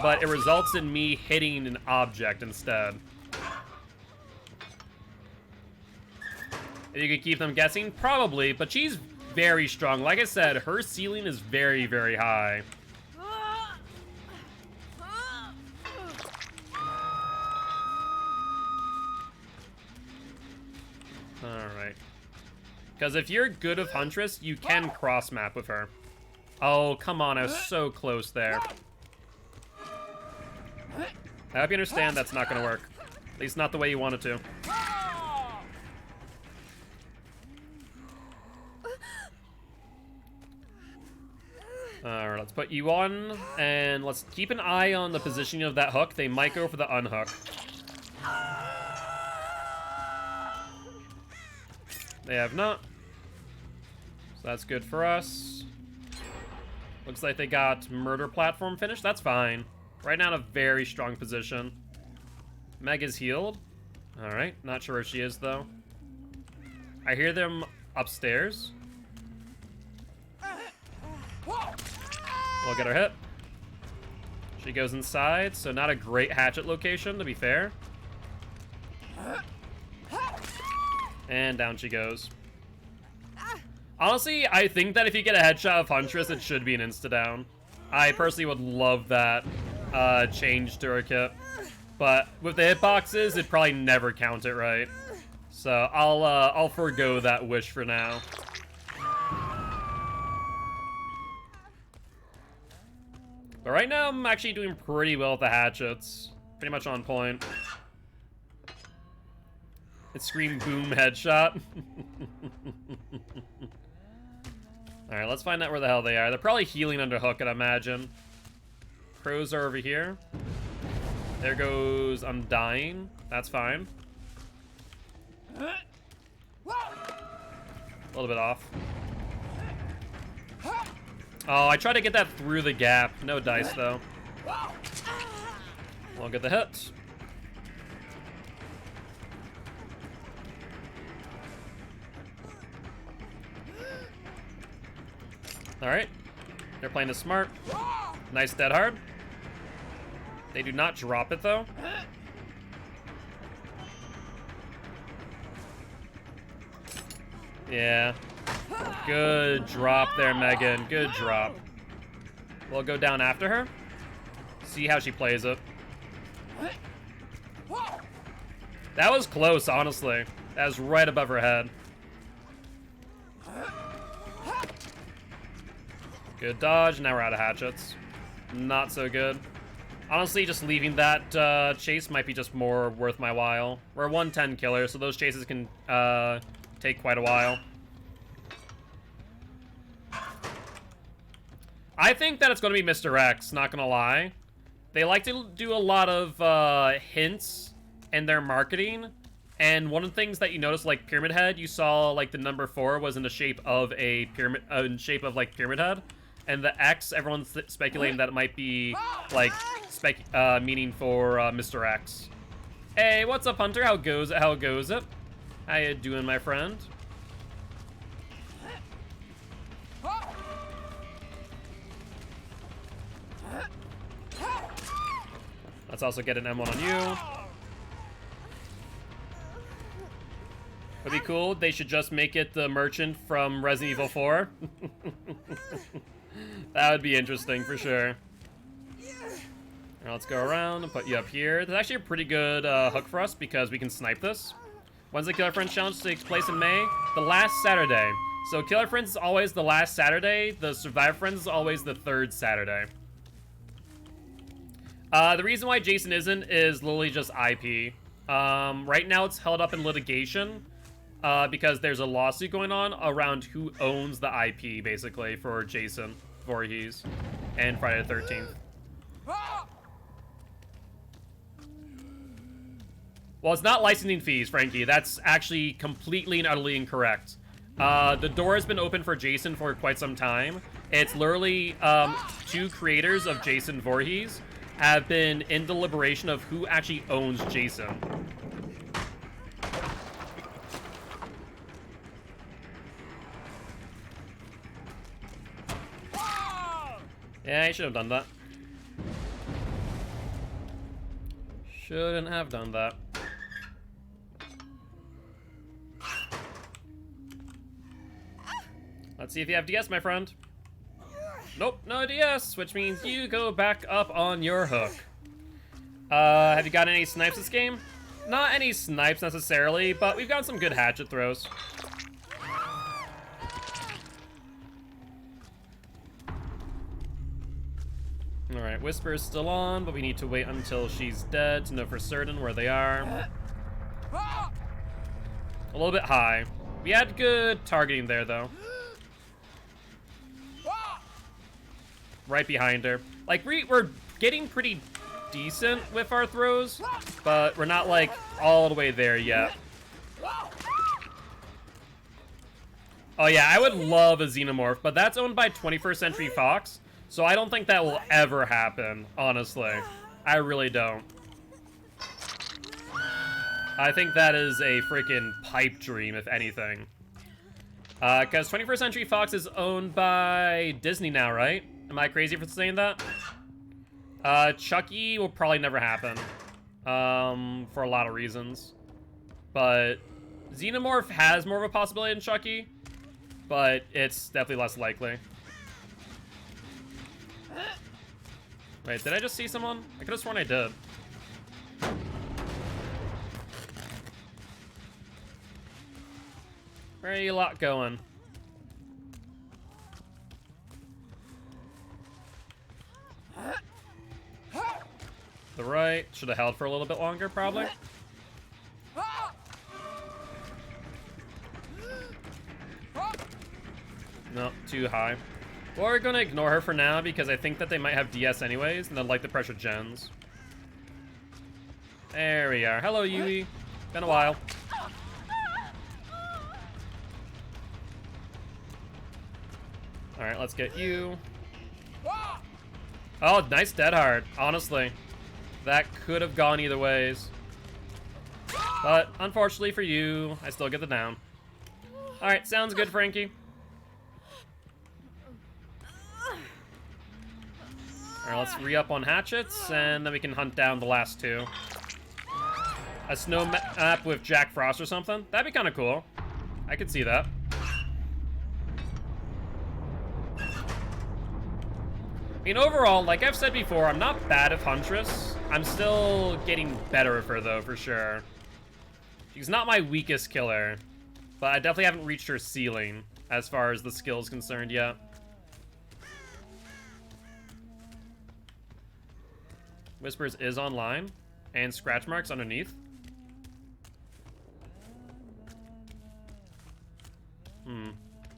but it results in me hitting an object instead. If you could keep them guessing, probably, but she's very strong. Like I said, her ceiling is very, very high. Alright. Because if you're good of Huntress, you can cross-map with her. Oh, come on, I was so close there. I hope you understand that's not going to work. At least not the way you want it to. Alright, let's put you on, and let's keep an eye on the positioning of that hook. They might go for the unhook. They have not. So that's good for us. Looks like they got murder platform finished. That's fine. Right now in a very strong position. Meg is healed. Alright, not sure where she is though. I hear them upstairs. We'll get her hit. She goes inside, so not a great hatchet location, to be fair. And down she goes. Honestly, I think that if you get a headshot of Huntress, it should be an insta-down. I personally would love that change to her kit. But with the hitboxes, it'd probably never count it right. So I'll forego that wish for now. But right now, I'm actually doing pretty well with the hatchets. Pretty much on point. It screamed boom headshot. Alright, let's find out where the hell they are. They're probably healing under hook, I'd imagine. Crows are over here. There goes Undying. That's fine. A little bit off. Oh, I tried to get that through the gap. No dice, though. We'll get the hit. Alright. They're playing it smart. Nice dead hard. They do not drop it, though. Yeah. Good drop there, Megan. Good drop. We'll go down after her. See how she plays it. That was close, honestly. That was right above her head. Good dodge. Now we're out of hatchets. Not so good. Honestly, just leaving that chase might be just more worth my while. We're 110 killer, so those chases can take quite a while. I think that it's going to be Mr. X, not going to lie. They like to do a lot of hints in their marketing. And one of the things that you notice, like Pyramid Head, you saw like the number 4 was in the shape of a pyramid, in shape of like Pyramid Head. And the X, everyone's speculating that it might be like meaning for Mr. X. Hey, what's up, Hunter? How goes it? How goes it? How you doing, my friend? Let's also get an M1 on you. Would be cool. They should just make it the merchant from Resident Evil 4. That would be interesting for sure. Now let's go around and put you up here. There's actually a pretty good hook for us because we can snipe this. When's the Killer Friends Challenge takes place in May? The last Saturday. So Killer Friends is always the last Saturday. The Survivor Friends is always the 3rd Saturday. The reason why Jason isn't is literally just IP. Right now it's held up in litigation. because there's a lawsuit going on around who owns the IP, basically, for Jason Voorhees and Friday the 13th. Well, it's not licensing fees, Frankie. That's actually completely and utterly incorrect. The door has been open for Jason for quite some time. It's literally 2 creators of Jason Voorhees have been in deliberation of who actually owns Jason. Yeah, I should have done that. Shouldn't have done that. Let's see if you have DS, my friend. Nope, no DS, which means you go back up on your hook. Have you got any snipes this game? Not any snipes necessarily, but we've got some good hatchet throws. Alright, Whisper is still on, but we need to wait until she's dead to know for certain where they are. A little bit high. We had good targeting there, though. Right behind her. Like, we're getting pretty decent with our throws, but we're not, like, all the way there yet. Oh, yeah, I would love a Xenomorph, but that's owned by 21st Century Fox, so I don't think that will ever happen, honestly. I really don't. I think that is a freaking pipe dream, if anything. Because 21st Century Fox is owned by Disney now, right? Am I crazy for saying that? Chucky will probably never happen. For a lot of reasons. But Xenomorph has more of a possibility than Chucky. But it's definitely less likely. Wait, did I just see someone? I could have sworn I did. Where are you lot going? The right. Should have held for a little bit longer, probably. No, too high. We're gonna ignore her for now because I think that they might have DS anyways, and they'd like the pressure gens. There we are. Hello, Yui. Been a while. Alright, let's get you. Oh, nice dead hard, honestly. That could have gone either ways. But, unfortunately for you, I still get the down. Alright, sounds good, Frankie. Alright, let's re-up on hatchets, and then we can hunt down the last 2. A snow map with Jack Frost or something? That'd be kind of cool. I could see that. I mean, overall, like I've said before, I'm not bad at Huntress. I'm still getting better with her, though, for sure. She's not my weakest killer, but I definitely haven't reached her ceiling as far as the skill is concerned yet. Whispers is online, and scratch marks underneath.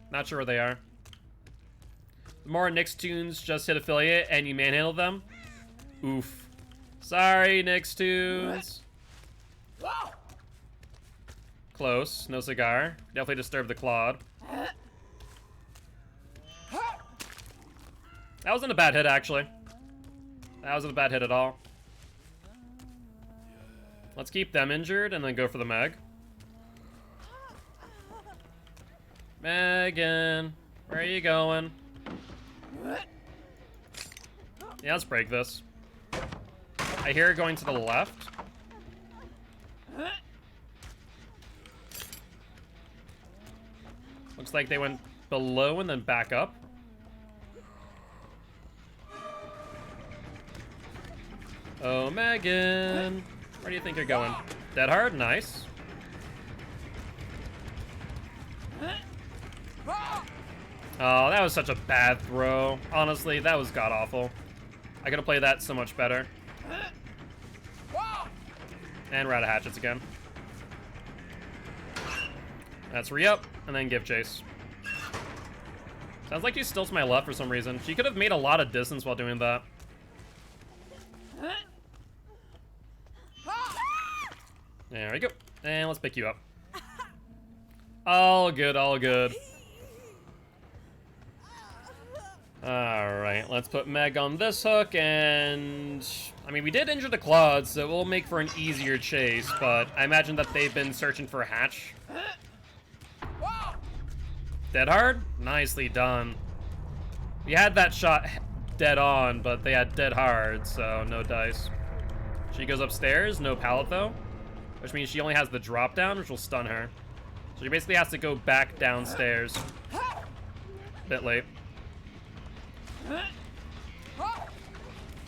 Not sure where they are. The more Nicktoons just hit affiliate and you manhandle them. Oof. Sorry, Nicktoons. Close. No cigar. Definitely disturbed the Claude. That wasn't a bad hit, actually. That wasn't a bad hit at all. Let's keep them injured and then go for the Meg. Megan, where are you going? Yeah, let's break this. I hear it going to the left. Looks like they went below and then back up. Oh, Megan. Where do you think you're going? Dead hard? Nice. Oh, that was such a bad throw. Honestly, that was god-awful. I could have played that so much better. And we're out of hatchets again. That's re-up, and then give chase. Sounds like she's still to my left for some reason. She could have made a lot of distance while doing that. There we go. And let's pick you up. All good, all good. Alright, let's put Meg on this hook, and... I mean, we did injure the Claude, so we'll make for an easier chase, but I imagine that they've been searching for a hatch. Dead hard? Nicely done. We had that shot dead on, but they had dead hard, so no dice. She goes upstairs, no pallet though, which means she only has the drop down, which will stun her. So she basically has to go back downstairs. Bit late.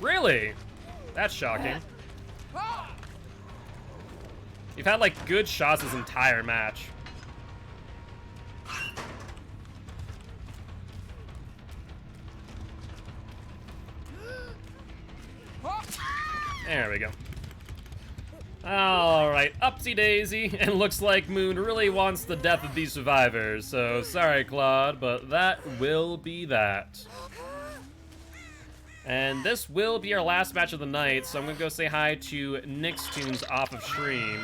Really? That's shocking. You've had like good shots this entire match. There we go. Alright, upsy daisy, and looks like Moon really wants the death of these survivors, so sorry Claude, but that will be that. And this will be our last match of the night, so I'm gonna go say hi to Nickstoons off of stream.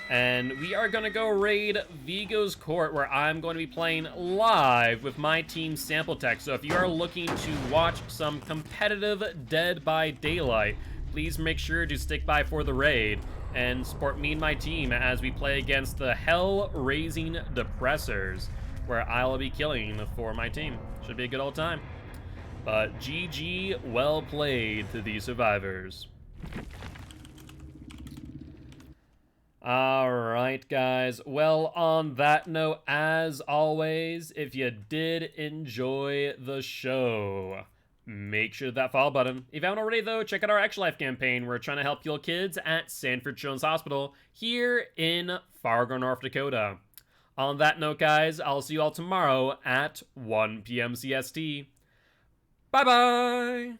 And we are gonna go raid Vigo's Court, where I'm going to be playing live with my team Sample Tech. So if you are looking to watch some competitive Dead by Daylight, please make sure to stick by for the raid and support me and my team as we play against the Hell-Raising Depressors, where I'll be killing for my team. Should be a good old time. But GG, well played to the survivors. Alright, guys. Well, on that note, as always, if you did enjoy the show, make sure that follow button. If you haven't already, though, check out our Extra Life campaign. We're trying to help heal kids at Sanford Children's Hospital here in Fargo, North Dakota. On that note, guys, I'll see you all tomorrow at 1 p.m. CST. Bye-bye!